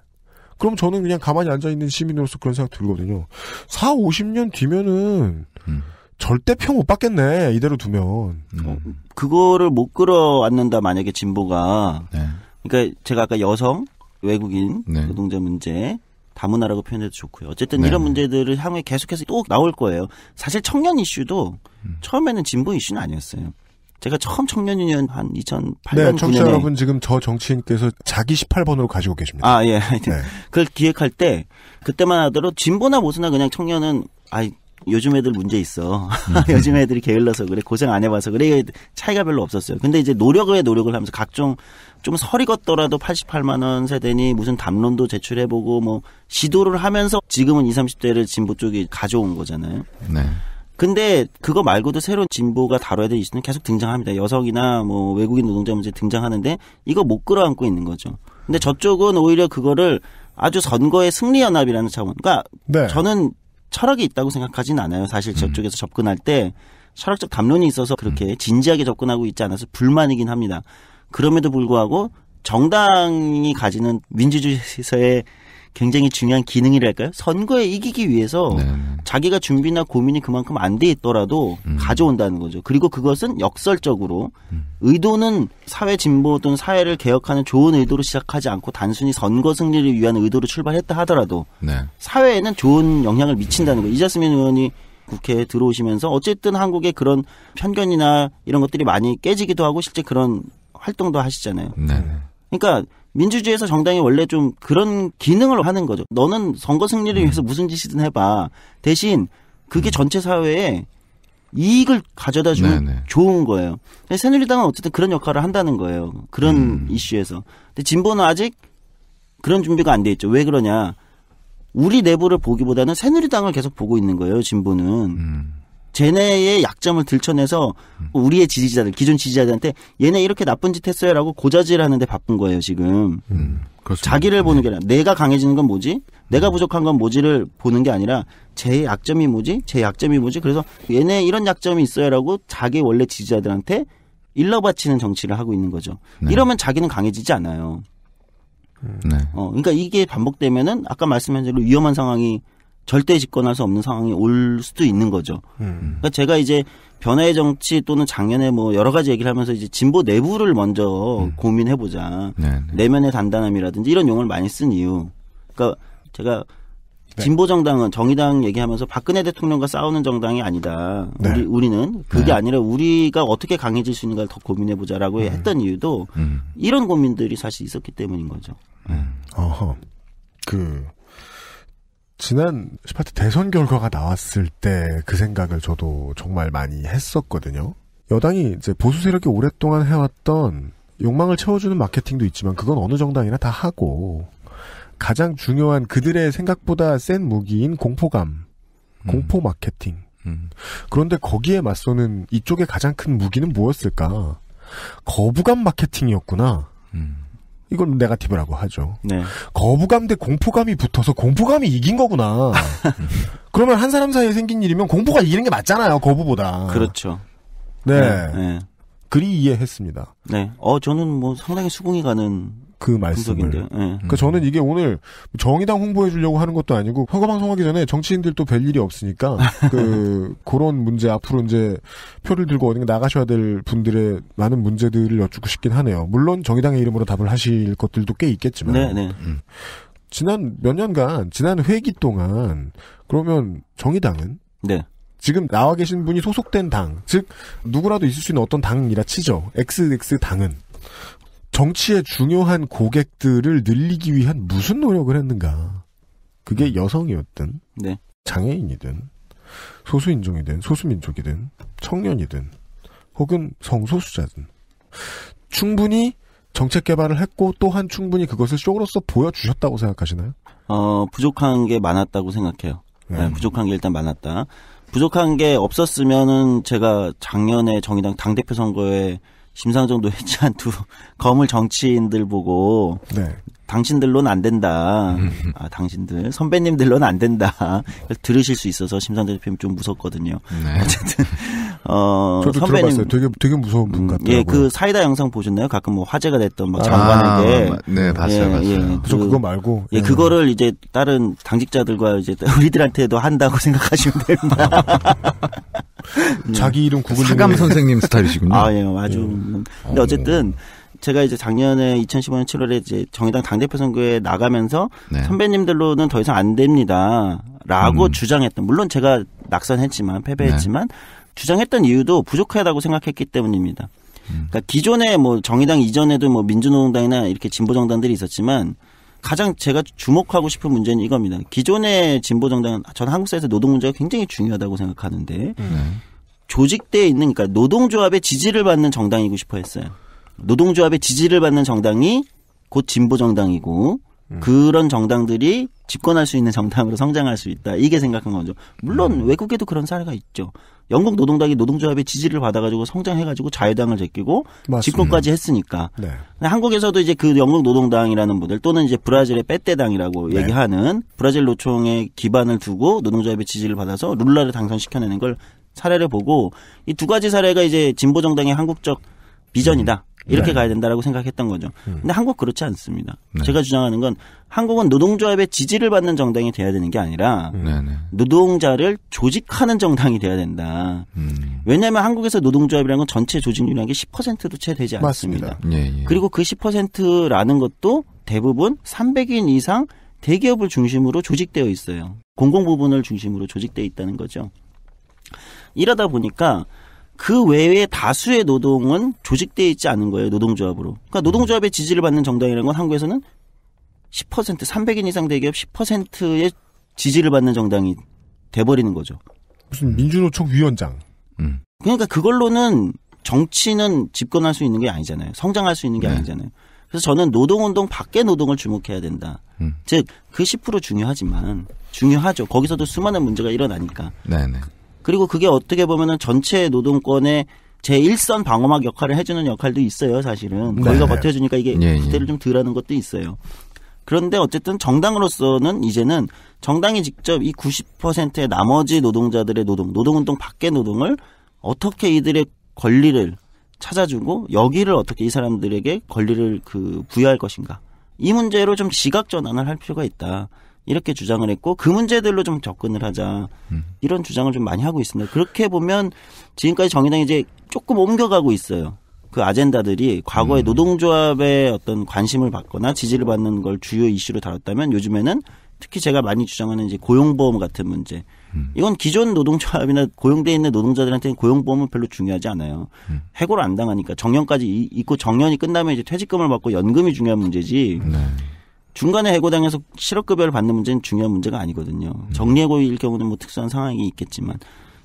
그럼 저는 그냥 가만히 앉아있는 시민으로서 그런 생각 들거든요. 40-50년 뒤면은 절대 표 못 받겠네. 이대로 두면. 그거를 못 끌어안는다 만약에 진보가. 네. 그러니까 제가 아까 여성, 외국인, 네. 노동자 문제, 다문화라고 표현해도 좋고요. 어쨌든 네. 이런 문제들을 향후에 계속해서 또 나올 거예요. 사실 청년 이슈도 처음에는 진보 이슈는 아니었어요. 제가 처음 청년 유니언 한 2008년, 네, 9년에. 청취자 여러분 지금 저 정치인께서 자기 18번으로 가지고 계십니다. 아, 예. 네. 그걸 기획할 때 그때만 하더라도 진보나 모수나 그냥 청년은 요즘 애들 문제 있어. 요즘 애들이 게을러서 그래. 고생 안 해봐서 그래. 차이가 별로 없었어요. 근데 이제 노력을 하면서 각종 좀 설이 걷더라도 88만 원 세대니 무슨 담론도 제출해보고 뭐 시도를 하면서 지금은 20, 30대를 진보 쪽이 가져온 거잖아요. 네. 근데 그거 말고도 새로운 진보가 다뤄야 될 이슈는 계속 등장합니다. 여성이나 뭐 외국인 노동자 문제 등장하는데 이거 못 끌어안고 있는 거죠. 근데 저쪽은 오히려 그거를 아주 선거의 승리연합이라는 차원. 그러니까 네. 저는 철학이 있다고 생각하진 않아요. 사실 저쪽에서 접근할 때 철학적 담론이 있어서 그렇게 진지하게 접근하고 있지 않아서 불만이긴 합니다. 그럼에도 불구하고 정당이 가지는 민주주의에서의 굉장히 중요한 기능이랄까요? 선거에 이기기 위해서 자기가 준비나 고민이 그만큼 안 돼 있더라도 가져온다는 거죠. 그리고 그것은 역설적으로 의도는 사회 진보 또는 사회를 개혁하는 좋은 의도로 시작하지 않고 단순히 선거 승리를 위한 의도로 출발했다 하더라도 사회에는 좋은 영향을 미친다는 거예요. 이자스민 의원이 국회에 들어오시면서 어쨌든 한국의 그런 편견이나 이런 것들이 많이 깨지기도 하고 실제 그런 활동도 하시잖아요. 그러니까 민주주의에서 정당이 원래 좀 그런 기능을 하는 거죠. 너는 선거 승리를 위해서 무슨 짓이든 해봐. 대신 그게 전체 사회에 이익을 가져다 주면 좋은 거예요. 근데 새누리당은 어쨌든 그런 역할을 한다는 거예요. 그런 이슈에서. 근데 진보는 아직 그런 준비가 안 돼 있죠. 왜 그러냐. 우리 내부를 보기보다는 새누리당을 계속 보고 있는 거예요. 진보는. 쟤네의 약점을 들춰내서 우리의 지지자들, 기존 지지자들한테 얘네 이렇게 나쁜 짓 했어요라고 고자질하는 데 바쁜 거예요, 지금. 자기를 보는 게 아니라 내가 강해지는 건 뭐지? 내가 부족한 건 뭐지를 보는 게 아니라 제 약점이 뭐지? 제 약점이 뭐지? 그래서 얘네 이런 약점이 있어요라고 자기 원래 지지자들한테 일러바치는 정치를 하고 있는 거죠. 이러면 자기는 강해지지 않아요. 그러니까 이게 반복되면은 아까 말씀한 대로 위험한 상황이 절대 집권할 수 없는 상황이 올 수도 있는 거죠. 그러니까 제가 이제 변화의 정치 또는 작년에 뭐 여러 가지 얘기를 하면서 이제 진보 내부를 먼저 고민해보자. 내면의 단단함이라든지 이런 용어를 많이 쓴 이유. 그러니까 제가 진보 정당은 정의당 얘기하면서 박근혜 대통령과 싸우는 정당이 아니다. 우리는 그게 아니라 우리가 어떻게 강해질 수 있는가를 더 고민해보자라고 했던 이유도 이런 고민들이 사실 있었기 때문인 거죠. 지난 18대 대선 결과가 나왔을 때 그 생각을 저도 정말 많이 했었거든요. 여당이 이제 보수 세력이 오랫동안 해왔던 욕망을 채워주는 마케팅도 있지만 그건 어느 정당이나 다 하고 가장 중요한 그들의 생각보다 센 무기인 공포감, 공포 마케팅. 그런데 거기에 맞서는 이쪽의 가장 큰 무기는 무엇일까? 거부감 마케팅이었구나. 이건 네거티브라고 하죠. 거부감 대 공포감이 붙어서 공포감이 이긴 거구나. 그러면 한 사람 사이에 생긴 일이면 공포가 이기는 게 맞잖아요. 거부보다. 그렇죠. 네. 그리 이해했습니다. 저는 뭐 상당히 수긍이 가는 그 말씀을. 그러니까 저는 이게 오늘 정의당 홍보해 주려고 하는 것도 아니고 선거 방송하기 전에 정치인들도 별 일이 없으니까 그런 문제 앞으로 이제 표를 들고 어딘가 나가셔야 될 분들의 많은 문제들을 여쭙고 싶긴 하네요. 물론 정의당의 이름으로 답을 하실 것들도 꽤 있겠지만. 지난 몇 년간 지난 회기 동안 그러면 정의당은 지금 나와 계신 분이 소속된 당, 즉 누구라도 있을 수 있는 어떤 당이라 치죠. XX 당은 정치의 중요한 고객들을 늘리기 위한 무슨 노력을 했는가? 그게 여성이었든, 장애인이든, 소수인종이든, 소수민족이든, 청년이든, 혹은 성소수자든, 충분히 정책 개발을 했고 또한 충분히 그것을 쇼로서 보여주셨다고 생각하시나요? 부족한 게 많았다고 생각해요. 부족한 게 일단 많았다. 부족한 게 없었으면은 제가 작년에 정의당 당대표 선거에 심상정 노회찬 두 거물 정치인들 보고 네. 당신들로는 안 된다. 당신들 선배님들로는 안 된다. 들으실 수 있어서 심상정 대표님 좀 무섭거든요. 네. 어쨌든 저도 선배님 들어봤어요. 되게 무서운 분 같더라고요. 예, 그 사이다 영상 보셨나요? 가끔 뭐 화제가 됐던 막 장관에게 네, 봤어요. 예, 저 그거 말고 예, 그거를 이제 다른 당직자들과 이제 우리들한테도 한다고 생각하시면 됩니다. 자기 이름 구글 사감 선생님 스타일이시군요. 예, 아주. 근데 어쨌든 제가 이제 작년에 2015년 7월에 이제 정의당 당대표 선거에 나가면서 네. 선배님들로는 더 이상 안 됩니다라고 주장했던, 물론 제가 낙선했지만 패배했지만 주장했던 이유도 부족하다고 생각했기 때문입니다. 그러니까 기존에 뭐 정의당 이전에도 뭐 민주노동당이나 이렇게 진보 정당들이 있었지만 가장 제가 주목하고 싶은 문제는 이겁니다. 기존의 진보 정당은 저는 한국 사회에서 노동 문제가 굉장히 중요하다고 생각하는데 조직대에 있는, 그러니까 노동조합의 지지를 받는 정당이고 싶어 했어요. 노동조합의 지지를 받는 정당이 곧 진보 정당이고 그런 정당들이 집권할 수 있는 정당으로 성장할 수 있다. 이게 생각한 거죠. 물론 외국에도 그런 사례가 있죠. 영국 노동당이 노동조합의 지지를 받아가지고 성장해가지고 자유당을 제끼고 맞습니다. 집권까지 했으니까. 네. 한국에서도 이제 그 영국 노동당이라는 모델 또는 이제 브라질의 빼떼당이라고 네. 얘기하는 브라질 노총의 기반을 두고 노동조합의 지지를 받아서 룰라를 당선시켜내는 걸 사례를 보고 이 두 가지 사례가 이제 진보 정당의 한국적 비전이다. 이렇게 가야 된다라고 생각했던 거죠. 근데 한국 그렇지 않습니다. 제가 주장하는 건 한국은 노동조합의 지지를 받는 정당이 돼야 되는 게 아니라 노동자를 조직하는 정당이 돼야 된다. 왜냐하면 한국에서 노동조합이라는 건 전체 조직률이라는 게 10%도 채 되지 않습니다. 그리고 그 10%라는 것도 대부분 300인 이상 대기업을 중심으로 조직되어 있어요. 공공부문을 중심으로 조직되어 있다는 거죠. 이러다 보니까 그 외에 다수의 노동은 조직되어 있지 않은 거예요. 노동조합으로. 그러니까 노동조합의 지지를 받는 정당이라는 건 한국에서는 10%, 300인 이상 대기업 10%의 지지를 받는 정당이 돼버리는 거죠. 무슨 민주노총 위원장. 그러니까 그걸로는 정치는 집권할 수 있는 게 아니잖아요. 성장할 수 있는 게 아니잖아요. 그래서 저는 노동운동 밖의 노동을 주목해야 된다. 즉, 그 10% 중요하죠. 거기서도 수많은 문제가 일어나니까. 네네. 그리고 그게 어떻게 보면은 전체 노동권의 제1선 방어막 역할을 해주는 역할도 있어요, 사실은. 거기가 버텨주니까 이게 후퇴를 좀 덜하는 것도 있어요. 그런데 어쨌든 정당으로서는 이제는 정당이 직접 이 90%의 나머지 노동자들의 노동운동 밖의 노동을 어떻게 이들의 권리를 찾아주고 여기를 어떻게 이 사람들에게 권리를 부여할 것인가. 이 문제로 좀 시각 전환을 할 필요가 있다. 이렇게 주장을 했고 그 문제들로 좀 접근을 하자. 이런 주장을 좀 많이 하고 있습니다. 그렇게 보면 지금까지 정의당이 이제 조금 옮겨가고 있어요. 그 아젠다들이 과거에 노동조합의 어떤 관심을 받거나 지지를 받는 걸 주요 이슈로 다뤘다면 요즘에는 특히 제가 많이 주장하는 이제 고용보험 같은 문제. 이건 기존 노동조합이나 고용돼 있는 노동자들한테는 고용보험은 별로 중요하지 않아요. 해고를 안 당하니까 정년까지 있고 정년이 끝나면 이제 퇴직금을 받고 연금이 중요한 문제지. 중간에 해고당해서 실업급여를 받는 문제는 중요한 문제가 아니거든요. 정리해고일 경우는 뭐 특수한 상황이 있겠지만.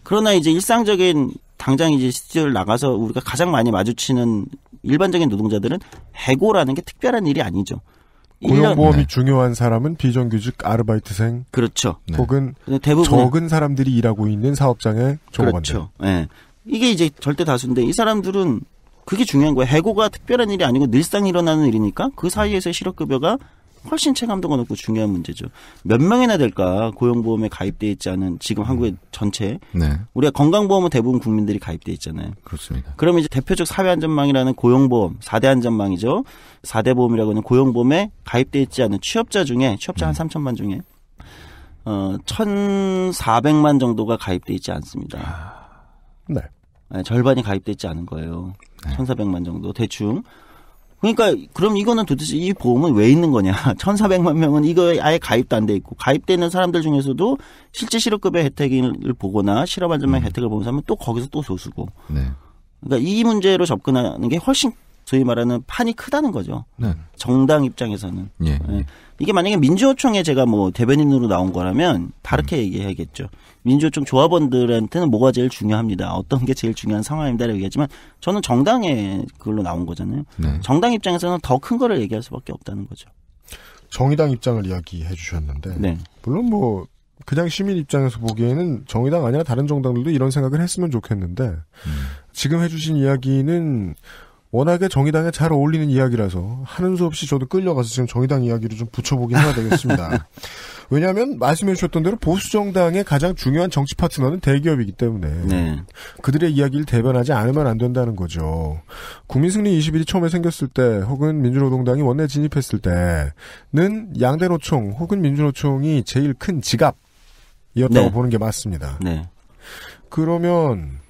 그러나 이제 일상적인 당장 이제 스튜디오를 나가서 우리가 가장 많이 마주치는 일반적인 노동자들은 해고라는 게 특별한 일이 아니죠. 고용보험이 중요한 사람은 비정규직 아르바이트생. 그렇죠. 혹은 대부분 적은 사람들이 일하고 있는 사업장의 종업원들. 그렇죠. 네. 이게 이제 절대 다수인데 이 사람들은 그게 중요한 거예요. 해고가 특별한 일이 아니고 늘상 일어나는 일이니까 그 사이에서의 실업급여가 훨씬 체감도가 높고 중요한 문제죠. 몇 명이나 될까 고용보험에 가입돼 있지 않은 지금 한국의 전체. 우리가 건강보험은 대부분 국민들이 가입돼 있잖아요. 그렇습니다. 그러면 이제 대표적 사회안전망이라는 고용보험 4대 안전망이죠. 4대 보험이라고 하는 고용보험에 가입돼 있지 않은 취업자 중에 취업자 한 3천만 중에 1,400만 정도가 가입돼 있지 않습니다. 네. 절반이 가입돼 있지 않은 거예요. 1,400만 정도 대충. 그러니까 그럼 이거는 도대체 이 보험은 왜 있는 거냐. 1,400만 명은 이거에 아예 가입도 안 돼 있고 가입돼 있는 사람들 중에서도 실제 실업급여 혜택을 보거나 실업안전망 혜택을 보는 사람은 또 거기서 또 소수고. 그러니까 이 문제로 접근하는 게 훨씬 소위 말하는 판이 크다는 거죠. 정당 입장에서는. 이게 만약에 민주노총에 제가 뭐 대변인으로 나온 거라면 다르게 얘기해야겠죠. 민주노총 조합원들한테는 뭐가 제일 중요합니다. 어떤 게 제일 중요한 상황입니다라고 얘기하지만 저는 정당에 그걸로 나온 거잖아요. 정당 입장에서는 더 큰 거를 얘기할 수밖에 없다는 거죠. 정의당 입장을 이야기해 주셨는데 물론 뭐 그냥 시민 입장에서 보기에는 정의당 아니라 다른 정당들도 이런 생각을 했으면 좋겠는데 지금 해주신 이야기는 워낙에 정의당에 잘 어울리는 이야기라서 하는 수 없이 저도 끌려가서 지금 정의당 이야기를 좀 붙여보긴 해야 되겠습니다. 왜냐하면 말씀해 주셨던 대로 보수정당의 가장 중요한 정치 파트너는 대기업이기 때문에 네. 그들의 이야기를 대변하지 않으면 안 된다는 거죠. 국민승리 21이 처음에 생겼을 때 혹은 민주노동당이 원내 진입했을 때는 양대노총 혹은 민주노총이 제일 큰 지갑이었다고 네. 보는 게 맞습니다. 네. 그러면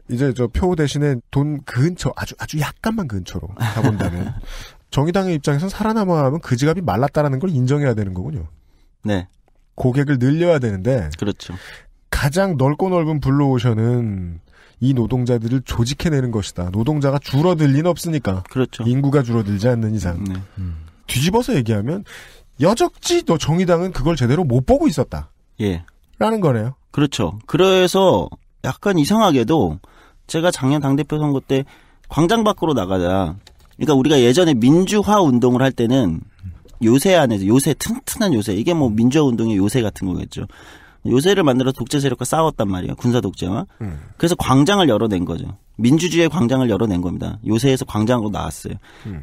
이제 저 표 대신에 돈 근처 아주 약간만 근처로 가본다면 정의당의 입장에선 살아남아야하면 그 지갑이 말랐다라는 걸 인정해야 되는 거군요. 네. 고객을 늘려야 되는데 그렇죠. 가장 넓고 넓은 블루오션은 이 노동자들을 조직해내는 것이다. 노동자가 줄어들 리는 없으니까. 그렇죠. 인구가 줄어들지 않는 이상. 네. 뒤집어서 얘기하면 여적지 너 정의당은 그걸 제대로 못 보고 있었다. 예. 라는 거네요. 그렇죠. 그래서 약간 이상하게도 제가 작년 당대표 선거 때 광장 밖으로 나가자. 그러니까 우리가 예전에 민주화 운동을 할 때는 요새 안에서 튼튼한 요새 이게 뭐 민주화 운동의 요새 같은 거겠죠. 요새를 만들어 독재 세력과 싸웠단 말이에요. 군사 독재와. 그래서 광장을 열어낸 거죠. 민주주의의 광장을 열어낸 겁니다. 요새에서 광장으로 나왔어요.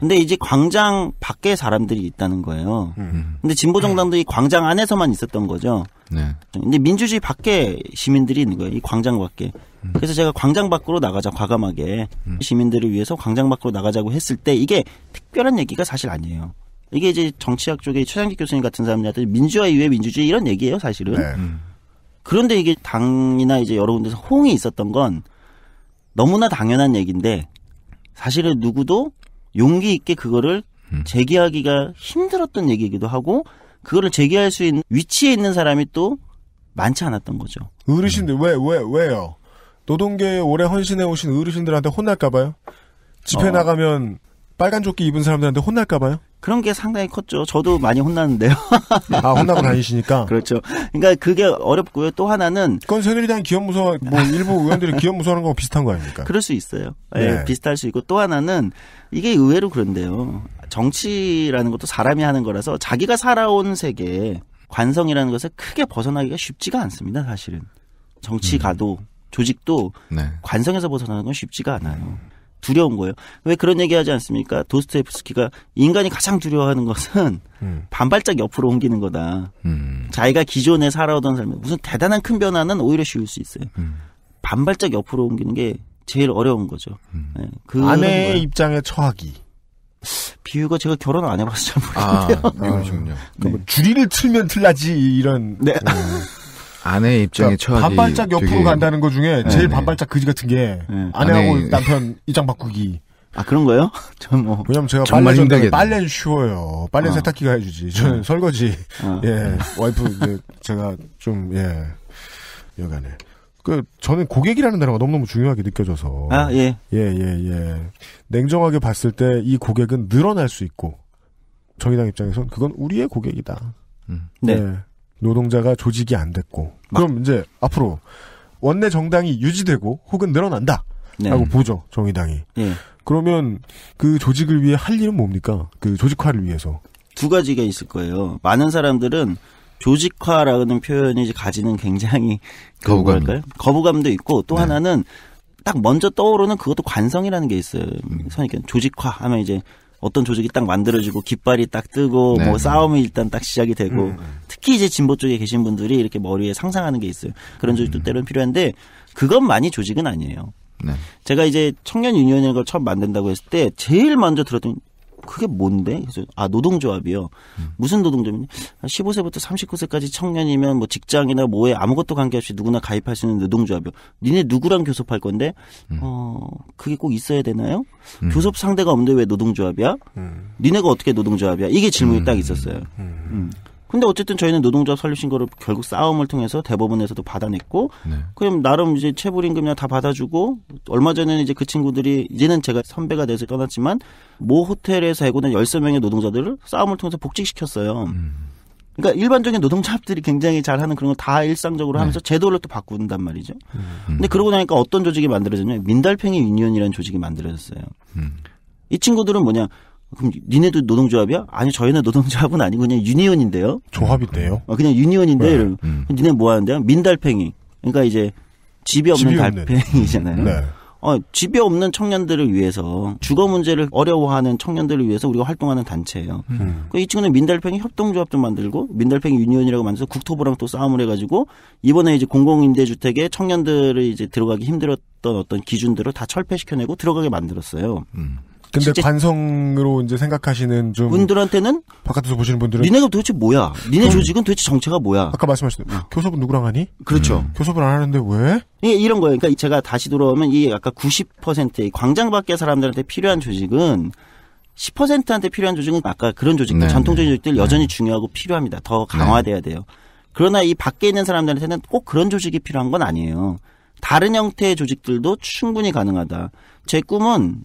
근데 이제 광장 밖에 사람들이 있다는 거예요. 근데 진보 정당도 이 광장 안에서만 있었던 거죠. 네. 근데 민주주의 밖에 시민들이 있는 거예요. 이 광장 밖에. 그래서 제가 광장 밖으로 나가자 과감하게 시민들을 위해서 광장 밖으로 나가자고 했을 때 이게 특별한 얘기가 사실 아니에요. 이게 이제 정치학 쪽에 최장직 교수님 같은 사람들한테 민주화 이후에 민주주의 이런 얘기예요, 사실은. 네. 그런데 이게 당이나 이제 여러 군데서 호응이 있었던 건 너무나 당연한 얘기인데 사실은 누구도 용기 있게 그거를 제기하기가 힘들었던 얘기이기도 하고 그거를 제기할 수 있는 위치에 있는 사람이 또 많지 않았던 거죠. 어르신들 왜요? 노동계에 오래 헌신해 오신 어르신들한테 혼날까봐요? 집회 나가면 빨간 조끼 입은 사람들한테 혼날까봐요? 그런 게 상당히 컸죠. 저도 많이 혼났는데요. 혼나고 다니시니까? 그렇죠. 그러니까 그게 어렵고요. 또 하나는. 그건 새누리당 기업무서, 일부 의원들이 기업무서하는 거하고 비슷한 거 아닙니까? 그럴 수 있어요. 네. 네, 비슷할 수 있고 또 하나는 이게 의외로 그런데요. 정치라는 것도 사람이 하는 거라서 자기가 살아온 세계, 관성이라는 것을 크게 벗어나기가 쉽지가 않습니다. 사실은. 정치 가도, 조직도 네. 관성에서 벗어나는 건 쉽지가 않아요. 두려운 거예요. 왜 그런 얘기 하지 않습니까? 도스토옙스키가 인간이 가장 두려워하는 것은 반발짝 옆으로 옮기는 거다. 자기가 기존에 살아오던 삶에 무슨 대단한 큰 변화는 오히려 쉬울 수 있어요. 반발짝 옆으로 옮기는 게 제일 어려운 거죠. 네, 아내의 입장에 처하기. 비유가 제가 결혼 안 해봐서 잘 모르겠는데요. 그러시군요. 네. 줄이를 틀면 틀라지 이런. 네. 아내의 입장에 처하기. 반발짝 옆으로 되게... 간다는 것 중에 제일 반발짝 그지 같은 게 아내하고 남편 입장 바꾸기. 아 그런 거요? 전 뭐. 왜냐면 제가 정말 힘들게. 빨래는 쉬워요. 빨래 세탁기가 해주지. 저는 설거지. 예, 와이프 제가 좀 여간에. 저는 고객이라는 단어가 너무너무 중요하게 느껴져서. 예. 냉정하게 봤을 때 이 고객은 늘어날 수 있고 정의당 입장에선 그건 우리의 고객이다. 네. 노동자가 조직이 안 됐고. 그럼 이제 앞으로 원내 정당이 유지되고 혹은 늘어난다. 라고 보죠. 정의당이. 예. 그러면 그 조직을 위해 할 일은 뭡니까? 그 조직화를 위해서. 두 가지가 있을 거예요. 많은 사람들은 조직화라는 표현이 이제 가지는 굉장히 거부감도 있고 또 하나는 딱 먼저 떠오르는 그것도 관성이라는 게 있어요. 그러니까 조직화 하면 이제 어떤 조직이 딱 만들어지고 깃발이 딱 뜨고 뭐 싸움이 일단 딱 시작이 되고 특히 이제 진보 쪽에 계신 분들이 이렇게 머리에 상상하는 게 있어요. 그런 조직도 때로는 필요한데 그것만이 조직은 아니에요. 네. 제가 이제 청년 유니언이라는 걸 처음 만든다고 했을 때 제일 먼저 들었더니 그게 뭔데? 그래서 노동조합이요. 무슨 노동조합이냐? 15세부터 39세까지 청년이면 뭐 직장이나 뭐에 아무것도 관계없이 누구나 가입할 수 있는 노동조합이요. 니네 누구랑 교섭할 건데? 그게 꼭 있어야 되나요? 교섭 상대가 없는데 왜 노동조합이야? 니네가 어떻게 노동조합이야? 이게 질문이 딱 있었어요. 근데 어쨌든 저희는 노동조합 설립 신고를 결국 싸움을 통해서 대법원에서도 받아냈고, 그럼 나름 이제 체불임금이나 다 받아주고, 얼마 전에는 이제 그 친구들이, 이제는 제가 선배가 돼서 떠났지만, 모 호텔에서 해고된 13명의 노동자들을 싸움을 통해서 복직시켰어요. 그러니까 일반적인 노동조합들이 굉장히 잘하는 그런 걸 다 일상적으로 하면서 제도를 또 바꾼단 말이죠. 근데 그러고 나니까 어떤 조직이 만들어졌냐? 민달팽이 유니언이라는 조직이 만들어졌어요. 이 친구들은 뭐냐? 그럼 니네도 노동조합이야? 아니 저희는 노동조합은 아니고 그냥 유니온인데요. 조합인데요? 그냥 유니온인데 니네 뭐 하는데요? 민달팽이. 그러니까 이제 집이 없는 달팽이잖아요. 집이 없는 청년들을 위해서 주거 문제를 어려워하는 청년들을 위해서 우리가 활동하는 단체예요. 이 친구는 민달팽이 협동조합도 만들고 민달팽이 유니온이라고 만들어서 국토부랑 또 싸움을 해가지고 이번에 이제 공공임대주택에 청년들을 이제 들어가기 힘들었던 어떤 기준들을 다 철폐시켜내고 들어가게 만들었어요. 근데 관성으로 이제 생각하시는 좀 분들한테는 바깥에서 보시는 분들은 니네가 도대체 뭐야? 니네 조직은 도대체 정체가 뭐야? 아까 말씀하셨던 교섭은 누구랑 하니? 그렇죠. 교섭을 안 하는데 왜? 이런 거예요. 그러니까 제가 다시 돌아오면 이 아까 90%의 광장 밖의 사람들한테 필요한 조직은 10%한테 필요한 조직은 아까 그런 조직들, 전통적인 조직들 여전히 중요하고 필요합니다. 더 강화돼야 돼요. 그러나 이 밖에 있는 사람들한테는 꼭 그런 조직이 필요한 건 아니에요. 다른 형태의 조직들도 충분히 가능하다. 제 꿈은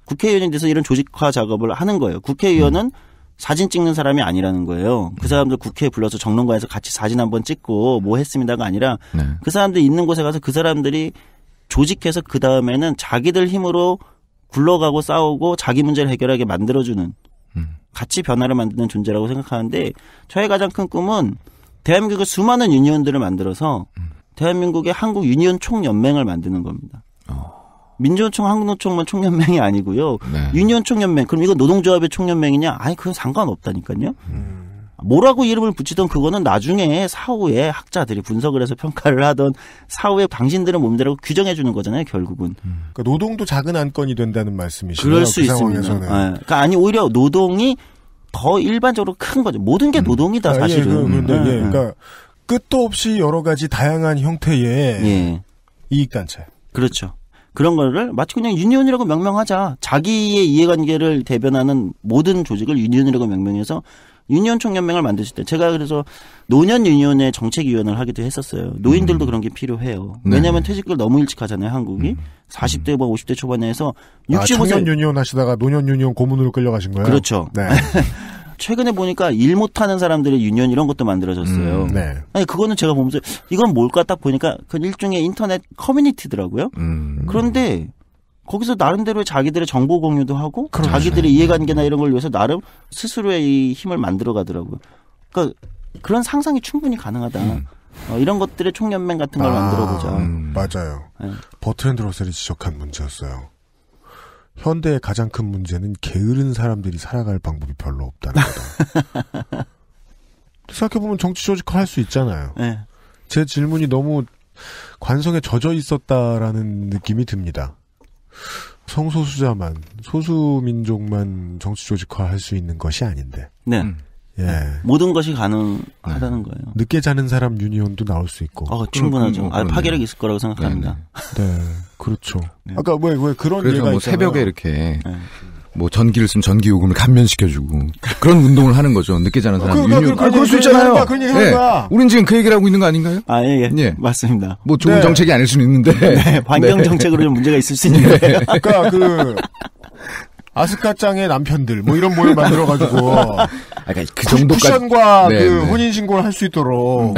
국회의원이 돼서 이런 조직화 작업을 하는 거예요. 국회의원은 사진 찍는 사람이 아니라는 거예요. 그 사람들 국회에 불러서 정론관에서 같이 사진 한번 찍고 뭐 했습니다가 아니라 그 사람들이 있는 곳에 가서 그 사람들이 조직해서 그 다음에는 자기들 힘으로 굴러가고 싸우고 자기 문제를 해결하게 만들어주는 같이 변화를 만드는 존재라고 생각하는데 저의 가장 큰 꿈은 대한민국의 수많은 유니온들을 만들어서 대한민국의 한국 유니온 총연맹을 만드는 겁니다. 민주노총, 한국노총만 총연맹이 아니고요. 유니온 총연맹. 그럼 이거 노동조합의 총연맹이냐? 아니 그건 상관없다니까요. 뭐라고 이름을 붙이던 그거는 나중에 사후에 학자들이 분석을 해서 평가를 하던 사후에 당신들은 몸대로 규정해 주는 거잖아요. 결국은. 그러니까 노동도 작은 안건이 된다는 말씀이시네요. 그럴 수 있습니다. 그러니까 아니 오히려 노동이 더 일반적으로 큰 거죠. 모든 게 노동이다 사실은. 그러니까 끝도 없이 여러 가지 다양한 형태의 이익단체. 그렇죠. 그런 거를 마치 그냥 유니온이라고 명명하자. 자기의 이해관계를 대변하는 모든 조직을 유니온이라고 명명해서 유니온 총연맹을 만드실 때 제가 그래서 노년 유니온의 정책위원을 하기도 했었어요. 노인들도 그런 게 필요해요. 왜냐하면 퇴직을 너무 일찍 하잖아요. 한국이. 40대 뭐 50대 초반에 해서 65세. 청년 유니온 하시다가 노년 유니온 고문으로 끌려가신 거예요? 그렇죠. 네. 최근에 보니까 일 못하는 사람들의 유니온 이런 것도 만들어졌어요. 아니 그거는 제가 보면서 이건 뭘까 딱 보니까 그 일종의 인터넷 커뮤니티더라고요. 그런데 거기서 나름대로 자기들의 정보 공유도 하고 자기들의 이해관계나 이런 걸 위해서 나름 스스로의 이 힘을 만들어가더라고요. 그러니까 그런 상상이 충분히 가능하다. 이런 것들의 총연맹 같은 걸 만들어보자. 맞아요. 버트랜드 러셀이 지적한 문제였어요. 현대의 가장 큰 문제는 게으른 사람들이 살아갈 방법이 별로 없다는 거다. 생각해보면 정치 조직화 할 수 있잖아요. 제 질문이 너무 관성에 젖어 있었다라는 느낌이 듭니다. 성소수자만, 소수민족만 정치 조직화 할 수 있는 것이 아닌데. 모든 것이 가능하다는 거예요. 늦게 자는 사람 유니온도 나올 수 있고. 충분하죠. 파괴력이 있을 거라고 생각합니다. 네, 그렇죠. 아까 왜 그런 그래서 예가 뭐 있잖아요. 새벽에 이렇게 뭐 전기를 쓰면 전기 요금을 감면시켜주고 그런 운동을 하는 거죠. 늦게 자는 사람 유니온. 그럴 수 있잖아요. 우린 지금 그 얘기를 하고 있는 거 아닌가요? 예. 맞습니다. 뭐 좋은 정책이 아닐 수는 있는데. 환경 정책으로 좀 문제가 있을 수 있는데. 그러니까 아스카짱의 남편들 뭐 이런 모임 만들어가지고 그 정도까지 쿠션과 혼인 신고를 할 수 있도록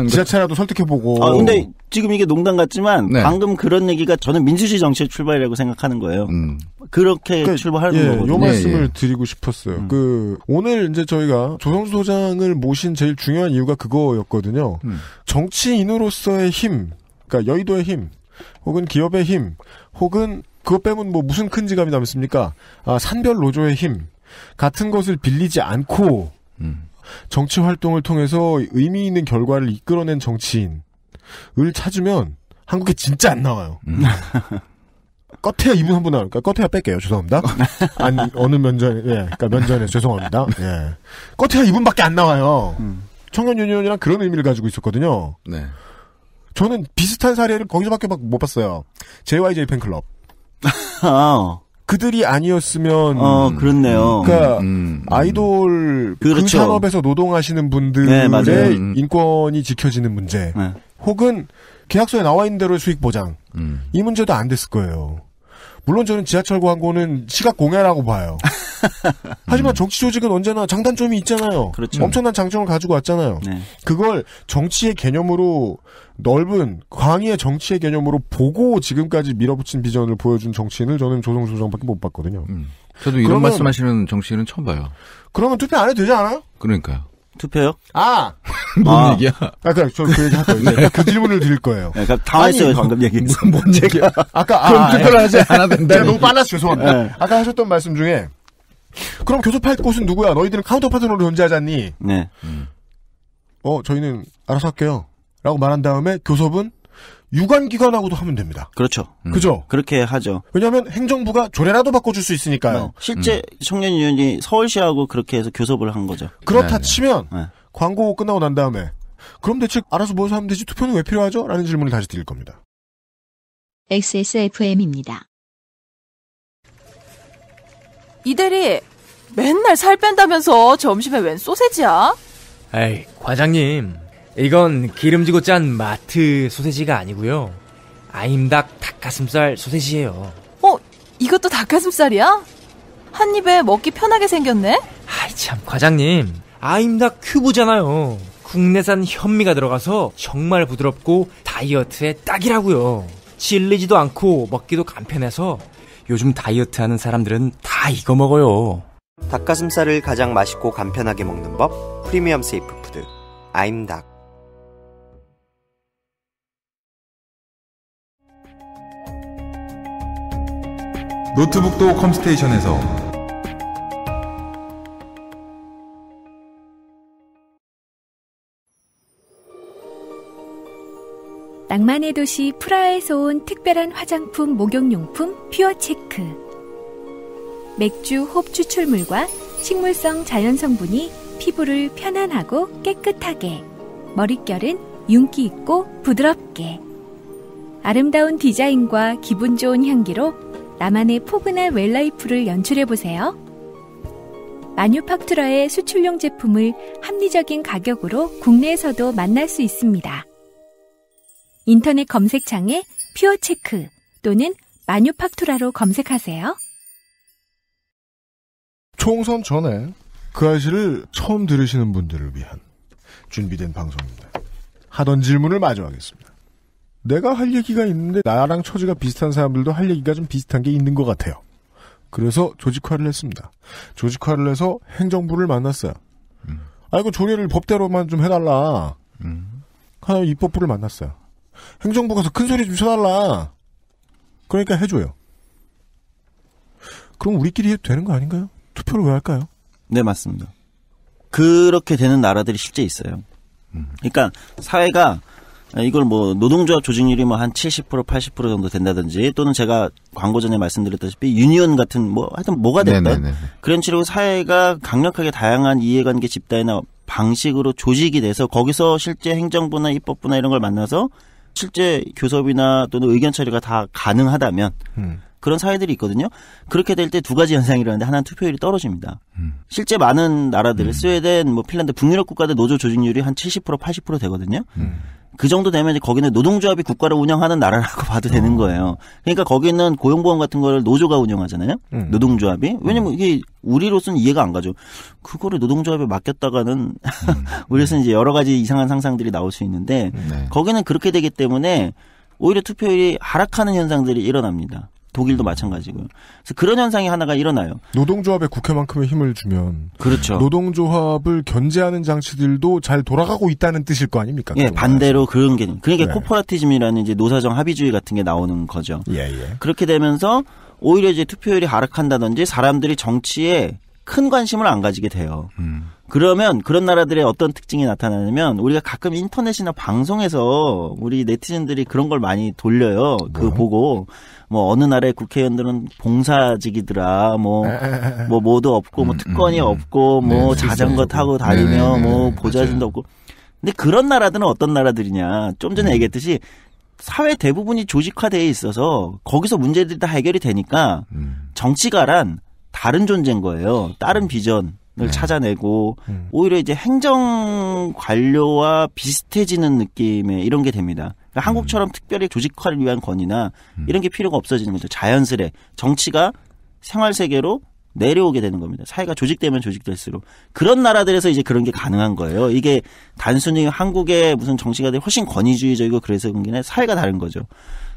지자체라도 설득해보고. 근데 지금 이게 농담 같지만 방금 그런 얘기가 저는 민주주의 정치의 출발이라고 생각하는 거예요. 그렇게 출발하는 거거든요. 요 말씀을 드리고 싶었어요. 오늘 이제 저희가 조성수 소장을 모신 제일 중요한 이유가 그거였거든요. 정치인으로서의 힘, 그러니까 여의도의 힘, 혹은 기업의 힘, 혹은 그것 빼면 뭐 무슨 큰 지갑이 남습니까? 산별 노조의 힘 같은 것을 빌리지 않고 정치 활동을 통해서 의미 있는 결과를 이끌어낸 정치인을 찾으면 한국에 진짜 안 나와요. 꺼태야 이분 한 분 나올까? 꺼태야 뺄게요. 죄송합니다. 아니 어느 면전, 그러니까 면전에 죄송합니다. 꺼태야 이분밖에 안 나와요. 청년 유니온이랑 그런 의미를 가지고 있었거든요. 저는 비슷한 사례를 거기서밖에 못 봤어요. JYJ 팬클럽. 그들이 아니었으면 그렇네요. 그러니까 아이돌 그 산업에서 노동하시는 분들의 인권이 지켜지는 문제, 혹은 계약서에 나와 있는 대로의 수익 보장, 이 문제도 안 됐을 거예요. 물론 저는 지하철 광고는 시각 공해라고 봐요. 하지만 정치 조직은 언제나 장단점이 있잖아요. 엄청난 장점을 가지고 왔잖아요. 그걸 정치의 개념으로 넓은 광의의 정치의 개념으로 보고 지금까지 밀어붙인 비전을 보여준 정치인을 저는 조성수 소장밖에 못 봤거든요. 저도 이런 말씀하시는 정치인은 처음 봐요. 그러면 투표 안 해도 되지 않아요? 그러니까요. 투표요? 뭔 얘기야? 저 그 얘기 할 거예요. 그 질문을 드릴 거예요. 네, 당황했어요, 방금 얘기해서. 뭔 얘기야? 그럼 투표를 하지 않아도 된다. 내가 너무 빨라서 죄송합니다. 네. 아까 하셨던 말씀 중에 그럼 교섭할 곳은 누구야? 너희들은 카운터파트너로 존재하잖니. 네. 저희는 알아서 할게요. 라고 말한 다음에 교섭은 유관기관하고도 하면 됩니다. 그렇죠. 그죠? 그렇게 하죠. 왜냐하면 행정부가 조례라도 바꿔줄 수 있으니까요. 실제 청년위원이 서울시하고 그렇게 해서 교섭을 한 거죠. 그렇다 치면 광고 끝나고 난 다음에 그럼 대체 알아서 무엇을 하면 되지? 투표는 왜 필요하죠? 라는 질문을 다시 드릴 겁니다. XSFM입니다. 이대리 맨날 살 뺀다면서 점심에 웬 소세지야? 에이, 과장님. 이건 기름지고 짠 마트 소세지가 아니고요. 아임닭 닭가슴살 소세지예요. 이것도 닭가슴살이야? 한 입에 먹기 편하게 생겼네? 아이 참, 과장님. 아임닭 큐브잖아요. 국내산 현미가 들어가서 정말 부드럽고 다이어트에 딱이라고요. 질리지도 않고 먹기도 간편해서 요즘 다이어트하는 사람들은 다 이거 먹어요. 닭가슴살을 가장 맛있고 간편하게 먹는 법, 프리미엄 세이프 푸드 아임닭. 노트북도 컴스테이션에서 낭만의 도시 프라하에서 온 특별한 화장품 목욕용품 퓨어체크. 맥주 홉 추출물과 식물성 자연성분이 피부를 편안하고 깨끗하게, 머릿결은 윤기 있고 부드럽게. 아름다운 디자인과 기분 좋은 향기로 나만의 포근한 웰라이프를 연출해보세요. 마뉴팍투라의 수출용 제품을 합리적인 가격으로 국내에서도 만날 수 있습니다. 인터넷 검색창에 퓨어체크 또는 마뉴팍투라로 검색하세요. 총선 전에 그 아이를 처음 들으시는 분들을 위한 준비된 방송입니다. 하던 질문을 마저 하겠습니다. 내가 할 얘기가 있는데 나랑 처지가 비슷한 사람들도 할 얘기가 좀 비슷한 게 있는 것 같아요. 그래서 조직화를 했습니다. 조직화를 해서 행정부를 만났어요. 이거 조례를 법대로만 좀 해달라. 하나의 입법부를 만났어요. 행정부 가서 큰 소리 좀 쳐달라. 그러니까 해줘요. 그럼 우리끼리 해도 되는 거 아닌가요? 투표를 왜 할까요? 네, 맞습니다. 그렇게 되는 나라들이 실제 있어요. 그러니까 사회가 이걸 뭐 노동조합 조직률이 뭐 한 70%, 80% 정도 된다든지 또는 제가 광고 전에 말씀드렸다시피 유니온 같은 뭐 하여튼 뭐가 됐든 그런 식으로 사회가 강력하게 다양한 이해관계 집단이나 방식으로 조직이 돼서 거기서 실제 행정부나 입법부나 이런 걸 만나서 실제 교섭이나 또는 의견 처리가 다 가능하다면 그런 사회들이 있거든요. 그렇게 될 때 두 가지 현상이 일어나는데 하나는 투표율이 떨어집니다. 실제 많은 나라들, 스웨덴, 뭐 핀란드, 북유럽 국가들 노조 조직률이 한 70%, 80% 되거든요. 그 정도 되면 이제 거기는 노동조합이 국가를 운영하는 나라라고 봐도 되는 거예요. 그러니까 거기는 고용보험 같은 거를 노조가 운영하잖아요. 노동조합이. 왜냐면 이게 우리로서는 이해가 안 가죠. 그거를 노동조합에 맡겼다가는 우리로서는 이제 여러 가지 이상한 상상들이 나올 수 있는데 거기는 그렇게 되기 때문에 오히려 투표율이 하락하는 현상들이 일어납니다. 독일도 마찬가지고요. 그래서 그런 현상이 하나가 일어나요. 노동조합에 국회만큼의 힘을 주면 그렇죠. 노동조합을 견제하는 장치들도 잘 돌아가고 있다는 뜻일 거 아닙니까? 예, 반대로 그런 게 그러니까 코퍼레티즘이라는 이제 노사정 합의주의 같은 게 나오는 거죠. 예. 그렇게 되면서 오히려 이제 투표율이 하락한다든지 사람들이 정치에 큰 관심을 안 가지게 돼요. 그러면 그런 나라들의 어떤 특징이 나타나냐면 우리가 가끔 인터넷이나 방송에서 우리 네티즌들이 그런 걸 많이 돌려요. 그 보고 뭐 어느 나라의 국회의원들은 봉사직이더라. 뭐 뭐도 없고 뭐 특권이 없고 뭐 자전거 타고 다니며 뭐 보좌진도 없고. 근데 그런 나라들은 어떤 나라들이냐. 좀 전에 얘기했듯이 사회 대부분이 조직화되어 있어서 거기서 문제들이 다 해결이 되니까 정치가란 다른 존재인 거예요. 다른 비전을 찾아내고 오히려 이제 행정 관료와 비슷해지는 느낌의 이런 게 됩니다. 그러니까 한국처럼 특별히 조직화를 위한 건이나 이런 게 필요가 없어지는 거죠. 자연스레 정치가 생활 세계로 내려오게 되는 겁니다. 사회가 조직되면 조직될수록 그런 나라들에서 이제 그런 게 가능한 거예요. 이게 단순히 한국의 무슨 정치가들이 훨씬 권위주의적이고 그래서 그런 게 아니라 사회가 다른 거죠.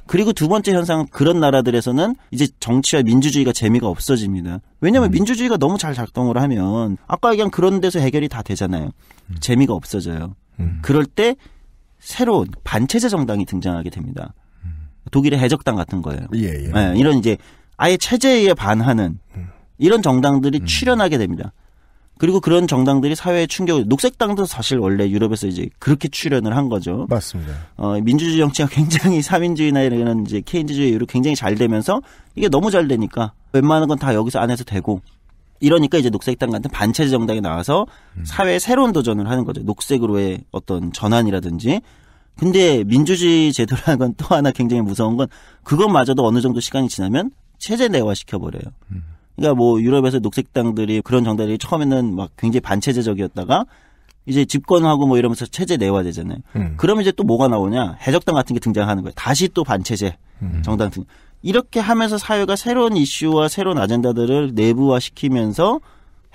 그리고 두 번째 현상은 그런 나라들에서는 이제 정치와 민주주의가 재미가 없어집니다. 왜냐하면 민주주의가 너무 잘 작동을 하면 아까 얘기한 그런 데서 해결이 다 되잖아요. 재미가 없어져요. 그럴 때 새로운 반체제 정당이 등장하게 됩니다. 독일의 해적당 같은 거예요. 예. 네, 이런 이제 아예 체제에 반하는 이런 정당들이 출현하게 됩니다. 그리고 그런 정당들이 사회에 충격을, 녹색당도 사실 원래 유럽에서 이제 그렇게 출현을 한 거죠. 맞습니다. 민주주의 정치가 굉장히 사민주의나 이런 이제 케인즈주의 이후로 굉장히 잘 되면서 이게 너무 잘 되니까 웬만한 건 다 여기서 안에서 되고 이러니까 이제 녹색당 같은 반체제 정당이 나와서 사회에 새로운 도전을 하는 거죠. 녹색으로의 어떤 전환이라든지. 근데 민주주의 제도라는 건 또 하나 굉장히 무서운 건 그것마저도 어느 정도 시간이 지나면 체제 내화시켜버려요. 그러니까 뭐 유럽에서 녹색당들이 그런 정당들이 처음에는 막 굉장히 반체제적이었다가 이제 집권하고 뭐 이러면서 체제 내화되잖아요. 그러면 이제 또 뭐가 나오냐? 해적당 같은 게 등장하는 거예요. 다시 또 반체제 정당 등. 이렇게 하면서 사회가 새로운 이슈와 새로운 아젠다들을 내부화시키면서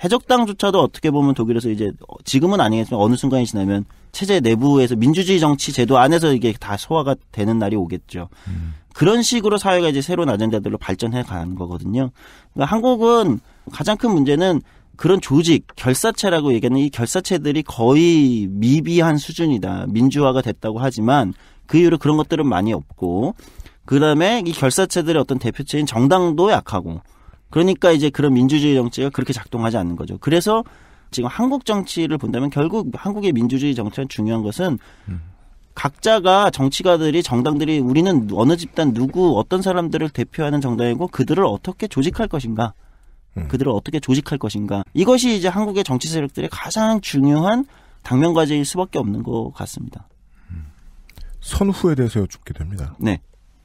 해적당조차도 어떻게 보면 독일에서 이제 지금은 아니겠지만 어느 순간이 지나면 체제 내부에서 민주주의 정치 제도 안에서 이게 다 소화가 되는 날이 오겠죠. 그런 식으로 사회가 이제 새로운 아젠다들로 발전해 가는 거거든요. 그러니까 한국은 가장 큰 문제는 그런 조직, 결사체라고 얘기하는 이 결사체들이 거의 미비한 수준이다. 민주화가 됐다고 하지만 그 이후로 그런 것들은 많이 없고 그다음에 이 결사체들의 어떤 대표체인 정당도 약하고 그러니까 이제 그런 민주주의 정치가 그렇게 작동하지 않는 거죠. 그래서 지금 한국 정치를 본다면 결국 한국의 민주주의 정치가 중요한 것은 각자가 정치가들이 정당들이 우리는 어느 집단 누구 어떤 사람들을 대표하는 정당이고 그들을 어떻게 조직할 것인가. 그들을 어떻게 조직할 것인가. 이것이 이제 한국의 정치 세력들의 가장 중요한 당면과제일 수밖에 없는 것 같습니다. 선후에 대해서 여쭙게 됩니다. 네.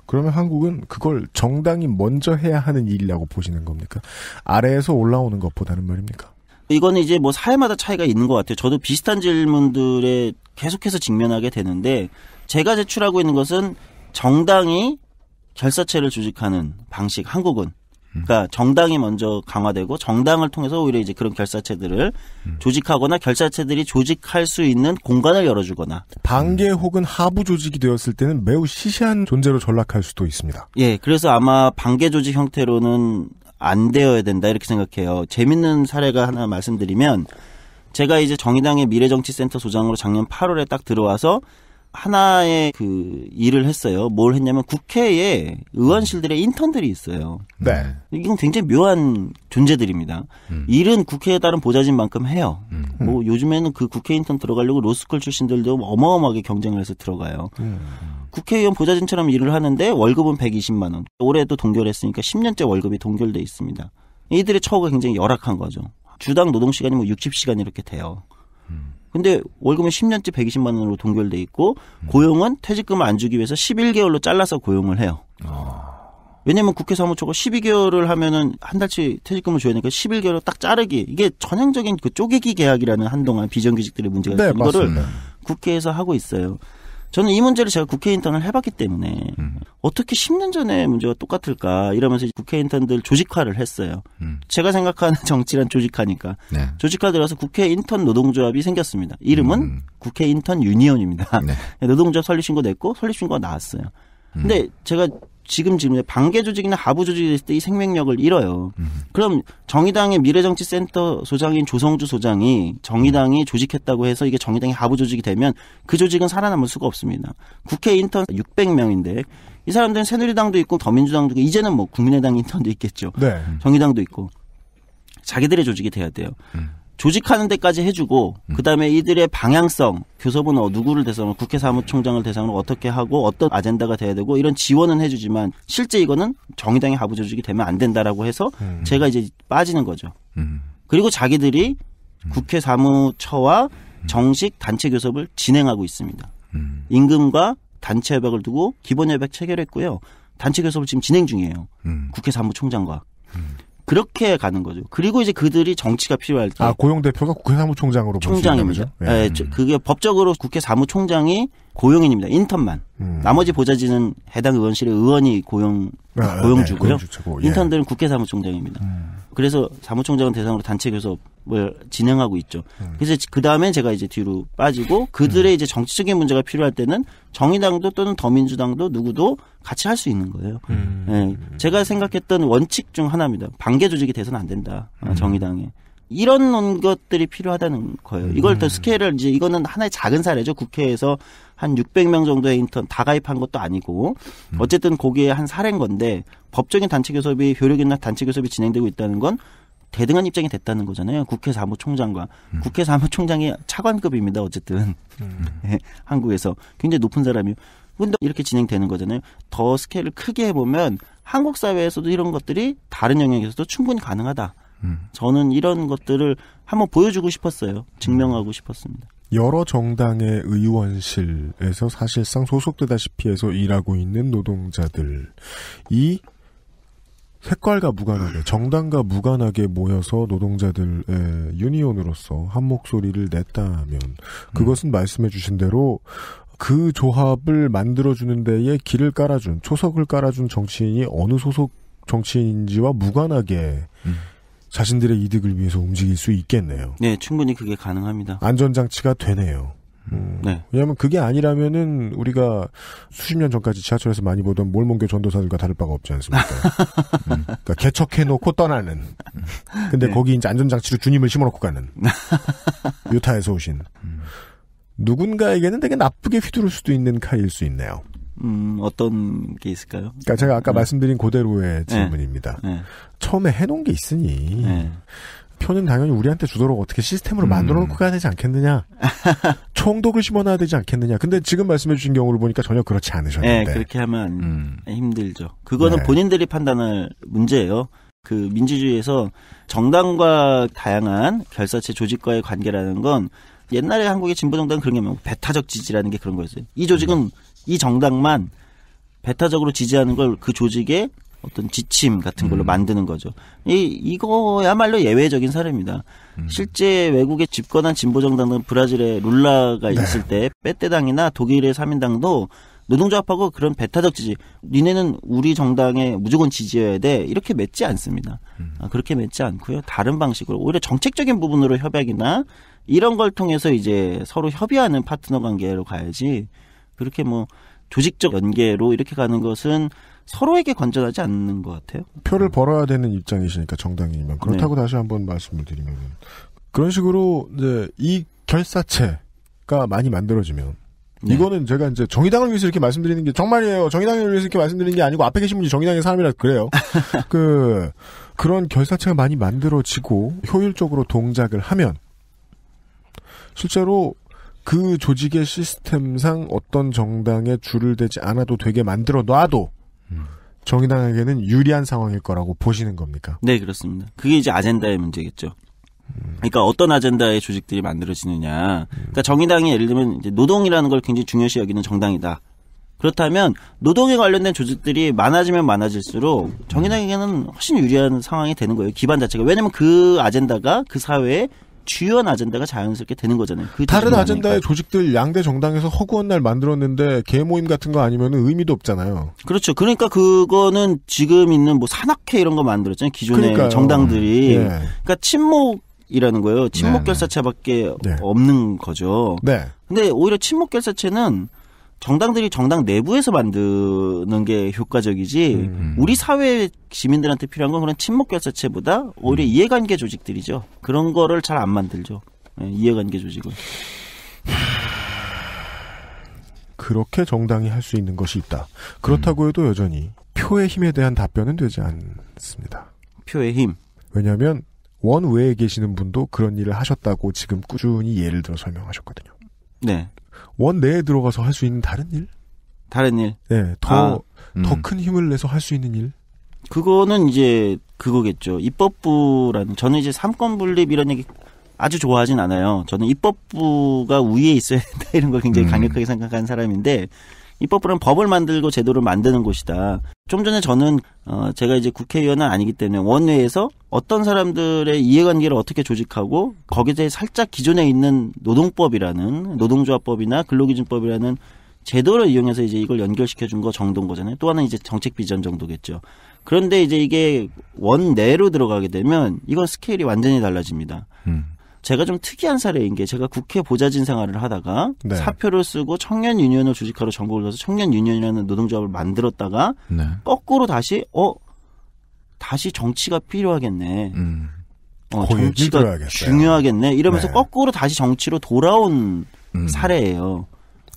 그러면 한국은 그걸 정당이 먼저 해야 하는 일이라고 보시는 겁니까? 아래에서 올라오는 것보다는 말입니까? 이거는 이제 뭐 사회마다 차이가 있는 것 같아요. 저도 비슷한 질문들에 계속해서 직면하게 되는데 제가 제출하고 있는 것은 정당이 결사체를 조직하는 방식, 한국은. 그러니까 정당이 먼저 강화되고 정당을 통해서 오히려 이제 그런 결사체들을 조직하거나 결사체들이 조직할 수 있는 공간을 열어주거나. 반개 혹은 하부 조직이 되었을 때는 매우 시시한 존재로 전락할 수도 있습니다. 예, 그래서 아마 반개 조직 형태로는 안 되어야 된다 이렇게 생각해요. 재밌는 사례가 하나 말씀드리면 제가 이제 정의당의 미래정치센터 소장으로 작년 8월에 딱 들어와서 하나의 그 일을 했어요. 뭘 했냐면 국회에 의원실들의 인턴들이 있어요. 네. 이건 굉장히 묘한 존재들입니다. 일은 국회에 따른 보좌진 만큼 해요. 뭐 요즘에는 그 국회 인턴 들어가려고 로스쿨 출신들도 어마어마하게 경쟁을 해서 들어가요. 국회의원 보좌진처럼 일을 하는데 월급은 120만 원. 올해도 동결했으니까 10년째 월급이 동결돼 있습니다. 이들의 처우가 굉장히 열악한 거죠. 주당 노동시간이 뭐 60시간 이렇게 돼요. 근데 월급은 10년째 120만 원으로 동결돼 있고 고용은 퇴직금을 안 주기 위해서 11개월로 잘라서 고용을 해요. 왜냐면 국회 사무처가 12개월을 하면은 한 달치 퇴직금을 줘야 되니까 11개월을 딱 자르기. 이게 전형적인 그 쪼개기 계약이라는 한동안 비정규직들의 문제가 있어요. 이거를 국회에서 하고 있어요. 저는 이 문제를 제가 국회 인턴을 해봤기 때문에 어떻게 10년 전에 문제가 똑같을까 이러면서 국회 인턴들 조직화를 했어요. 제가 생각하는 정치란 조직화니까. 네. 조직화 들어서 국회 인턴 노동조합이 생겼습니다. 이름은 국회 인턴 유니온입니다. 네. 노동조합 설립신고 냈고 설립신고가 나왔어요. 근데 제가 지금 반개 조직이나 하부 조직이 됐을 때 이 생명력을 잃어요. 그럼 정의당의 미래정치센터 소장인 조성주 소장이 정의당이 조직했다고 해서 이게 정의당의 하부 조직이 되면 그 조직은 살아남을 수가 없습니다. 국회 인턴 600명인데 이 사람들은 새누리당도 있고 더민주당도 있고 이제는 뭐 국민의당 인턴도 있겠죠. 네. 정의당도 있고 자기들의 조직이 돼야 돼요. 조직하는 데까지 해주고 그다음에 이들의 방향성, 교섭은 누구를 대상으로 국회 사무총장을 대상으로 어떻게 하고 어떤 아젠다가 돼야 되고 이런 지원은 해주지만 실제 이거는 정의당의 하부 조직이 되면 안 된다라고 해서 제가 이제 빠지는 거죠. 그리고 자기들이 국회 사무처와 정식 단체 교섭을 진행하고 있습니다. 임금과 단체 협약을 두고 기본 협약 체결했고요. 단체 교섭을 지금 진행 중이에요. 국회 사무총장과. 그렇게 가는 거죠. 그리고 이제 그들이 정치가 필요할 때. 고용 대표가 국회 사무총장으로 총장입니다. 네. 그게 법적으로 국회 사무총장이 고용인입니다. 인턴만. 나머지 보좌진은 해당 의원실의 의원이 고용주고요. 인턴들은 국회 사무총장입니다. 그래서 사무총장은 대상으로 단체 교섭 진행하고 있죠. 그래서 그 다음에 제가 이제 뒤로 빠지고 그들의 이제 정치적인 문제가 필요할 때는 정의당도 또는 더민주당도 누구도 같이 할 수 있는 거예요. 네, 제가 생각했던 원칙 중 하나입니다. 반개 조직이 돼서는 안 된다. 정의당에. 이런 것들이 필요하다는 거예요. 이걸 더 스케일을 이제 이거는 하나의 작은 사례죠. 국회에서 한 600명 정도의 인턴 다 가입한 것도 아니고 어쨌든 거기에 한 사례인 건데 법적인 단체 교섭이 효력 있는 단체 교섭이 진행되고 있다는 건 대등한 입장이 됐다는 거잖아요. 국회 사무총장과 국회 사무총장이 차관급입니다. 어쨌든 네, 한국에서 굉장히 높은 사람이요. 근데 이렇게 진행되는 거잖아요. 더 스케일을 크게 해보면 한국 사회에서도 이런 것들이 다른 영역에서도 충분히 가능하다. 저는 이런 것들을 한번 보여주고 싶었어요. 증명하고 싶었습니다. 여러 정당의 의원실에서 사실상 소속되다시피 해서 일하고 있는 노동자들이 색깔과 무관하게 정당과 무관하게 모여서 노동자들의 유니온으로서 한 목소리를 냈다면 그것은 말씀해 주신 대로 그 조합을 만들어주는 데에 길을 깔아준 초석을 깔아준 정치인이 어느 소속 정치인인지와 무관하게 자신들의 이득을 위해서 움직일 수 있겠네요. 네, 충분히 그게 가능합니다. 안전장치가 되네요. 네. 왜냐하면 그게 아니라면은 우리가 수십 년 전까지 지하철에서 많이 보던 몰몬교 전도사들과 다를 바가 없지 않습니까? 그러니까 개척해놓고 떠나는. 근데 네. 거기 이제 안전장치로 주님을 심어놓고 가는. 유타에서 오신. 누군가에게는 되게 나쁘게 휘두를 수도 있는 칼일 수 있네요. 어떤 게 있을까요? 그러니까 제가 아까 말씀드린 그대로의 질문입니다. 네. 처음에 해놓은 게 있으니 표는 당연히 우리한테 주도록 어떻게 시스템으로 만들어 놓고 가야 되지 않겠느냐. 총독을 심어놔야 되지 않겠느냐. 근데 지금 말씀해 주신 경우를 보니까 전혀 그렇지 않으셨는데. 네, 그렇게 하면 힘들죠. 그거는 본인들이 판단할 문제예요. 그 민주주의에서 정당과 다양한 결사체 조직과의 관계라는 건 옛날에 한국의 진보정당은 그런 게 뭐 배타적 지지라는 게 그런 거였어요. 이 조직은 이 정당만 배타적으로 지지하는 걸 그 조직의 어떤 지침 같은 걸로 만드는 거죠. 이거야말로 예외적인 사례입니다. 실제 외국에 집권한 진보정당은 브라질의 룰라가 있을 때 빼떼당이나 독일의 3인당도 노동조합하고 그런 배타적 지지, 니네는 우리 정당에 무조건 지지해야 돼, 이렇게 맺지 않습니다. 그렇게 맺지 않고요. 다른 방식으로 오히려 정책적인 부분으로 협약이나 이런 걸 통해서 이제 서로 협의하는 파트너 관계로 가야지, 그렇게 뭐 조직적 연계로 이렇게 가는 것은 서로에게 건전하지 않는 것 같아요. 표를 벌어야 되는 입장이시니까 정당이면 그렇다고 다시 한번 말씀을 드리면 그런 식으로 이제 이 결사체가 많이 만들어지면 이거는 제가 이제 정의당을 위해서 이렇게 말씀드리는 게 정말이에요. 정의당을 위해서 이렇게 말씀드리는 게 아니고 앞에 계신 분이 정의당의 사람이라 그래요. 그런 결사체가 많이 만들어지고 효율적으로 동작을 하면 실제로 그 조직의 시스템상 어떤 정당에 줄을 대지 않아도 되게 만들어 놔도 정의당에게는 유리한 상황일 거라고 보시는 겁니까? 네, 그렇습니다. 그게 이제 아젠다의 문제겠죠. 그러니까 어떤 아젠다의 조직들이 만들어지느냐. 그러니까 정의당이 예를 들면 이제 노동이라는 걸 굉장히 중요시 여기는 정당이다. 그렇다면 노동에 관련된 조직들이 많아지면 많아질수록 정의당에게는 훨씬 유리한 상황이 되는 거예요. 기반 자체가. 왜냐하면 그 아젠다가 그 사회에 주요한 아젠다가 자연스럽게 되는 거잖아요. 다른 아젠다의 조직들 양대 정당에서 허구한 날 만들었는데 개모임 같은 거 아니면 의미도 없잖아요. 그렇죠. 그러니까 그거는 지금 있는 뭐 산악회 이런 거 만들었잖아요. 기존의 그러니까요. 정당들이. 네. 그러니까 친목이라는 거예요. 친목 결사체밖에 없는 거죠. 네. 근데 오히려 친목 결사체는 정당들이 정당 내부에서 만드는 게 효과적이지 우리 사회 시민들한테 필요한 건 그런 친목 결사체보다 오히려 이해관계 조직들이죠. 그런 거를 잘 안 만들죠. 네, 이해관계 조직을. 그렇게 정당이 할 수 있는 것이 있다. 그렇다고 해도 여전히 표의 힘에 대한 답변은 되지 않습니다. 표의 힘. 왜냐하면 원외에 계시는 분도 그런 일을 하셨다고 지금 꾸준히 예를 들어 설명하셨거든요. 네. 원 내에 들어가서 할 수 있는 다른 일? 다른 일? 네, 더 큰 힘을 내서 할 수 있는 일? 그거는 이제 그거겠죠. 입법부라는, 저는 이제 삼권 분립 이런 얘기 아주 좋아하진 않아요. 저는 입법부가 위에 있어야 된다 이런 걸 굉장히 강력하게 생각하는 사람인데, 입법부는 법을 만들고 제도를 만드는 곳이다. 좀 전에 저는 제가 이제 국회의원은 아니기 때문에 원외에서 어떤 사람들의 이해관계를 어떻게 조직하고 거기에 대해 살짝 기존에 있는 노동법이라는 노동조합법이나 근로기준법이라는 제도를 이용해서 이제 이걸 연결시켜 준 거 정도인 거잖아요. 또 하나는 이제 정책 비전 정도겠죠. 그런데 이제 이게 원내로 들어가게 되면 이건 스케일이 완전히 달라집니다. 제가 좀 특이한 사례인 게 제가 국회 보좌진 생활을 하다가 네. 사표를 쓰고 청년 유니언을 조직하러 전국을 가서 청년 유니언이라는 노동조합을 만들었다가 네. 거꾸로 다시 정치가 필요하겠네. 정치가 중요하겠네. 이러면서 네. 거꾸로 다시 정치로 돌아온 사례예요.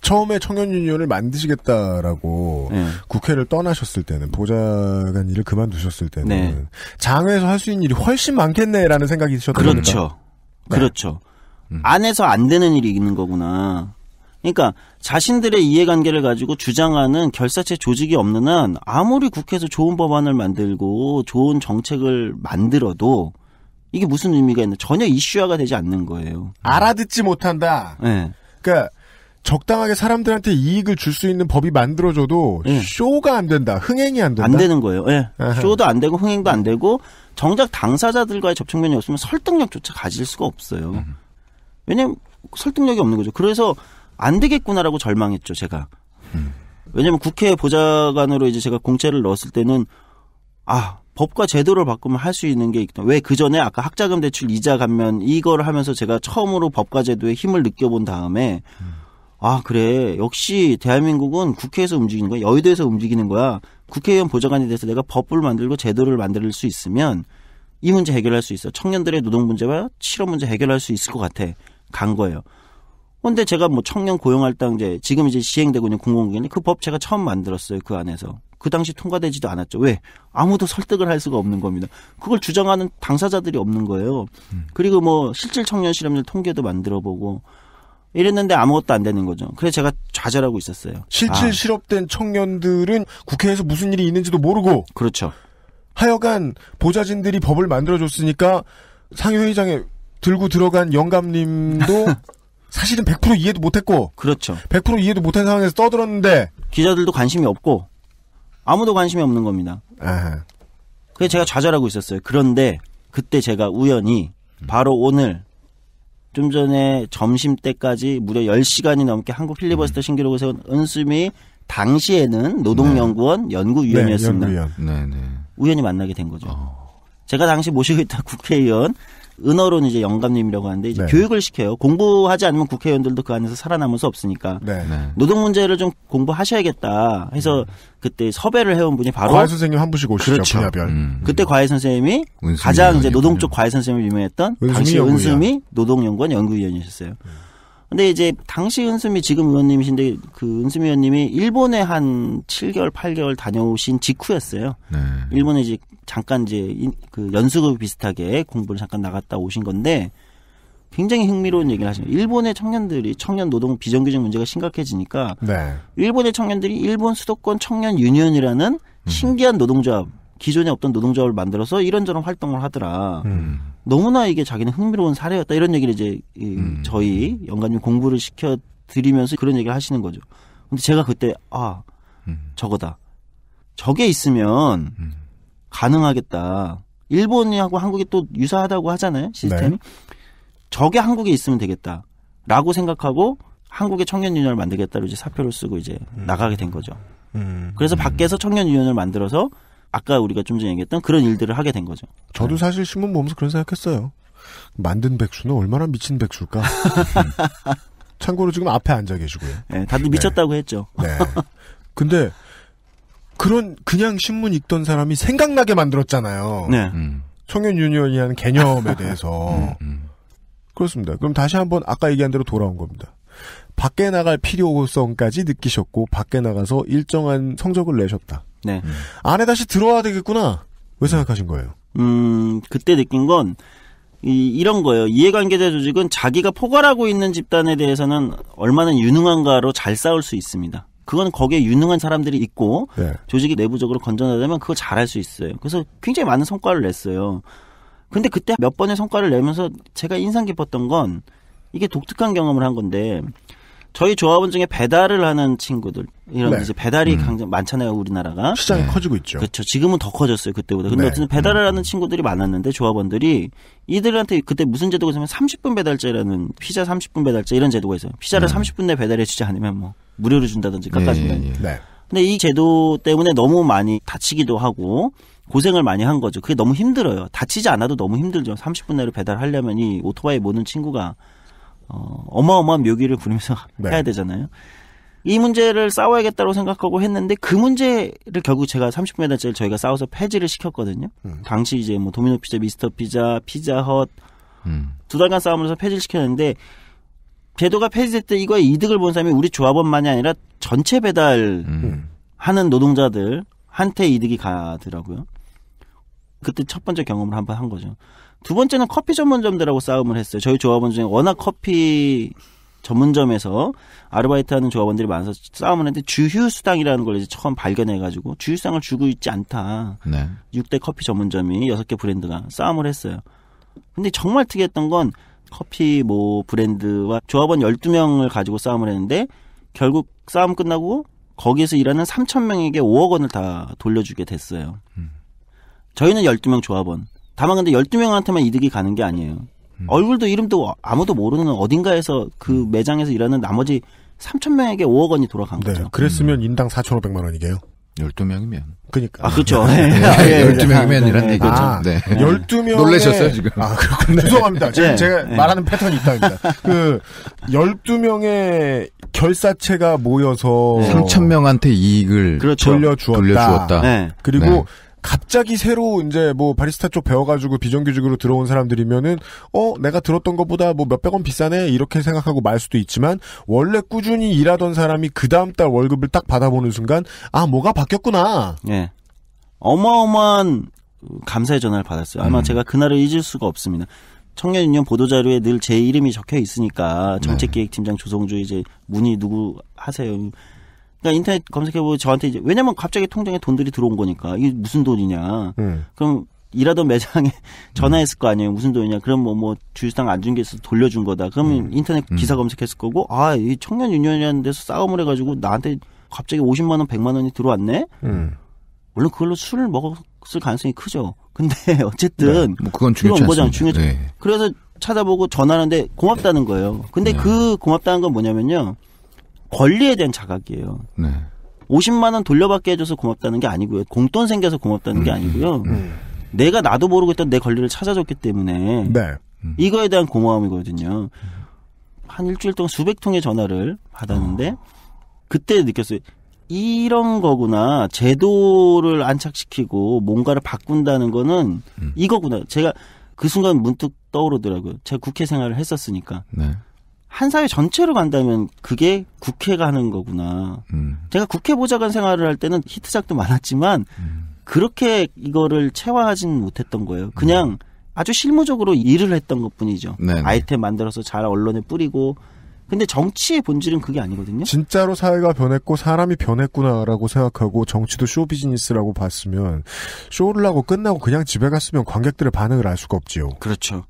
처음에 청년 유니언을 만드시겠다라고 네. 국회를 떠나셨을 때는 보좌관 일을 그만두셨을 때는 네. 장외에서 할 수 있는 일이 훨씬 많겠네라는 생각이 드셨던 겁니다. 그렇죠. 네. 그렇죠. 안에서 안 되는 일이 있는 거구나. 그러니까 자신들의 이해관계를 가지고 주장하는 결사체 조직이 없는 한 아무리 국회에서 좋은 법안을 만들고 좋은 정책을 만들어도 이게 무슨 의미가 있나? 전혀 이슈화가 되지 않는 거예요. 알아듣지 못한다. 네. 그러니까 적당하게 사람들한테 이익을 줄 수 있는 법이 만들어져도 네. 쇼가 안 된다. 흥행이 안 된다. 안 되는 거예요. 예. 아하. 쇼도 안 되고 흥행도 안 되고 정작 당사자들과의 접촉면이 없으면 설득력조차 가질 수가 없어요. 왜냐면 설득력이 없는 거죠. 그래서 안 되겠구나라고 절망했죠, 제가. 왜냐면 국회 보좌관으로 이제 제가 공채를 넣었을 때는 법과 제도를 바꾸면 할 수 있는 게 있다. 왜 그 전에 아까 학자금 대출 이자 감면 이거를 하면서 제가 처음으로 법과 제도의 힘을 느껴본 다음에 그래. 역시 대한민국은 국회에서 움직이는 거야. 여의도에서 움직이는 거야. 국회의원 보좌관에 대해서 내가 법을 만들고 제도를 만들 수 있으면 이 문제 해결할 수 있어. 청년들의 노동 문제와 실업 문제 해결할 수 있을 것 같아. 간 거예요. 근데 제가 청년 고용할당제 지금 이제 시행되고 있는 공공기관이 그 법 제가 처음 만들었어요. 그 안에서. 그 당시 통과되지도 않았죠. 왜? 아무도 설득을 할 수가 없는 겁니다. 그걸 주장하는 당사자들이 없는 거예요. 그리고 실질 청년 실업률 통계도 만들어보고 이랬는데 아무것도 안 되는 거죠. 그래서 제가 좌절하고 있었어요. 실질 실업된 청년들은 국회에서 무슨 일이 있는지도 모르고. 그렇죠. 하여간 보좌진들이 법을 만들어줬으니까 상임회의장에 들고 들어간 영감님도 사실은 100% 이해도 못했고. 그렇죠. 100% 이해도 못한 상황에서 떠들었는데. 기자들도 관심이 없고 아무도 관심이 없는 겁니다. 그래서 제가 좌절하고 있었어요. 그런데 그때 제가 우연히 바로 오늘 좀 전에 점심때까지 무려 10시간이 넘게 한국 필리버스터 신기록을 세운 은수미 당시에는 노동연구원 연구위원이었습니다. 네, 연구위원. 우연히 만나게 된 거죠. 제가 당시 모시고 있던 국회의원 은어론 이제 영감님이라고 하는데 이제 교육을 시켜요. 공부하지 않으면 국회의원들도 그 안에서 살아남을 수 없으니까 노동 문제를 좀 공부하셔야겠다 해서 그때 섭외를 해온 분이 바로 과외 선생님 한 분씩 오시죠. 그렇죠. 분야별. 그때 과외 선생님이 가장 이제 노동 쪽 과외 선생님을 유명했던 당시 은수미 노동연구원 연구위원이셨어요. 근데 이제 당시 은수미 지금 의원님이신데 그 은수미 의원님이 일본에 한 7개월 8개월 다녀오신 직후였어요. 일본에 이제 잠깐 이제 그 연수급 비슷하게 공부를 잠깐 나갔다 오신 건데 굉장히 흥미로운 얘기를 하시네요. 일본의 청년들이 청년 노동 비정규직 문제가 심각해지니까 일본의 청년들이 일본 수도권 청년 유니언이라는 신기한 노동조합 기존에 없던 노동조합을 만들어서 이런저런 활동을 하더라. 너무나 이게 자기는 흥미로운 사례였다. 이런 얘기를 이제 저희 영감님 공부를 시켜드리면서 그런 얘기를 하시는 거죠. 근데 제가 그때 저거다. 저게 있으면 가능하겠다. 일본하고 한국이 또 유사하다고 하잖아요. 시스템이. 저게 한국에 있으면 되겠다라고 생각하고 한국의 청년 유니언을 만들겠다로 이제 사표를 쓰고 이제 나가게 된 거죠. 그래서 밖에서 청년 유니언을 만들어서 아까 우리가 좀 전에 얘기했던 그런 일들을 하게 된 거죠. 저도 사실 신문 보면서 그런 생각했어요. 만든 백수는 얼마나 미친 백수일까. 참고로 지금 앞에 앉아 계시고요. 네, 다들 미쳤다고 했죠. 근데 그냥 신문 읽던 사람이 생각나게 만들었잖아요. 청년 유니언이라는 개념에 대해서. 그렇습니다. 그럼 다시 한번 아까 얘기한 대로 돌아온 겁니다. 밖에 나갈 필요성까지 느끼셨고 밖에 나가서 일정한 성적을 내셨다. 안에 다시 들어와야 되겠구나. 왜 생각하신 거예요? 그때 느낀 건 이런 거예요. 이해관계자 조직은 자기가 포괄하고 있는 집단에 대해서는 얼마나 유능한가로 잘 싸울 수 있습니다. 그건 거기에 유능한 사람들이 있고 조직이 내부적으로 건전하다면 그걸 잘할 수 있어요. 그래서 굉장히 많은 성과를 냈어요. 근데 그때 몇 번의 성과를 내면서 제가 인상 깊었던 건 이게 독특한 경험을 한 건데 저희 조합원 중에 배달을 하는 친구들 이런 네. 이제 배달이 많잖아요, 우리나라가. 시장이 커지고 있죠. 그렇죠. 지금은 더 커졌어요, 그때보다. 근데 네. 어쨌든 배달을 하는 친구들이 많았는데 조합원들이 이들한테 그때 무슨 제도가 있으면 30분 배달제라는 피자 30분 배달제 이런 제도가 있어요. 피자를 30분 내에 배달해 주지 않으면 뭐 무료로 준다든지 깎아준다든지. 네. 근데 이 제도 때문에 너무 많이 다치기도 하고 고생을 많이 한 거죠. 그게 너무 힘들어요. 다치지 않아도 너무 힘들죠. 30분 내로 배달하려면 이 오토바이 모는 친구가 어마어마한 묘기를 부리면서 네. 해야 되잖아요. 이 문제를 싸워야겠다고 생각하고 했는데 그 문제를 결국 제가 30분 배달제를 저희가 싸워서 폐지를 시켰거든요. 당시 이제 뭐 도미노 피자, 미스터 피자, 피자헛 2달간 싸움을 해서 폐지를 시켰는데 제도가 폐지될 때 이거에 이득을 본 사람이 우리 조합원만이 아니라 전체 배달 하는 노동자들한테 이득이 가더라고요. 그때 첫 번째 경험을 한번 한 거죠. 두 번째는 커피 전문점들하고 싸움을 했어요. 저희 조합원 중에 워낙 커피 전문점에서 아르바이트하는 조합원들이 많아서 싸움을 했는데 주휴수당이라는 걸 이제 처음 발견해가지고 주휴수당을 주고 있지 않다. 네. 6대 커피 전문점이 6개 브랜드가 싸움을 했어요. 근데 정말 특이했던 건 커피 뭐 브랜드와 조합원 12명을 가지고 싸움을 했는데 결국 싸움 끝나고 거기에서 일하는 3,000명에게 5억 원을 다 돌려주게 됐어요. 저희는 12명 조합원. 다만 근데 12명한테만 이득이 가는 게 아니에요. 얼굴도 이름도 아무도 모르는 어딘가에서 그 매장에서 일하는 나머지 3,000명에게 5억 원이 돌아간 거죠. 그랬으면 인당 4,500만 원이게요. 12명이면. 그러니까. 아, 그렇죠. 네. 12명이면이란 얘기죠. 아, 네. 12명에. 놀라셨어요, 지금. 아, 그렇군요. 죄송합니다. 네. 제가 말하는 패턴이 있답니다. 12명의 결사체가 모여서. 3,000명한테 이익을. 그렇죠. 돌려주었다. 네. 그리고 네. 갑자기 새로 이제 뭐 바리스타 쪽 배워가지고 비정규직으로 들어온 사람들이면은 내가 들었던 것보다 뭐 몇백 원 비싸네 이렇게 생각하고 말 수도 있지만 원래 꾸준히 일하던 사람이 그 다음 달 월급을 딱 받아보는 순간 뭐가 바뀌었구나. 네. 어마어마한 감사의 전화를 받았어요. 아마 제가 그날을 잊을 수가 없습니다. 청년유니온 보도자료에 늘 제 이름이 적혀 있으니까 정책기획팀장 조성주 이제 문의 누구 하세요. 그러니까 인터넷 검색해보고 저한테 이제 왜냐면 갑자기 통장에 돈들이 들어온 거니까 이게 무슨 돈이냐. 그럼 일하던 매장에 전화했을 거 아니에요. 무슨 돈이냐. 그럼 뭐 주유수당 안 준 게 있어서 돌려준 거다. 그러면 인터넷 기사 검색했을 거고 이 청년 유니온이라는 데서 싸움을 해가지고 나한테 갑자기 50만 원, 100만 원이 들어왔네. 물론 그걸로 술을 먹었을 가능성이 크죠. 근데 어쨌든 뭐 그건 중요치 않습니다. 네. 그래서 찾아보고 전화하는데 고맙다는 거예요. 근데 그 고맙다는 건 뭐냐면요. 권리에 대한 자각이에요. 네. 50만 원 돌려받게 해줘서 고맙다는 게 아니고요. 공돈 생겨서 고맙다는 게 아니고요. 내가 나도 모르고 있던 내 권리를 찾아줬기 때문에 이거에 대한 고마움이거든요. 한 일주일 동안 수백 통의 전화를 받았는데 그때 느꼈어요. 이런 거구나. 제도를 안착시키고 뭔가를 바꾼다는 거는 이거구나. 제가 그 순간 문득 떠오르더라고요. 제가 국회 생활을 했었으니까. 네. 한 사회 전체로 간다면 그게 국회가 하는 거구나. 제가 국회 보좌관 생활을 할 때는 히트작도 많았지만 그렇게 이거를 체화하진 못했던 거예요. 그냥 아주 실무적으로 일을 했던 것뿐이죠. 네네. 아이템 만들어서 잘 언론에 뿌리고. 근데 정치의 본질은 그게 아니거든요. 진짜로 사회가 변했고 사람이 변했구나라고 생각하고 정치도 쇼 비즈니스라고 봤으면 쇼를 하고 끝나고 그냥 집에 갔으면 관객들의 반응을 알 수가 없지요. 그렇죠.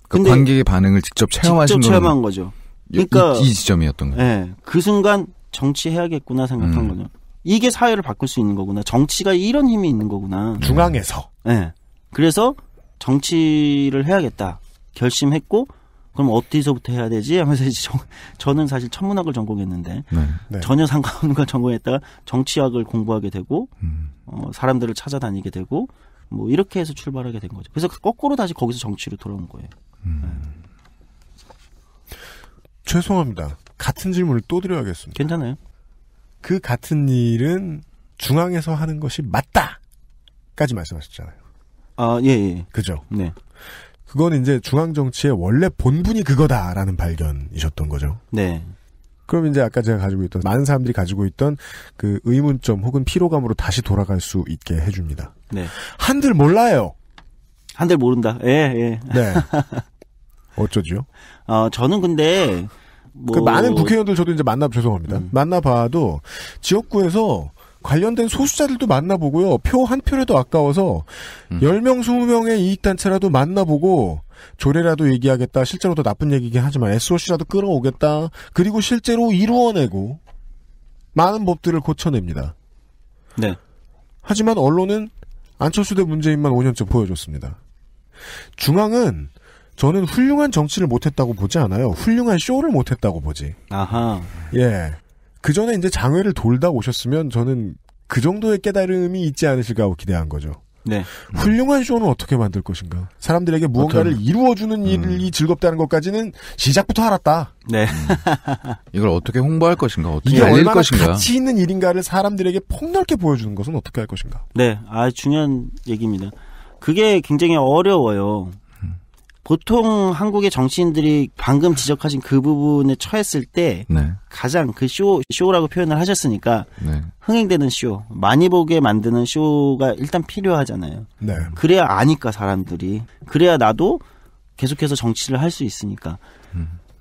근데 관객의 반응을 직접 체험한 거죠. 그러니까 이 지점이었던 거예요. 네, 그 순간 정치해야겠구나 생각한 거죠. 이게 사회를 바꿀 수 있는 거구나. 정치가 이런 힘이 있는 거구나. 중앙에서. 네. 그래서 정치를 해야겠다 결심했고 그럼 어디서부터 해야 되지 하면서 이제 저는 사실 천문학을 전공했는데 전혀 상관없는 걸 전공했다가 정치학을 공부하게 되고 사람들을 찾아다니게 되고 뭐 이렇게 해서 출발하게 된 거죠. 그래서 거꾸로 다시 거기서 정치로 돌아온 거예요. 죄송합니다. 같은 질문을 또 드려야겠습니다. 괜찮아요. 그 같은 일은 중앙에서 하는 것이 맞다까지 말씀하셨잖아요. 예. 그죠? 네. 그건 이제 중앙 정치의 원래 본분이 그거다라는 발견이셨던 거죠. 네. 그럼 이제 아까 제가 가지고 있던 많은 사람들이 가지고 있던 그 의문점 혹은 피로감으로 다시 돌아갈 수 있게 해줍니다. 네. 한들 몰라요. 한들 모른다. 예. 네. 어쩌죠? 저는 근데 그 많은 국회의원들 저도 이제 죄송합니다. 만나봐도 지역구에서 관련된 소수자들도 만나보고요. 표 한 표라도 아까워서 10명, 20명의 이익단체라도 만나보고 조례라도 얘기하겠다. 실제로 더 나쁜 얘기긴 하지만 SOC라도 끌어오겠다. 그리고 실제로 이루어내고 많은 법들을 고쳐냅니다. 네. 하지만 언론은 안철수 대 문재인만 5년째 보여줬습니다. 중앙은 저는 훌륭한 정치를 못했다고 보지 않아요. 훌륭한 쇼를 못했다고 보지. 아하. 예. 그 전에 이제 장외를 돌다 오셨으면 저는 그 정도의 깨달음이 있지 않으실까 하고 기대한 거죠. 네. 훌륭한 쇼는 어떻게 만들 것인가? 사람들에게 무언가를 이루어주는 일이 즐겁다는 것까지는 시작부터 알았다. 네. 이걸 어떻게 홍보할 것인가? 어떻게 이게 알릴 얼마나 것인가? 가치 있는 일인가를 사람들에게 폭넓게 보여주는 것은 어떻게 할 것인가? 네. 중요한 얘기입니다. 그게 굉장히 어려워요. 보통 한국의 정치인들이 방금 지적하신 그 부분에 처했을 때 네. 가장 그 쇼라고 표현을 하셨으니까 네. 흥행되는 쇼, 많이 보게 만드는 쇼가 일단 필요하잖아요. 네. 그래야 아니까 사람들이. 그래야 나도 계속해서 정치를 할 수 있으니까.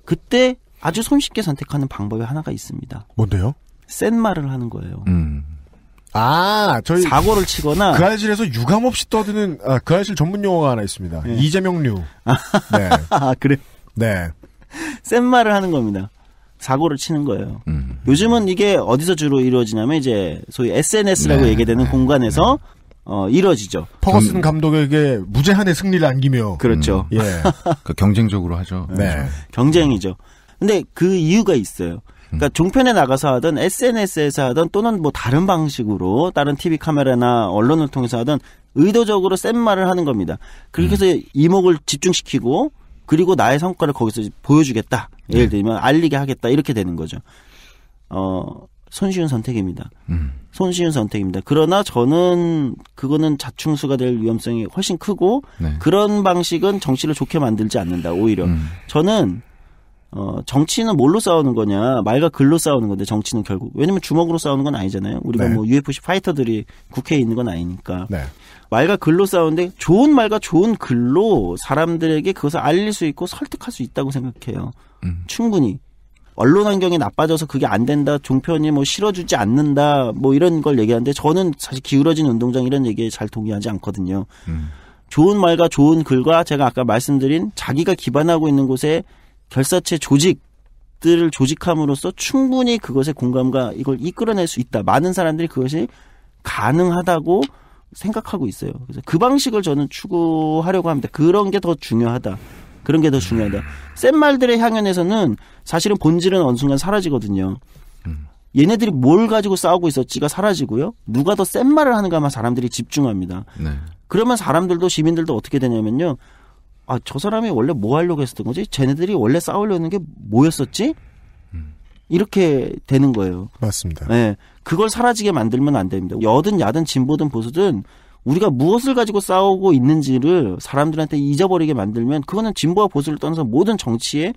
그때 아주 손쉽게 선택하는 방법이 하나가 있습니다. 뭔데요? 센 말을 하는 거예요. 저희 사고를 치거나 그 알실에서 유감 없이 떠드는 그 알실 전문 용어가 하나 있습니다. 네. 이재명류. 네. 그래. 네. 센 말을 하는 겁니다. 사고를 치는 거예요. 요즘은 이게 어디서 주로 이루어지냐면 이제 소위 SNS라고 얘기되는 공간에서 이루어지죠. 퍼거슨 감독에게 무제한의 승리를 안기며. 그렇죠. 예. 그 경쟁적으로 하죠. 네. 경쟁이죠. 근데 그 이유가 있어요. 그러니까 종편에 나가서 하든 SNS에서 하든 또는 뭐 다른 방식으로 다른 TV 카메라나 언론을 통해서 하든 의도적으로 센 말을 하는 겁니다. 그렇게 해서 이목을 집중시키고 그리고 나의 성과를 거기서 보여주겠다. 예를 들면 알리게 하겠다. 이렇게 되는 거죠. 손쉬운 선택입니다. 손쉬운 선택입니다. 그러나 저는 그거는 자충수가 될 위험성이 훨씬 크고 그런 방식은 정치를 좋게 만들지 않는다. 오히려 저는 정치는 뭘로 싸우는 거냐? 말과 글로 싸우는 건데 정치는 결국 왜냐면 주먹으로 싸우는 건 아니잖아요. 우리가 뭐 UFC 파이터들이 국회에 있는 건 아니니까. 말과 글로 싸우는데 좋은 말과 좋은 글로 사람들에게 그것을 알릴 수 있고 설득할 수 있다고 생각해요. 충분히. 언론 환경이 나빠져서 그게 안 된다. 종편이 뭐 실어주지 않는다. 뭐 이런 걸 얘기하는데 저는 사실 기울어진 운동장 이런 얘기에 잘 동의하지 않거든요. 좋은 말과 좋은 글과 제가 아까 말씀드린 자기가 기반하고 있는 곳에 결사체 조직들을 조직함으로써 충분히 그것의 공감과 이걸 이끌어낼 수 있다. 많은 사람들이 그것이 가능하다고 생각하고 있어요. 그래서 그 방식을 저는 추구하려고 합니다. 그런 게 더 중요하다. 그런 게 더 중요하다. 센 말들의 향연에서는 사실은 본질은 어느 순간 사라지거든요. 얘네들이 뭘 가지고 싸우고 있었지가 사라지고요. 누가 더 센 말을 하는가만 사람들이 집중합니다. 그러면 사람들도 시민들도 어떻게 되냐면요. 저 사람이 원래 뭐 하려고 했었던 거지? 쟤네들이 원래 싸우려는 게 뭐였었지? 이렇게 되는 거예요. 맞습니다. 네. 그걸 사라지게 만들면 안 됩니다. 여든 야든 진보든 보수든 우리가 무엇을 가지고 싸우고 있는지를 사람들한테 잊어버리게 만들면 그거는 진보와 보수를 떠나서 모든 정치의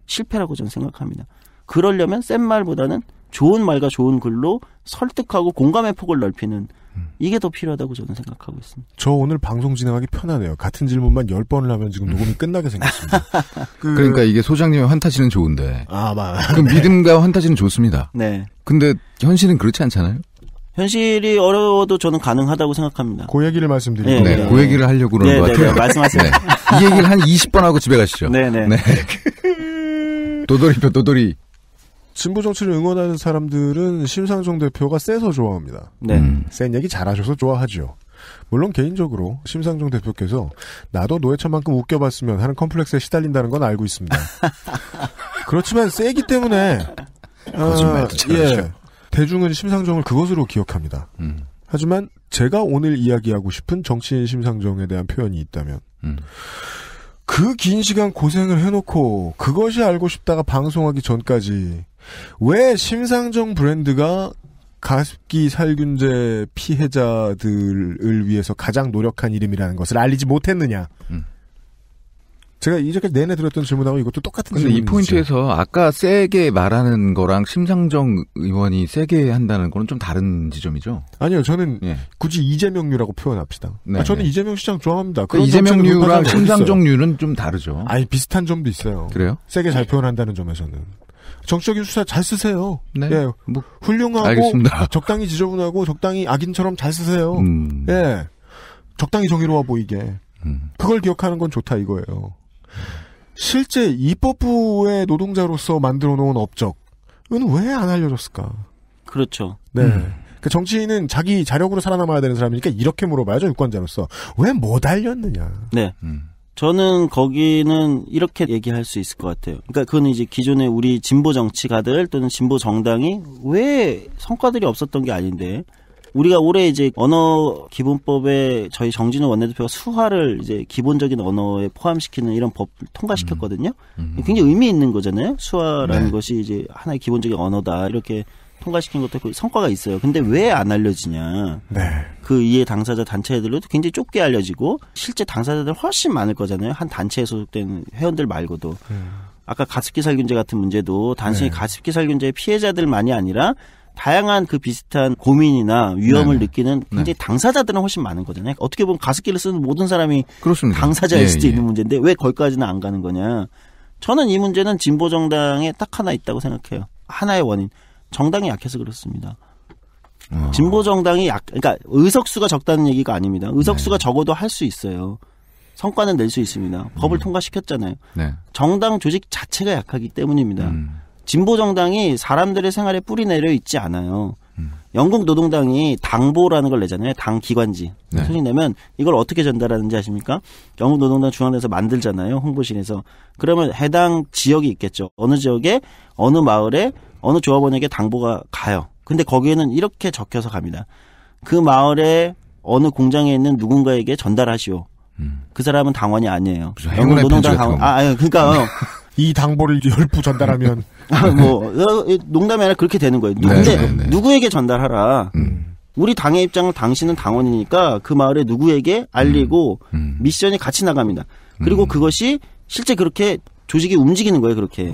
실패라고 저는 생각합니다. 그러려면 센 말보다는 좋은 말과 좋은 글로 설득하고 공감의 폭을 넓히는 이게 더 필요하다고 저는 생각하고 있습니다. 저 오늘 방송 진행하기 편하네요. 같은 질문만 10번을 하면 지금 녹음이 끝나게 생겼습니다. 그러니까 이게 소장님의 환타지는 좋은데. 그 네. 믿음과 환타지는 좋습니다. 네. 근데 현실은 그렇지 않잖아요? 현실이 어려워도 저는 가능하다고 생각합니다. 그 얘기를 말씀드리고. 네, 그 얘기를 하려고 그러는 것 같아요. 말씀하세요. 이 얘기를 한 20번 하고 집에 가시죠. 네네. 네. 도돌이. 진보 정치를 응원하는 사람들은 심상정 대표가 세서 좋아합니다. 센 얘기 잘하셔서 좋아하죠. 물론 개인적으로 심상정 대표께서 나도 노회찬만큼 웃겨봤으면 하는 컴플렉스에 시달린다는 건 알고 있습니다. 그렇지만 세기 때문에 거짓말도 잘하죠. 대중은 심상정을 그것으로 기억합니다. 하지만 제가 오늘 이야기하고 싶은 정치인 심상정에 대한 표현이 있다면 그 긴 시간 고생을 해놓고 그것이 알고 싶다가 방송하기 전까지 왜 심상정 브랜드가 가습기 살균제 피해자들을 위해서 가장 노력한 이름이라는 것을 알리지 못했느냐. 제가 이제까지 내내 들었던 질문하고 이것도 똑같은 질문이죠. 근데 이 포인트에서 아까 세게 말하는 거랑 심상정 의원이 세게 한다는 거는 좀 다른 지점이죠? 아니요. 저는 굳이 이재명류라고 표현합시다. 네, 저는 이재명 시장 좋아합니다. 이재명류랑 심상정류는 좀 다르죠. 아니 비슷한 점도 있어요. 그래요? 세게 잘 표현한다는 점에서는. 정치적인 수사 잘 쓰세요. 네. 예, 뭐 훌륭하고 알겠습니다. 적당히 지저분하고 적당히 악인처럼 잘 쓰세요. 예, 적당히 정의로워 보이게. 그걸 기억하는 건 좋다 이거예요. 실제 입법부의 노동자로서 만들어 놓은 업적은 왜 안 알려졌을까? 그렇죠. 네. 그 정치인은 자기 자력으로 살아남아야 되는 사람이니까 이렇게 물어봐야죠, 유권자로서. 왜 못 알렸느냐? 네. 저는 거기는 이렇게 얘기할 수 있을 것 같아요. 그러니까 그건 이제 기존의 우리 진보 정치가들 또는 진보 정당이 왜 성과들이 없었던 게 아닌데, 우리가 올해 이제 언어 기본법에 저희 정진우 원내대표가 수화를 이제 기본적인 언어에 포함시키는 이런 법을 통과시켰거든요. 굉장히 의미 있는 거잖아요. 수화라는 것이 이제 하나의 기본적인 언어다. 이렇게 통과시킨 것도 있고 성과가 있어요. 근데 왜 안 알려지냐. 네. 그 이해 당사자 단체들도 굉장히 좁게 알려지고 실제 당사자들 훨씬 많을 거잖아요. 한 단체에 소속된 회원들 말고도. 아까 가습기 살균제 같은 문제도 단순히 가습기 살균제의 피해자들만이 아니라 다양한 그 비슷한 고민이나 위험을 느끼는 굉장히 당사자들은 훨씬 많은 거잖아요. 어떻게 보면 가습기를 쓰는 모든 사람이 그렇습니다. 당사자일 수도 있는 문제인데 왜 거기까지는 안 가는 거냐. 저는 이 문제는 진보 정당에 딱 하나 있다고 생각해요. 하나의 원인. 정당이 약해서 그렇습니다. 진보 정당이 그러니까 의석수가 적다는 얘기가 아닙니다. 의석수가 적어도 할 수 있어요. 성과는 낼 수 있습니다. 법을 통과시켰잖아요. 네. 정당 조직 자체가 약하기 때문입니다. 진보 정당이 사람들의 생활에 뿌리 내려 있지 않아요. 영국 노동당이 당보라는 걸 내잖아요. 당 기관지. 소리 내면 이걸 어떻게 전달하는지 아십니까? 영국 노동당 중앙에서 만들잖아요. 홍보실에서. 그러면 해당 지역이 있겠죠. 어느 지역에 어느 마을에 어느 조합원에게 당보가 가요. 근데 거기에는 이렇게 적혀서 갑니다. 그 마을에 어느 공장에 있는 누군가에게 전달하시오. 그 사람은 당원이 아니에요. 영국 노동당 당원. 그러니까 이 당보를 10부 전달하면 농담이 아니라 그렇게 되는 거예요. 누구에게 전달하라. 우리 당의 입장은 당신은 당원이니까 그 마을에 누구에게 알리고 미션이 같이 나갑니다. 그리고 그것이 실제 그렇게 조직이 움직이는 거예요. 그렇게.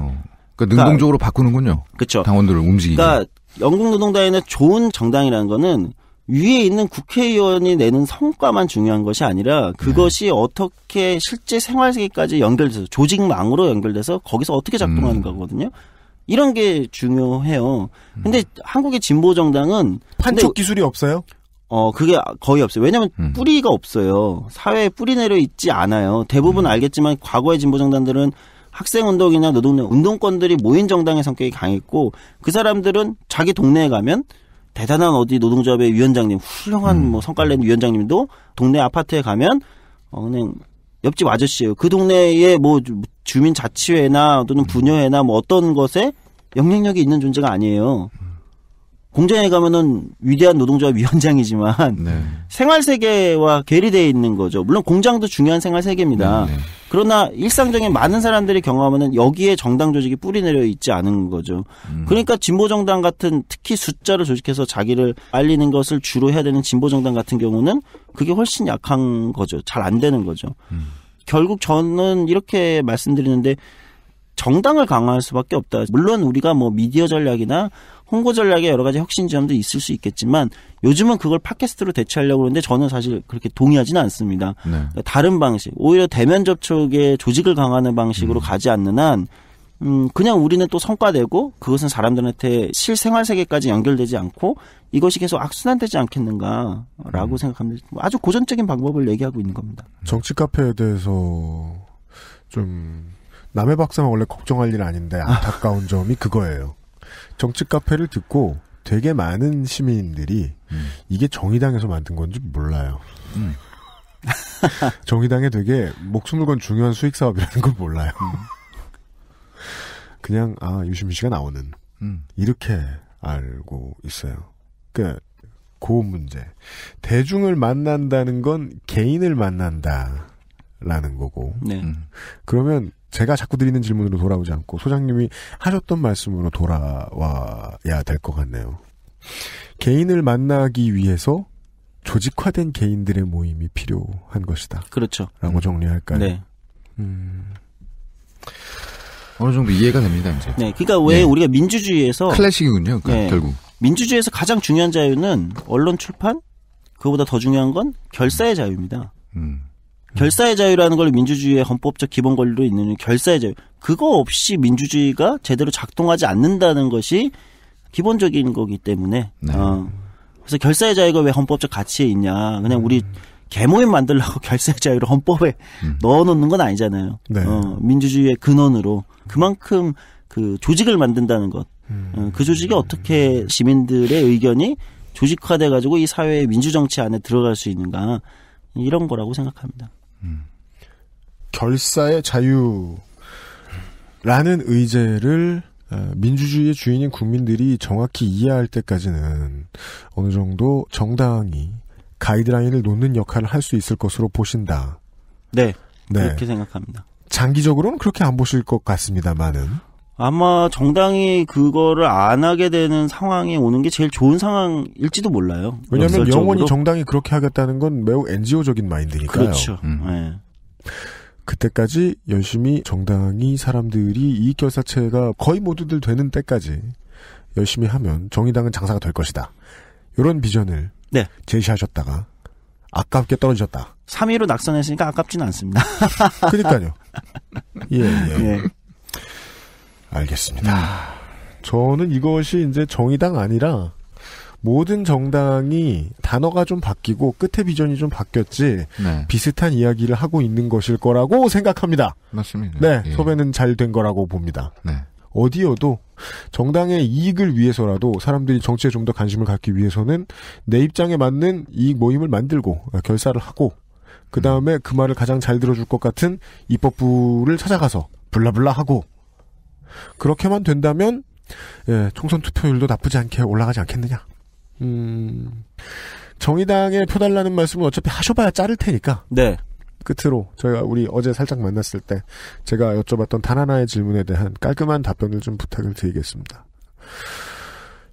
그러니까 능동적으로 바꾸는군요. 그렇죠. 당원들을 움직이게. 그러니까 영국 노동당에는 좋은 정당이라는 거는 위에 있는 국회의원이 내는 성과만 중요한 것이 아니라 그것이 어떻게 실제 생활세계까지 연결돼서 조직망으로 연결돼서 거기서 어떻게 작동하는 거거든요. 이런 게 중요해요. 근데 한국의 진보 정당은 판촉 기술이 없어요? 그게 거의 없어요. 왜냐하면 뿌리가 없어요. 사회에 뿌리 내려 있지 않아요. 대부분 알겠지만 과거의 진보 정당들은 학생운동이나 운동권들이 모인 정당의 성격이 강했고 그 사람들은 자기 동네에 가면 대단한 어디 노동조합의 위원장님, 훌륭한 성과를 낸 위원장님도 동네 아파트에 가면 그냥 옆집 아저씨예요. 그 동네에 주민자치회나 또는 부녀회나 어떤 것에 영향력이 있는 존재가 아니에요. 공장에 가면은 위대한 노동조합 위원장이지만 생활세계와 괴리되어 있는 거죠. 물론 공장도 중요한 생활세계입니다. 그러나 일상적인 많은 사람들이 경험하면 여기에 정당 조직이 뿌리 내려 있지 않은 거죠. 그러니까 진보정당 같은 특히 숫자를 조직해서 자기를 알리는 것을 주로 해야 되는 진보정당 같은 경우는 그게 훨씬 약한 거죠. 잘 안 되는 거죠. 결국 저는 이렇게 말씀드리는데 정당을 강화할 수밖에 없다. 물론 우리가 미디어 전략이나 홍보 전략에 여러 가지 혁신 지점도 있을 수 있겠지만 요즘은 그걸 팟캐스트로 대체하려고 하는데 저는 사실 그렇게 동의하지는 않습니다. 그러니까 다른 방식, 오히려 대면 접촉의 조직을 강화하는 방식으로 가지 않는 한 그냥 우리는 또 성과 내고 그것은 사람들한테 실생활 세계까지 연결되지 않고 이것이 계속 악순환되지 않겠는가라고 생각합니다. 아주 고전적인 방법을 얘기하고 있는 겁니다. 정치 카페에 대해서 좀 남의 박사만 원래 걱정할 일 아닌데 안타까운 점이 그거예요. 정치 카페를 듣고 되게 많은 시민들이 이게 정의당에서 만든 건지 몰라요. 정의당에 되게 목숨을 건 중요한 수익 사업이라는 걸 몰라요. 그냥 유시민 씨가 나오는 이렇게 알고 있어요. 그러니까 그 문제. 대중을 만난다는 건 개인을 만난다라는 거고. 그러면 제가 자꾸 드리는 질문으로 돌아오지 않고 소장님이 하셨던 말씀으로 돌아와야 될 것 같네요. 개인을 만나기 위해서 조직화된 개인들의 모임이 필요한 것이다. 그렇죠. 라고 정리할까요? 네. 어느 정도 이해가 됩니다, 이제. 네. 그러니까 왜 우리가 민주주의에서. 클래식이군요, 결국. 민주주의에서 가장 중요한 자유는 언론 출판? 그거보다 더 중요한 건 결사의 자유입니다. 결사의 자유라는 걸 민주주의의 헌법적 기본 권리로 있는 결사의 자유. 그거 없이 민주주의가 제대로 작동하지 않는다는 것이 기본적인 거기 때문에 네. 그래서 결사의 자유가 왜 헌법적 가치에 있냐. 그냥 우리 계모임 만들려고 결사의 자유를 헌법에 넣어놓는 건 아니잖아요. 네. 민주주의의 근원으로 그만큼 그 조직을 만든다는 것. 그 조직이 어떻게 시민들의 의견이 조직화돼가지고 이 사회의 민주정치 안에 들어갈 수 있는가. 이런 거라고 생각합니다. 결사의 자유라는 의제를 민주주의의 주인인 국민들이 정확히 이해할 때까지는 어느 정도 정당이 가이드라인을 놓는 역할을 할 수 있을 것으로 보신다. 네. 그렇게 생각합니다. 장기적으로는 그렇게 안 보실 것 같습니다만은. 아마 정당이 그거를 안 하게 되는 상황이 오는 게 제일 좋은 상황일지도 몰라요. 왜냐하면 역설적으로. 영원히 정당이 그렇게 하겠다는 건 매우 NGO적인 마인드니까요. 그렇죠. 네. 그때까지 열심히 정당이 사람들이 이익결사체가 거의 모두들 되는 때까지 열심히 하면 정의당은 장사가 될 것이다. 이런 비전을 제시하셨다가 아깝게 떨어지셨다. 3위로 낙선했으니까 아깝지는 않습니다. 그러니까요. 예. 알겠습니다. 저는 이것이 이제 정의당 아니라 모든 정당이 단어가 좀 바뀌고 끝에 비전이 좀 바뀌었지 비슷한 이야기를 하고 있는 것일 거라고 생각합니다. 맞습니다. 네, 섭외는 잘 된 거라고 봅니다. 어디여도 정당의 이익을 위해서라도 사람들이 정치에 좀 더 관심을 갖기 위해서는 내 입장에 맞는 이익 모임을 만들고 결사를 하고 그 다음에 그 말을 가장 잘 들어줄 것 같은 입법부를 찾아가서 블라블라 하고 그렇게만 된다면 총선 투표율도 나쁘지 않게 올라가지 않겠느냐. 정의당에 표달라는 말씀은 어차피 하셔봐야 자를 테니까. 네. 끝으로 저희가 우리 어제 살짝 만났을 때 제가 여쭤봤던 단 하나의 질문에 대한 깔끔한 답변을 좀 부탁을 드리겠습니다.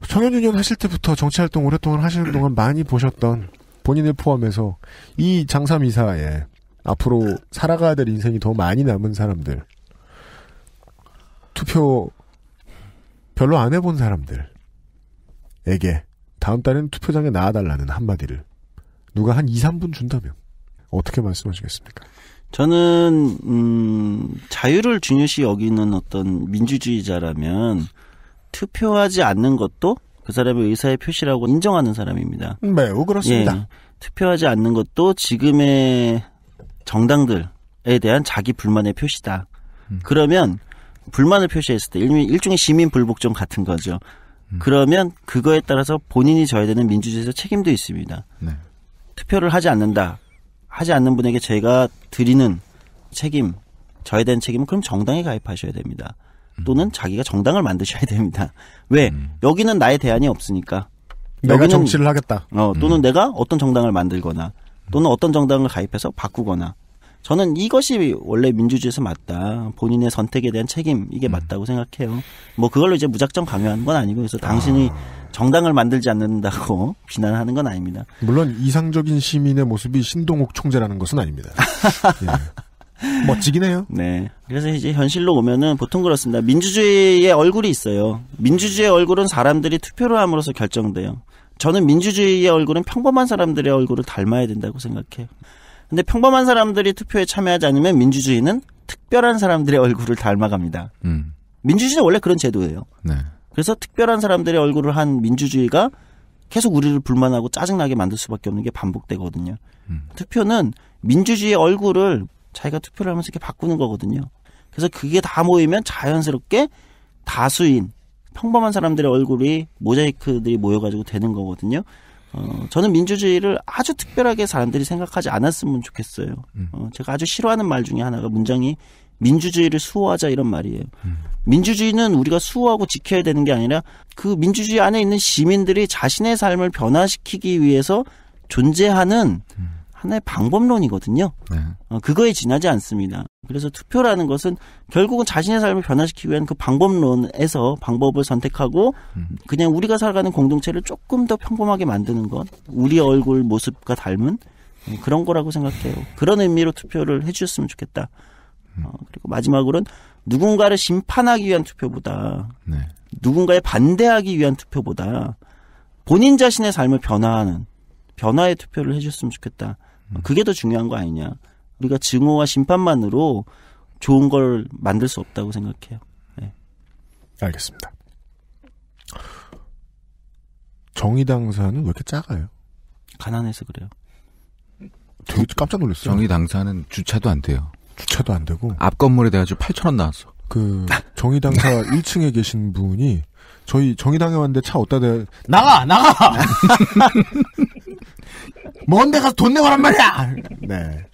청년유년 하실 때부터 정치활동 오랫동안 하시는 동안 많이 보셨던 본인을 포함해서 이 장삼이사에 앞으로 살아가야 될 인생이 더 많이 남은 사람들, 투표 별로 안 해본 사람들에게 다음 달엔 투표장에 나와달라는 한마디를 누가 한 2, 3분 준다면 어떻게 말씀하시겠습니까? 저는 자유를 중요시 여기는 어떤 민주주의자라면 투표하지 않는 것도 그 사람의 의사의 표시라고 인정하는 사람입니다. 매우 그렇습니다. 예, 투표하지 않는 것도 지금의 정당들에 대한 자기 불만의 표시다. 그러면 불만을 표시했을 때 일종의 시민 불복종 같은 거죠. 그러면 그거에 따라서 본인이 져야 되는 민주주의에서 책임도 있습니다. 투표를 하지 않는다. 하지 않는 분에게 제가 드리는 책임, 져야 되는 책임은 그럼 정당에 가입하셔야 됩니다. 또는 자기가 정당을 만드셔야 됩니다. 왜? 여기는 나의 대안이 없으니까. 내가 여기는, 정치를 하겠다. 또는 내가 어떤 정당을 만들거나 또는 어떤 정당을 가입해서 바꾸거나. 저는 이것이 원래 민주주의에서 맞다. 본인의 선택에 대한 책임, 이게 맞다고 생각해요. 뭐 그걸로 이제 무작정 강요하는 건 아니고, 그래서 당신이 정당을 만들지 않는다고 비난하는 건 아닙니다. 물론 이상적인 시민의 모습이 신동욱 총재라는 것은 아닙니다. 예. 멋지긴 해요. 네. 그래서 이제 현실로 오면은 보통 그렇습니다. 민주주의의 얼굴이 있어요. 민주주의의 얼굴은 사람들이 투표를 함으로써 결정돼요. 저는 민주주의의 얼굴은 평범한 사람들의 얼굴을 닮아야 된다고 생각해요. 근데 평범한 사람들이 투표에 참여하지 않으면 민주주의는 특별한 사람들의 얼굴을 닮아갑니다. 민주주의는 원래 그런 제도예요. 그래서 특별한 사람들의 얼굴을 한 민주주의가 계속 우리를 불만하고 짜증나게 만들 수밖에 없는 게 반복되거든요. 투표는 민주주의의 얼굴을 자기가 투표를 하면서 이렇게 바꾸는 거거든요. 그래서 그게 다 모이면 자연스럽게 다수인 평범한 사람들의 얼굴이 모자이크들이 모여가지고 되는 거거든요. 저는 민주주의를 아주 특별하게 사람들이 생각하지 않았으면 좋겠어요. 제가 아주 싫어하는 말 중에 하나가 문장이 민주주의를 수호하자 이런 말이에요. 민주주의는 우리가 수호하고 지켜야 되는 게 아니라 그 민주주의 안에 있는 시민들이 자신의 삶을 변화시키기 위해서 존재하는 하나의 방법론이거든요. 그거에 지나지 않습니다. 그래서 투표라는 것은 결국은 자신의 삶을 변화시키기 위한 그 방법론에서 방법을 선택하고 그냥 우리가 살아가는 공동체를 조금 더 평범하게 만드는 것, 우리의 얼굴 모습과 닮은 그런 거라고 생각해요. 그런 의미로 투표를 해주셨으면 좋겠다. 그리고 마지막으로는 누군가를 심판하기 위한 투표보다 누군가에 반대하기 위한 투표보다 본인 자신의 삶을 변화하는 변화의 투표를 해줬으면 좋겠다. 그게 더 중요한 거 아니냐. 우리가 증오와 심판만으로 좋은 걸 만들 수 없다고 생각해요. 네. 알겠습니다. 정의당사는 왜 이렇게 작아요? 가난해서 그래요. 되게 깜짝 놀랐어요. 정의당사는 주차도 안 돼요. 주차도 안 되고. 앞 건물에 대가지고 8,000원 나왔어. 그 정의당사 1층에 계신 분이 저희 정의당에 왔는데 차 어디다 대 나가! 먼 데 가서 돈 내고란 말이야! 네.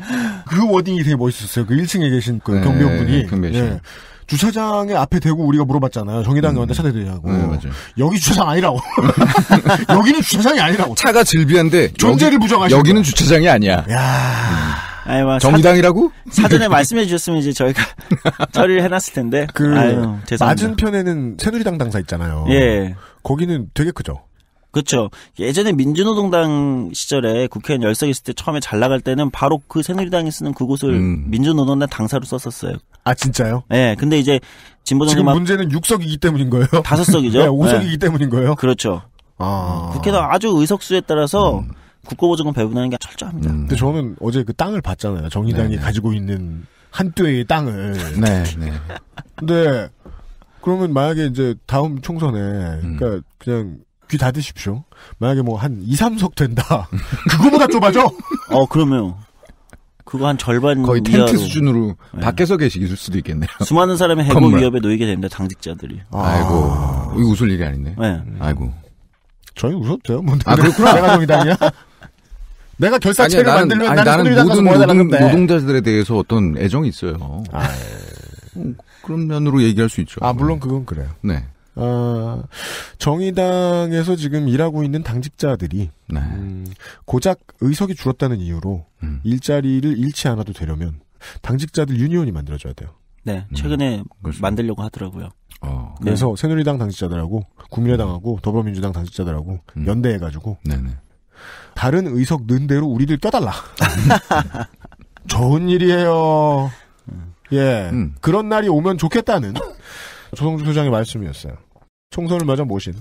그 워딩이 되게 멋있었어요. 그 1층에 계신 그 경비원분이. 네. 주차장에 앞에 대고 우리가 물어봤잖아요. 정의당에 왔는데 차 대냐고. 맞아요. 여기 주차장 아니라고. 여기는 주차장이 아니라고. 차가 질비한데 존재를 부정하시고. 여기는 주차장이 아니야. 아니, 뭐 정의당이라고? 사전에 말씀해 주셨으면 이제 저희가 처리를 해놨을 텐데. 죄송합니다. 맞은편에는 새누리당 당사 있잖아요. 예. 거기는 되게 크죠. 그렇죠. 예전에 민주노동당 시절에 국회의원 10석 있을 때 처음에 잘 나갈 때는 바로 그 새누리당이 쓰는 그곳을 민주노동당 당사로 썼었어요. 아, 진짜요? 네. 근데 이제 지금 문제는 6석이기 때문인 거예요? 5석이죠. 네, 5석이기 때문인 거예요? 그렇죠. 국회도 아주 의석수에 따라서 국고보증금 배분하는 게 철저합니다. 근데 저는 어제 그 땅을 봤잖아요. 정의당이 가지고 있는 한뼘의 땅을. 네. 근데 그러면 만약에 이제 다음 총선에 그러니까 그냥 귀 닫으십시오. 만약에 뭐 한 2, 3석 된다. 그거보다 좁아져? 그러면 그거 한 절반 거의 텐트 이하로. 수준으로 밖에서 계실 수도 있겠네요. 수많은 사람이 해고 위협에 놓이게 됩니다. 당직자들이. 아이고, 이거 웃을 일이 아닌데. 네. 아이고. 저희 웃어도 돼요. 뭐 그렇구나. 내가 정의당이야? 내가 결사체를 만들면 나는 모든 노동자들에 대해서 어떤 애정이 있어요. 그런 면으로 얘기할 수 있죠. 물론 그건 그래요. 네. 정의당에서 지금 일하고 있는 당직자들이 고작 의석이 줄었다는 이유로 일자리를 잃지 않아도 되려면 당직자들 유니온이 만들어져야 돼요. 네, 최근에 만들려고 하더라고요. 그래서 새누리당 당직자들하고 국민의당하고 더불어민주당 당직자들하고 연대해가지고 다른 의석 는 대로 우리를 껴달라. 좋은 일이에요. 예, 그런 날이 오면 좋겠다는 조성주 소장의 말씀이었어요. 총선을 맞아 모신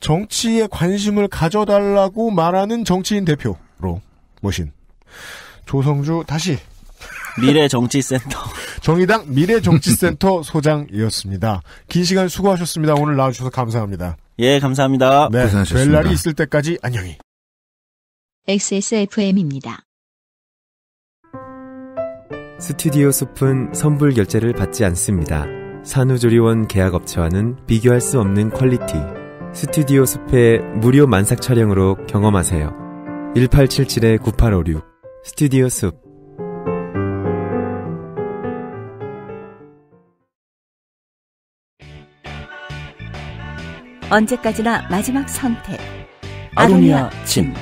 정치에 관심을 가져달라고 말하는 정치인 대표로 모신 조성주 다시 미래정치센터 정의당 미래정치센터 소장이었습니다. 긴 시간 수고하셨습니다. 오늘 나와주셔서 감사합니다. 예, 감사합니다. 네, 고생하셨습니다. 될 날이 있을 때까지 안녕히. XSFM입니다. 스튜디오 숲은 선불 결제를 받지 않습니다. 산후조리원 계약업체와는 비교할 수 없는 퀄리티. 스튜디오 숲의 무료 만삭 촬영으로 경험하세요. 1877-9856 스튜디오 숲. 언제까지나 마지막 선택. 아로니아 진.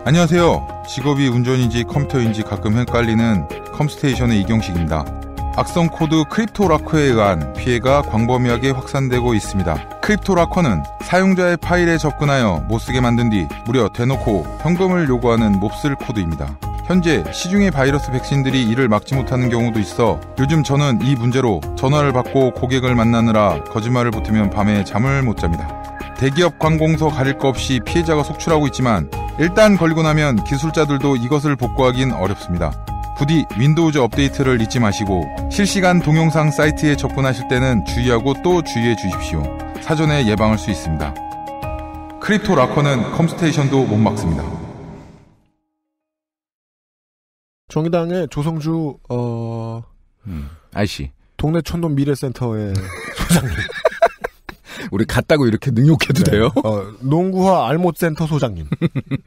안녕하세요. 직업이 운전인지 컴퓨터인지 가끔 헷갈리는 컴스테이션의 이경식입니다. 악성 코드 크립토라커에 의한 피해가 광범위하게 확산되고 있습니다. 크립토라커는 사용자의 파일에 접근하여 못쓰게 만든 뒤 무려 대놓고 현금을 요구하는 몹쓸 코드입니다. 현재 시중의 바이러스 백신들이 이를 막지 못하는 경우도 있어 요즘 저는 이 문제로 전화를 받고 고객을 만나느라 거짓말을 보태면 밤에 잠을 못 잡니다. 대기업 관공서 가릴 거 없이 피해자가 속출하고 있지만 일단 걸리고 나면 기술자들도 이것을 복구하긴 어렵습니다. 부디 윈도우즈 업데이트를 잊지 마시고 실시간 동영상 사이트에 접근하실 때는 주의하고 또 주의해 주십시오. 사전에 예방할 수 있습니다. 크립토 라커는 컴스테이션도 못 막습니다. 정의당의 조성주 아이씨 동네 촌놈 미래센터의 소장님. 우리 갔다고 이렇게 능욕해도 돼요? 농구화 알못센터 소장님.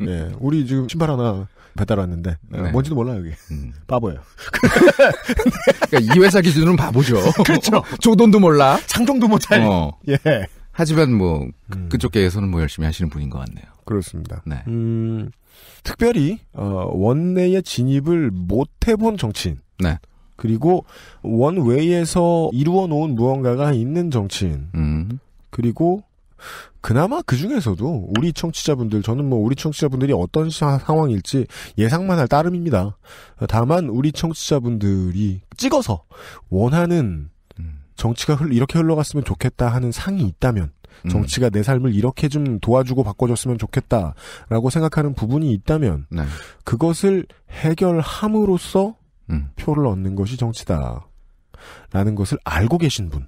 예, 우리 지금 신발 하나 배달 왔는데 뭔지도 몰라요 여기. 바보예요. 그러니까 이 회사 기준으로는 바보죠. 그렇죠. 조돈도 몰라. 상종도 못할. 예. 하지만 뭐 그쪽에서는 뭐 열심히 하시는 분인 것 같네요. 그렇습니다. 네. 특별히 원내에 진입을 못 해본 정치인. 네. 그리고 원외에서 이루어 놓은 무언가가 있는 정치인. 그리고 그나마 그 중에서도 우리 청취자분들, 저는 뭐 우리 청취자분들이 어떤 상황일지 예상만 할 따름입니다. 다만 우리 청취자분들이 찍어서 원하는 정치가 이렇게 흘러갔으면 좋겠다 하는 상이 있다면, 정치가 내 삶을 이렇게 좀 도와주고 바꿔줬으면 좋겠다라고 생각하는 부분이 있다면, 그것을 해결함으로써 표를 얻는 것이 정치다. 라는 것을 알고 계신 분.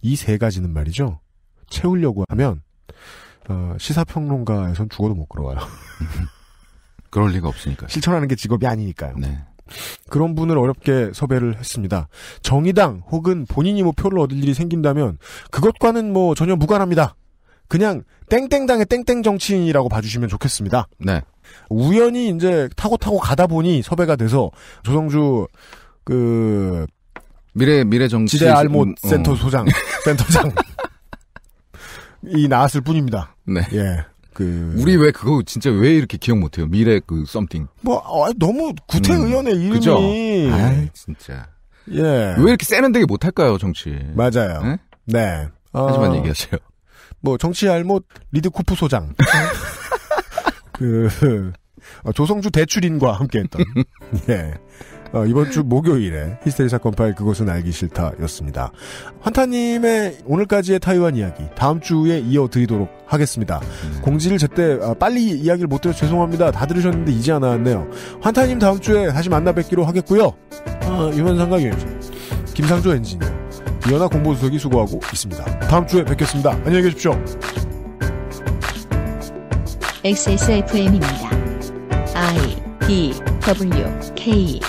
이 세 가지는 말이죠. 채우려고 하면 시사평론가에선 죽어도 못 끌어와요. 그럴 리가 없으니까요. 실천하는 게 직업이 아니니까요. 그런 분을 어렵게 섭외를 했습니다. 정의당 혹은 본인이 뭐 표를 얻을 일이 생긴다면 그것과는 뭐 전혀 무관합니다. 그냥 땡땡당의 땡땡 정치인이라고 봐주시면 좋겠습니다. 네. 우연히 이제 타고 가다 보니 섭외가 돼서 조성주 미래 정치 지대 알못 센터 소장 센터장 이 나왔을 뿐입니다. 네. 예. 우리 왜 그거 진짜 왜 이렇게 기억 못해요? 미래 썸띵. 너무 구태의원의 이름이. 그죠? 아이, 진짜. 예. 왜 이렇게 세련되게 못할까요, 정치? 맞아요. 네. 하지만 얘기하세요. 정치 알못 리드코프 소장. 조성주 대출인과 함께했던. 예. 이번 주 목요일에 히스테리 사건 파일 그것은 알기 싫다였습니다. 환타님의 오늘까지의 타이완 이야기 다음 주에 이어드리도록 하겠습니다. 공지를 제때 빨리 이야기를 못 드려서 죄송합니다. 다 들으셨는데 이제 안 나왔네요. 환타님 다음 주에 다시 만나 뵙기로 하겠고요. 유면상강의 김상조 엔지니어 이현아 공보수석이 수고하고 있습니다. 다음 주에 뵙겠습니다. 안녕히 계십시오. XSFM입니다. I, D, W, K